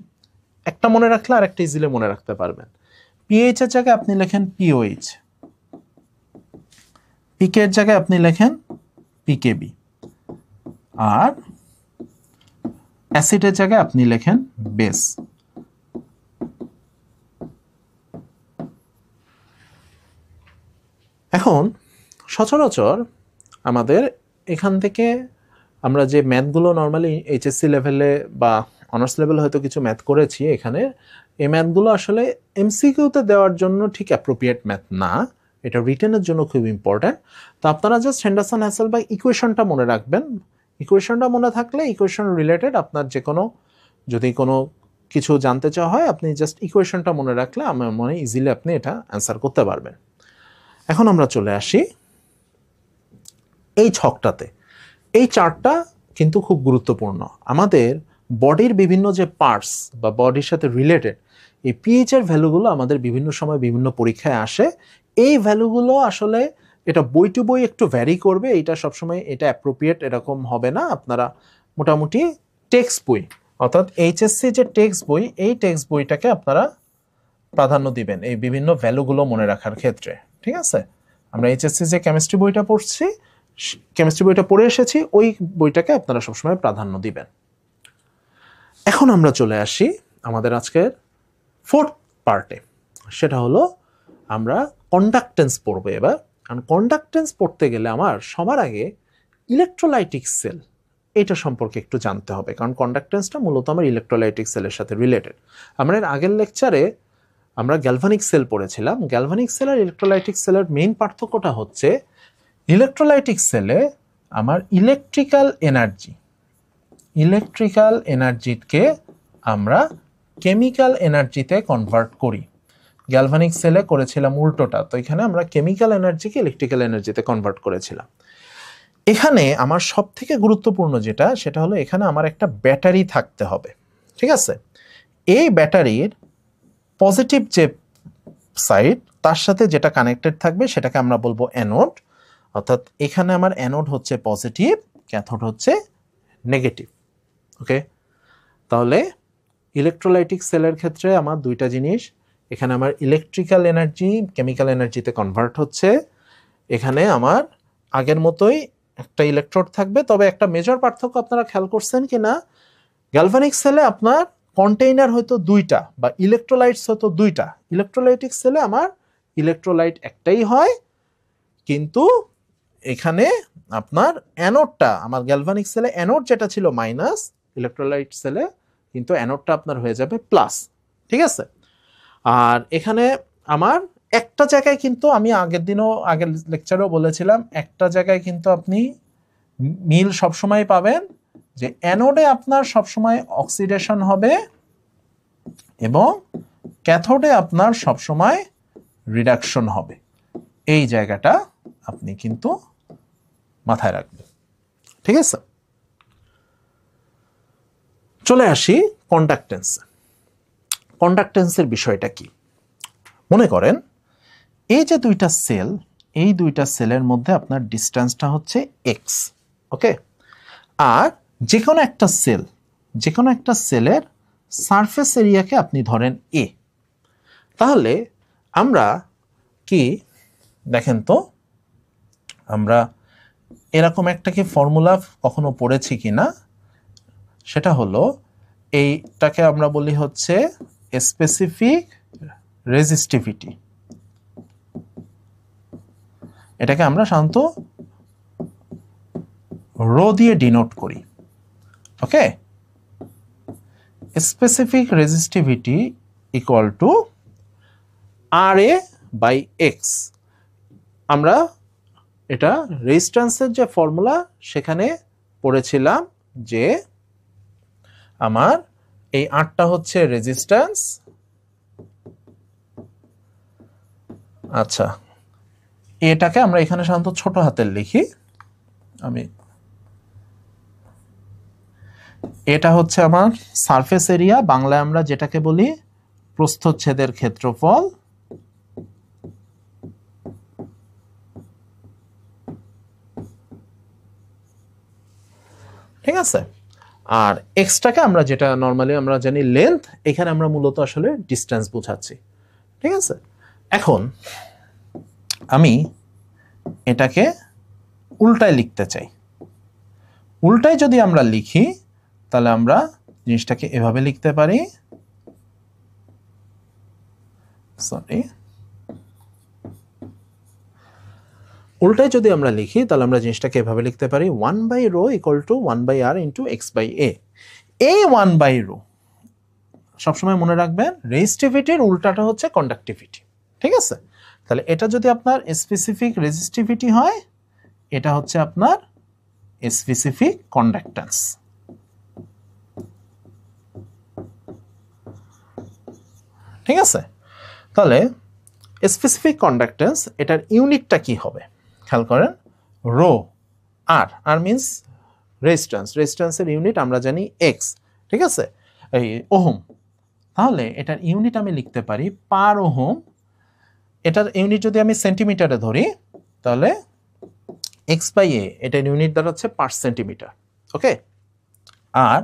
একটা মনে রাখলে আর একটা ইজিলি মনে রাখতে পারবেন। পিএইচ এর জায়গায় আপনি লেখেন পিওএইচ, পিকে এর জায়গায় আপনি লেখেন পিকেবি, আর অ্যাসিডের জায়গায় আপনি লেখেন বেস। এখন সচরাচর আমাদের এখান থেকে আমরা যে ম্যাথগুলো নর্মালি এইচএসসি লেভেলে বা অনার্স লেভেলে হয়তো কিছু ম্যাথ করেছি, এখানে এই ম্যাথগুলো আসলে এমসিকিউতে দেওয়ার জন্য ঠিক অ্যাপ্রোপ্রিয়েট ম্যাথ না, এটা রিটেনের জন্য খুব ইম্পর্ট্যান্ট। তো আপনারা জাস্ট হেন্ডারসন-হ্যাসেলবাখ ইকুয়েশনটা মনে রাখবেন। ইকুয়েশনটা মনে থাকলে ইকুয়েশন রিলেটেড আপনার যে কোনো, যদি কোনো কিছু জানতে চাওয়া হয়, আপনি জাস্ট ইকুয়েশনটা মনে রাখলে আমার মনে ইজিলি আপনি এটা অ্যান্সার করতে পারবেন। এখন আমরা চলে আসি এই ছকটাতে। এই চার্টটা কিন্তু খুব গুরুত্বপূর্ণ। আমাদের বডির বিভিন্ন যে পার্টস বা বডির সাথে রিলেটেড এই পিএইচ এর ভ্যালুগুলো আমাদের বিভিন্ন সময় বিভিন্ন পরীক্ষায় আসে। এই ভ্যালুগুলো আসলে এটা বই টু বই একটু ভ্যারি করবে, এটা সবসময় এটা অ্যাপ্রোপ্রিয়েট এরকম হবে না। আপনারা মোটামুটি টেক্সট বই, অর্থাৎ এইচএসসি যে টেক্সট বই, এই টেক্সট বইটাকে আপনারা প্রাধান্য দিবেন এই বিভিন্ন ভ্যালুগুলো মনে রাখার ক্ষেত্রে। ঠিক আছে, আমরা এইচএসসি যে কেমিস্ট্রি বইটা পড়ছি, কেমিস্ট্রি বইটা পড়ে এসেছি, ওই বইটাকে আপনারা সবসময় প্রাধান্য দিবেন। এখন আমরা চলে আসি আমাদের আজকের ফোর্থ পার্টে, সেটা হলো আমরা কন্ডাক্টেন্স পড়বো এবার। কারণ কন্ডাক্টেন্স পড়তে গেলে আমার সবার আগে ইলেকট্রোলাইটিক সেল এটা সম্পর্কে একটু জানতে হবে, কারণ কন্ডাক্টেন্সটা মূলত আমার ইলেকট্রোলাইটিক সেলের সাথে রিলেটেড। আমরা এর আগের লেকচারে আমরা গ্যালভানিক সেল পড়েছিলাম। গ্যালভানিক সেল আর ইলেকট্রোলাইটিক সেলের মেইন পার্থক্যটা হচ্ছে ইলেকট্রোলাইটিক সেলে আমার ইলেকট্রিক্যাল এনার্জিকে আমরা কেমিক্যাল এনার্জিতে কনভার্ট করি। গ্যালভানিক সেলে করেছিলাম উল্টোটা, তো এখানে আমরা কেমিক্যাল এনার্জিকে ইলেকট্রিক্যাল এনার্জিতে কনভার্ট করেছিলাম। এখানে আমার সব থেকে গুরুত্বপূর্ণ যেটা, সেটা হলো এখানে আমার একটা ব্যাটারি থাকতে হবে। ঠিক আছে, এই ব্যাটারির পজিটিভ যে সাইড, তার সাথে যেটা কানেক্টেড থাকবে সেটাকে আমরা বলবো অ্যানোড। অর্থাৎ এখানে আমার অ্যানোড হচ্ছে পজিটিভ, ক্যাথোড হচ্ছে নেগেটিভ। ওকে, তাহলে ইলেকট্রোলাইটিক সেলের ক্ষেত্রে আমার দুইটা জিনিস, এখানে আমার ইলেকট্রিক্যাল এনার্জি কেমিক্যাল এনার্জিতে কনভার্ট হচ্ছে। এখানে আমার আগের মতোই একটা ইলেকট্রোড থাকবে, তবে একটা মেজর পার্থক্য আপনারা খেয়াল করছেন কি না, গ্যালভানিক সেলে আপনার কন্টেইনার হয়তো দুইটা বা ইলেকট্রোলাইটস হয়তো দুইটা। ইলেকট্রোলাইটিক সেলে আমার ইলেকট্রোলাইট একটাই হয়, কিন্তু এখানে আপনার অ্যানোডটা, আমার গ্যালভানিক সেলে অ্যানোড যেটা ছিল মাইনাস, ইলেকট্রোলাইট সেলে কিন্তু অ্যানোডটা আপনার হয়ে যাবে প্লাস। ঠিক আছে, আর এখানে আমার একটা জায়গায় কিন্তু, আমি আগের লেকচারেও বলেছিলাম, একটা জায়গায় কিন্তু আপনি মিল সবসময় পাবেন, যে অ্যানোডে আপনার সবসময় অক্সিডেশন হবে এবং ক্যাথোডে আপনার সবসময় রিডাকশন হবে। এই জায়গাটা আপনি কিন্তু মাথায় রাখবেন, ঠিক আছে? চলে আসি কন্ডাক্টেন্স। কন্ডাক্টেন্সের বিষয়টা কি? মনে করেন এই যে দুইটা সেল, এই দুইটা সেলের মধ্যে আপনার ডিস্টেন্সটা হচ্ছে এক্স, ওকে? আর যে কোনো একটা সেলের সারফেস এরিয়াকে আপনি ধরেন এ। তাহলে আমরা কি দেখেন তো, আমরা এরকম একটা কি ফর্মুলা কখনো পড়েছি কিনা, সেটা হলো এইটাকে আমরা বলি হচ্ছে স্পেসিফিক রেজিস্টিভিটি। এটাকে আমরা সাধারণত রো দিয়ে ডিনোট করি, okay? Specific resistivity equal to RA/X। আমরা এটা রেজিস্ট্যান্সের যে ফর্মুলা সেখানে পড়েছিলাম যে আমার এই আরটা হচ্ছে রেজিস্ট্যান্স, আচ্ছা এটাকে আমরা এখানে সাধারণত ছোট হাতের লিখি, এটা হচ্ছে আমার সারফেস এরিয়া, বাংলায় আমরা যেটাকে বলি প্রস্থচ্ছেদের ক্ষেত্রফল। ঠিক আছে? আর এক্সটাকে আমরা যেটা নর্মালি আমরা জানি লেন্থ, এখানে আমরা মূলত আসলে ডিস্টেন্স বোঝাচ্ছি, ঠিক আছে? এখন আমি এটাকে উল্টায় লিখতে চাই। উল্টায় যদি আমরা লিখি তাহলে আমরা জিনিসটাকে এভাবে লিখতে পারি, উল্টায় যদি আমরা লিখি তাহলে আমরা জিনিসটাকে এভাবে লিখতে পারি 1/ρ = 1/r × x/a। এই 1/ρ সবসময় মনে রাখবেন, রেজিস্টিভিটির উল্টাটা হচ্ছে কন্ডাক্টিভিটি, ঠিক আছে? তাহলে এটা যদি আপনার স্পেসিফিক রেজিস্টিভিটি হয়, এটা হচ্ছে আপনার স্পেসিফিক কন্ডাক্ট্যান্স। ঠিক আছে? তাহলে স্পেসিফিক কন্ডাক্ট্যান্স, এটার ইউনিটটা কি হবে খেয়াল করেন, রো। আর মিন্স রেজিস্ট্যান্স, রেজিস্ট্যান্সের ইউনিট আমরা জানি এক্স, ঠিক আছে? এই ওহম। তাহলে এটার ইউনিট আমি লিখতে পারি পার ওহম। এটার ইউনিট যদি আমি সেন্টিমিটারে ধরি তাহলে x/a, এটার ইউনিট দাঁড়াচ্ছে পার সেন্টিমিটার, ওকে? আর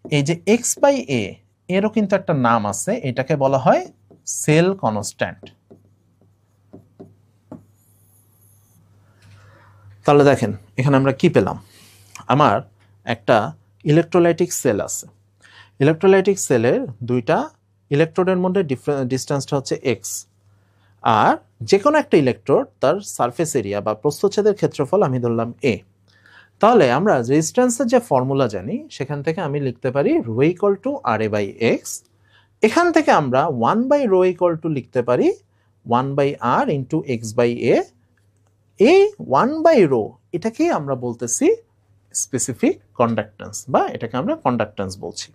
এই যে x/a এরও কিন্তু একটা নাম আছে, এটাকে বলা হয় সেল কনস্ট্যান্ট। তাহলে দেখেন এখানে আমরা কি পেলাম, আমার একটা ইলেকট্রোলাইটিক সেল আছে। ইলেকট্রোলাইটিক সেলের দুইটা ইলেকট্রোডের মধ্যে ডিস্টেন্সটা হচ্ছে এক্স। আর যে কোনো একটা ইলেকট্রোড তার সারফেস এরিয়া বা প্রস্থচ্ছেদের ক্ষেত্রফল আমি ধরলাম এ। তাহলে আমরা রেজিস্ট্যান্সের যে ফর্মুলা জানি সেখান থেকে আমি লিখতে পারি ρ = RA/X। এখান থেকে আমরা 1/ρ = লিখতে পারি 1/r × x/a। এই 1/ρ এটাকেই আমরা বলতেছি স্পেসিফিক কন্ডাক্ট্যান্স, বা এটাকে আমরা কন্ডাক্ট্যান্স বলছি।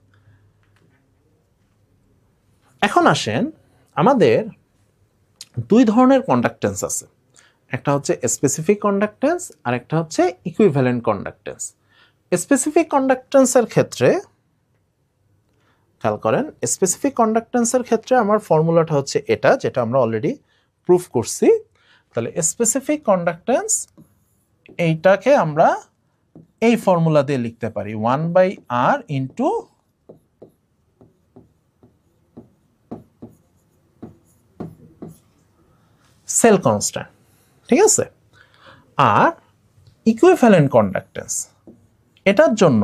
এখন আসেন, আমাদের দুই ধরনের কন্ডাক্ট্যান্স আছে, একটা হচ্ছে স্পেসিফিক কন্ডাক্ট্যান্স আর একটা হচ্ছে ইকুইভ্যালেন্ট কন্ডাক্ট্যান্স। স্পেসিফিক কন্ডাক্ট্যান্সের ক্ষেত্রে খেয়াল করেন, স্পেসিফিক কন্ডাক্ট্যান্সের ক্ষেত্রে আমার ফর্মুলাটা হচ্ছে এটা, যেটা আমরা অলরেডি প্রুফ করছি। তাহলে স্পেসিফিক কন্ডাক্ট্যান্স এইটাকে আমরা এই ফর্মুলা দিয়ে লিখতে পারি 1/r × সেল কনস্ট্যান্ট, ঠিক আছে? আর ইকুইভ্যালেন্ট কন্ডাক্ট্যান্স, এটার জন্য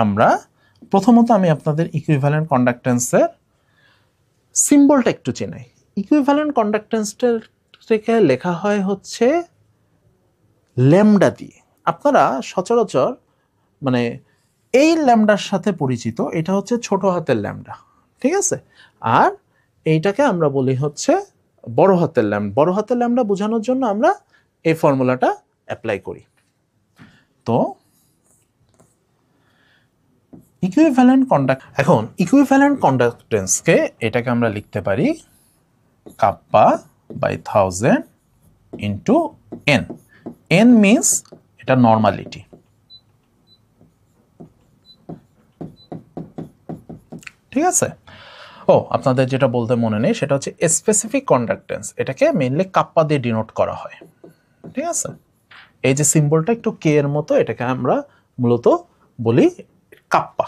আমরা প্রথমত আমি আপনাদের ইকুইভ্যালেন্ট কন্ডাক্ট্যান্সের সিম্বলটা একটু চেনাই। ইকুইভ্যালেন্ট কন্ডাক্ট্যান্সটার থেকে লেখা হয় হচ্ছে ল্যামডা দিয়ে। আপনারা সচরাচর মানে এই ল্যামডার সাথে পরিচিত, এটা হচ্ছে ছোট হাতের ল্যামডা, ঠিক আছে? আর এইটাকে আমরা বলি হচ্ছে বড় হাতের ল্যামডা। বড় হাতের ল্যামডা বোঝানোর জন্য আমরা এই ফর্মুলাটা অ্যাপ্লাই করি। তো ইকুইভ্যালেন্ট কন্ডাক্ট, এখন ইকুইভ্যালেন্ট কন্ডাক্টেন্সকে এটাকে আমরা লিখতে পারি kappa by 1000 into N. N means এটা নর্মালিটি, ঠিক আছে। ও আপনাদের যেটা বলতে মনে নেই সেটা হচ্ছে স্পেসিফিক কন্ডাক্টেন্স, এটাকে মেইনলি কাপ্পা দিয়ে ডিনোট করা হয়, ঠিক আছে। এই যে সিম্বলটা একটু কে এর মতো, এটাকে আমরা মূলত বলি কাপ্পা।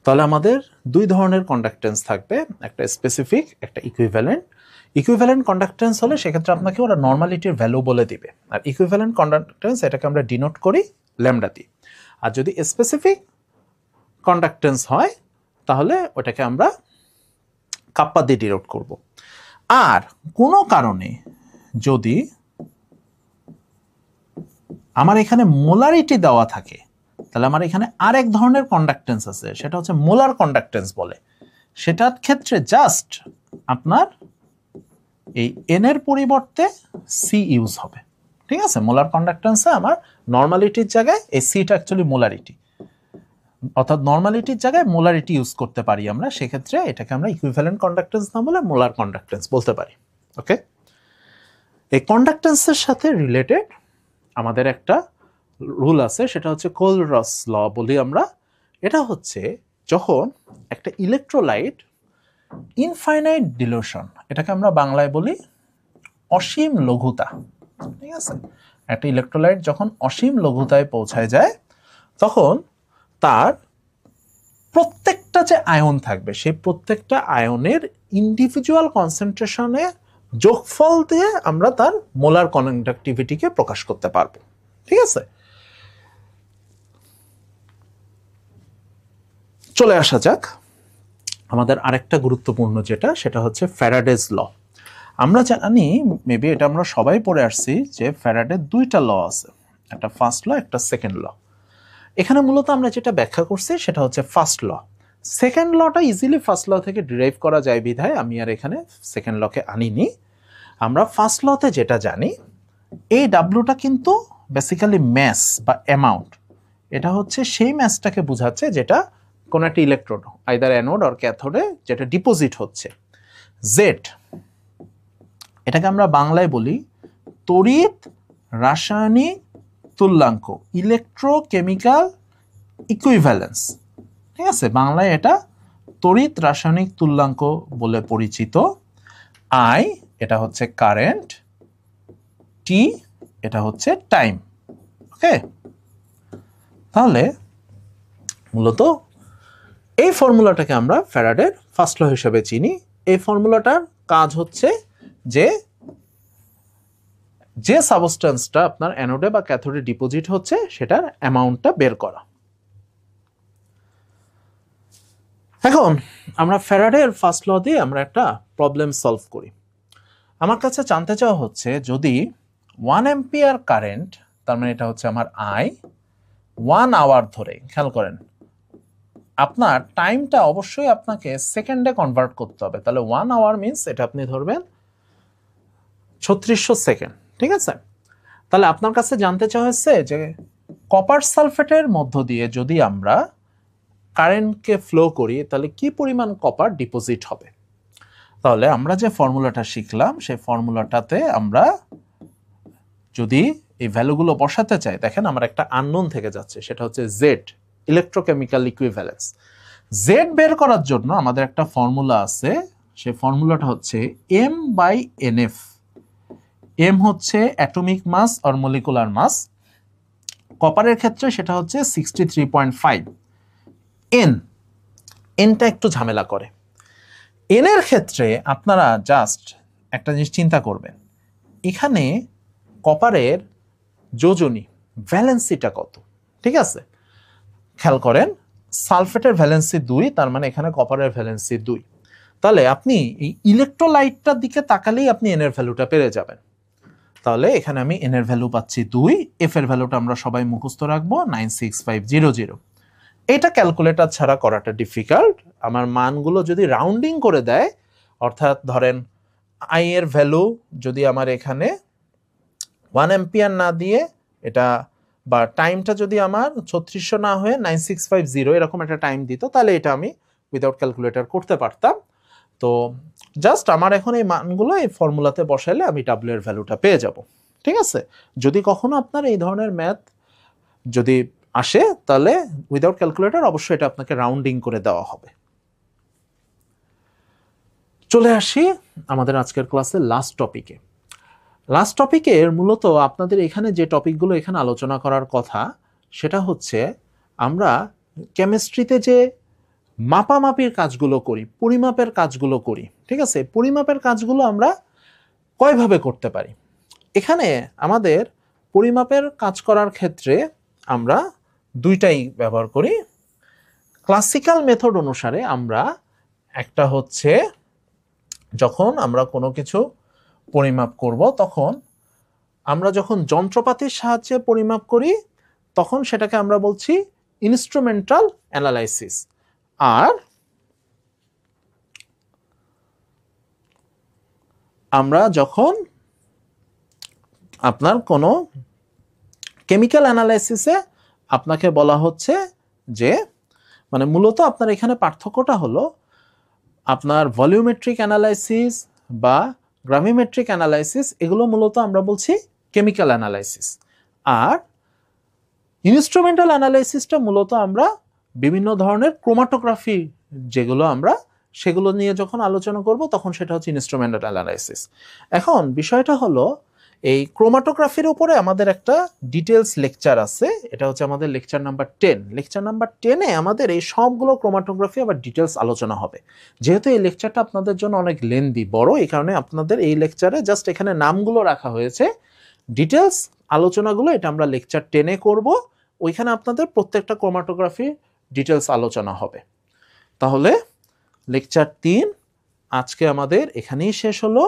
তাহলে আমাদের দুই ধরনের কন্ডাক্টেন্স থাকবে, একটা স্পেসিফিক, একটা ইকুইভ্যালেন্ট। ইকুইভ্যালেন্ট কন্ডাক্টেন্স হলে সেক্ষেত্রে আপনাকে ওরা নর্মালিটির ভ্যালু বলে দিবে, আর ইকুইভ্যালেন্ট কন্ডাক্টেন্স এটাকে আমরা ডিনোট করি ল্যামডা দিয়ে। আর যদি স্পেসিফিক কন্ডাক্টেন্স হয় তাহলে ওটাকে আমরা কাপ্পা দিয়ে ডিনোট করব। আর কোনো কারণে যদি আমার এখানে মোলারিটি দেওয়া থাকে তাহলে আমার এখানে আরেক ধরনের কন্ডাক্টেন্স আছে, সেটা হচ্ছে মোলার কন্ডাক্টেন্স বলে। সেটার ক্ষেত্রে জাস্ট আপনার এই এন এর পরিবর্তে সি ইউজ হবে, ঠিক আছে। মোলার কন্ডাক্টেন্সে আমার নর্মালিটির জায়গায় এই সিটা অ্যাকচুয়ালি মোলারিটি, অর্থাৎ নর্মালিটির জায়গায় মোলারিটি ইউজ করতে পারি আমরা, সেক্ষেত্রে এটাকে আমরা ইকুইভ্যালেন্ট কন্ডাক্টেন্স না বলে মোলার কন্ডাক্টেন্স বলতে পারি। ওকে, এই কন্ডাক্টেন্সের সাথে রিলেটেড আমাদের একটা রুল আছে, সেটা হচ্ছে কোলরস ল বলি আমরা। এটা হচ্ছে যখন একটা ইলেকট্রোলাইট ইনফাইনাইট ডিলিউশন, এটাকে আমরা বাংলায় বলি অসীম লঘুতা, ঠিক আছে। একটা ইলেকট্রোলাইট যখন অসীম লঘুতায় পৌঁছায় যায় তখন তার প্রত্যেকটা যে আয়ন থাকবে সেই প্রত্যেকটা আয়নের ইন্ডিভিজুয়াল কনসেন্ট্রেশনের যোগফল দিয়ে আমরা তার মোলার কন্ডাক্টিভিটিকে প্রকাশ করতে পারবো, ঠিক আছে। চলে আসা যাক আমাদের আরেকটা গুরুত্বপূর্ণ যেটা, সেটা হচ্ছে ফ্যারাডেজ ল। আমরা জানি, মেবি এটা আমরা সবাই পড়ে আসছি, যে ফ্যারাডের দুইটা ল আছে, একটা ফার্স্ট ল, একটা সেকেন্ড ল। এখানে মূলত আমরা যেটা ব্যাখ্যা করছি সেটা হচ্ছে ফার্স্ট ল। সেকেন্ড লটা ইজিলি ফার্স্ট ল থেকে ডিরাইভ করা যায় বিধায় আমি আর এখানে সেকেন্ড লকে আনিনি। আমরা ফার্স্ট লতে যেটা জানি, এই ডাব্লুটা কিন্তু বেসিক্যালি ম্যাস বা অ্যামাউন্ট, এটা হচ্ছে সেই ম্যাসটাকে বোঝাচ্ছে যেটা কোন একটা ইলেকট্রোড আইদার অ্যানোড অর ক্যাথোডে যেটা ডিপোজিট হচ্ছে। জেড, এটাকে আমরা বাংলায় বলি তড়িৎ রাসায়নিক তুল্যাঙ্ক, ইলেকট্রোকেমিক্যাল ইকুইভ্যালেন্স, ঠিক আছে। বাংলায় এটা তড়িৎ রাসায়নিক তুল্যাঙ্ক বলে পরিচিত। আই এটা হচ্ছে কারেন্ট, টি এটা হচ্ছে টাইম। ওকে, তাহলে মূলত এই ফর্মুলাটাকে আমরা ফ্যারাডের ফার্স্ট ল হিসেবে চিনি। এই ফর্মুলাটার কাজ হচ্ছে যে যে সাবস্টেন্সটা আপনার অ্যানোডে বা ক্যাথোডে ডিপোজিট হচ্ছে সেটার অ্যামাউন্টটা বের করা। এখন আমরা ফ্যারাডের ফার্স্ট ল দিয়ে আমরা একটা প্রবলেম সলভ করি। আমার কাছে জানতে চাওয়া হচ্ছে যদি 1 অ্যাম্পিয়ার কারেন্ট, তার মানে এটা হচ্ছে আমার আই, 1 আওয়ার ধরে, খেয়াল করেন আপনার টাইমটা অবশ্যই আপনাকে সেকেন্ডে কনভার্ট করতে হবে, তাহলে 1 আওয়ার মিনস এটা আপনি ধরবেন 3600 সেকেন্ড, ঠিক আছে। তাহলে আপনার কাছে জানতে চাওয়া হচ্ছে যে কপার সালফেটের মধ্য দিয়ে যদি আমরা কারেন্টকে ফ্লো করি তাহলে কি পরিমাণ কপার ডিপোজিট হবে। তাহলে আমরা যে ফর্মুলাটা শিখলাম সেই ফর্মুলাটাতে আমরা যদি এই ভ্যালুগুলো বসাতে চাই, দেখেন আমার একটা আননোন থেকে যাচ্ছে, সেটা হচ্ছে জেড, ইলেকট্রোকেমিক্যাল ইকুইভ্যালেন্স। জেড বের করার জন্য আমাদের একটা ফর্মুলা আছে, সেই ফর্মুলাটা হচ্ছে এম বাই এনএফ। এম হচ্ছে atomic mass or molecular mass, কপারের ক্ষেত্রে সেটা হচ্ছে 63.5। এনটা একটু ঝামেলা করে। এন এর ক্ষেত্রে আপনারা জাস্ট একটা জিনিস চিন্তা করবেন, এখানে কপারের যোজনী ভ্যালেন্সিটা কত, ঠিক আছে। খেয়াল করেন সালফেটের ভ্যালেন্সি 2, তার মানে এখানে কপারের ভ্যালেন্সি 2। তাহলে আপনি এই ইলেকট্রোলাইটটার দিকে তাকালেই আপনি এন এর ভ্যালুটা পেয়ে যাবেন। তাহলে এখানে আমি এন এর ভ্যালু পাচ্ছি 2, এফ এর ভ্যালুটা আমরা সবাই মুখস্থ রাখবো 96500। এটা ক্যালকুলেটর ছাড়া করাটা ডিফিকাল্ট। আমার মানগুলো যদি রাউন্ডিং করে দেয়, অর্থাৎ ধরেন আই এর ভ্যালু যদি আমার এখানে 1 অ্যাম্পিয়ার না দিয়ে এটা বা টাইমটা যদি আমার 3600 না হয়ে 9650 এরকম একটা টাইম দিত, তাহলে এটা আমি উইদাউট ক্যালকুলেটর করতে পারতাম। তো জাস্ট আমার এখন এই মানগুলো এই ফর্মুলাতে বসাইলে আমি ডাব্লিউ এর ভ্যালুটা পেয়ে যাব। ঠিক আছে, যদি কখনো আপনার এই ধরনের ম্যাথ যদি আসে তাহলে উইদাউট ক্যালকুলেটর অবশ্যই এটা আপনাকে রাউন্ডিং করে দেওয়া হবে। চলে আসি আমাদের আজকের ক্লাসের লাস্ট টপিকে। লাস্ট টপিকের মূলত আপনাদের এখানে যে টপিকগুলো এখানে আলোচনা করার কথা সেটা হচ্ছে আমরা কেমিস্ট্রিতে যে মাপামাপির কাজগুলো করি, পরিমাপের কাজগুলো করি, ঠিক আছে, পরিমাপের কাজগুলো আমরা কয়ভাবে করতে পারি। এখানে আমাদের পরিমাপের কাজ করার ক্ষেত্রে আমরা দুইটাই ব্যবহার করি। ক্লাসিক্যাল মেথড অনুসারে আমরা একটা হচ্ছে যখন আমরা কোনো কিছু পরিমাপ করব তখন আমরা যখন যন্ত্রপাতির সাহায্যে পরিমাপ করি তখন সেটাকে আমরা বলছি ইনস্ট্রুমেন্টাল অ্যানালাইসিস। আর আমরা যখন আপনার কোনো কেমিক্যাল অ্যানালাইসিসে আপনাকে বলা হচ্ছে যে মানে মূলত আপনার এখানে পার্থক্যটা হলো আপনার ভলিউমেট্রিক অ্যানালাইসিস বা গ্রাভিমেট্রিক অ্যানালাইসিস এগুলো মূলত আমরা বলছি কেমিক্যাল অ্যানালাইসিস। আর ইনস্ট্রুমেন্টাল অ্যানালাইসিসটা মূলত আমরা বিভিন্ন ধরনের ক্রোমাটোগ্রাফি যেগুলো আমরা সেগুলো নিয়ে যখন আলোচনা করব তখন সেটা হচ্ছে ইনস্ট্রুমেন্টাল অ্যানালাইসিস। এখন বিষয়টা হলো এই ক্রোমাটোগ্রাফির উপরে আমাদের একটা ডিটেলস লেকচার আছে, এটা হচ্ছে আমাদের লেকচার নাম্বার 10। লেকচার নাম্বার 10-এ আমাদের এই সবগুলো ক্রোমাটোগ্রাফি আবার ডিটেলস আলোচনা হবে। যেহেতু এই লেকচারটা আপনাদের জন্য অনেক লেন্দি বড়, এই কারণে আপনাদের এই লেকচারে জাস্ট এখানে নামগুলো রাখা হয়েছে, ডিটেলস আলোচনাগুলো এটা আমরা লেকচার 10-এ করব। ওইখানে আপনাদের প্রত্যেকটা ক্রোমাটোগ্রাফি ডিটেলস আলোচনা হবে। তাহলে লেকচার 3 আজকে আমাদের এখানেই শেষ হলো।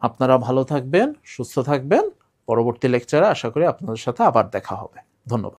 আপনারা ভালো থাকবেন, সুস্থ থাকবেন। পরবর্তী লেকচারে আশা করি আপনাদের সাথে আবার দেখা হবে। ধন্যবাদ।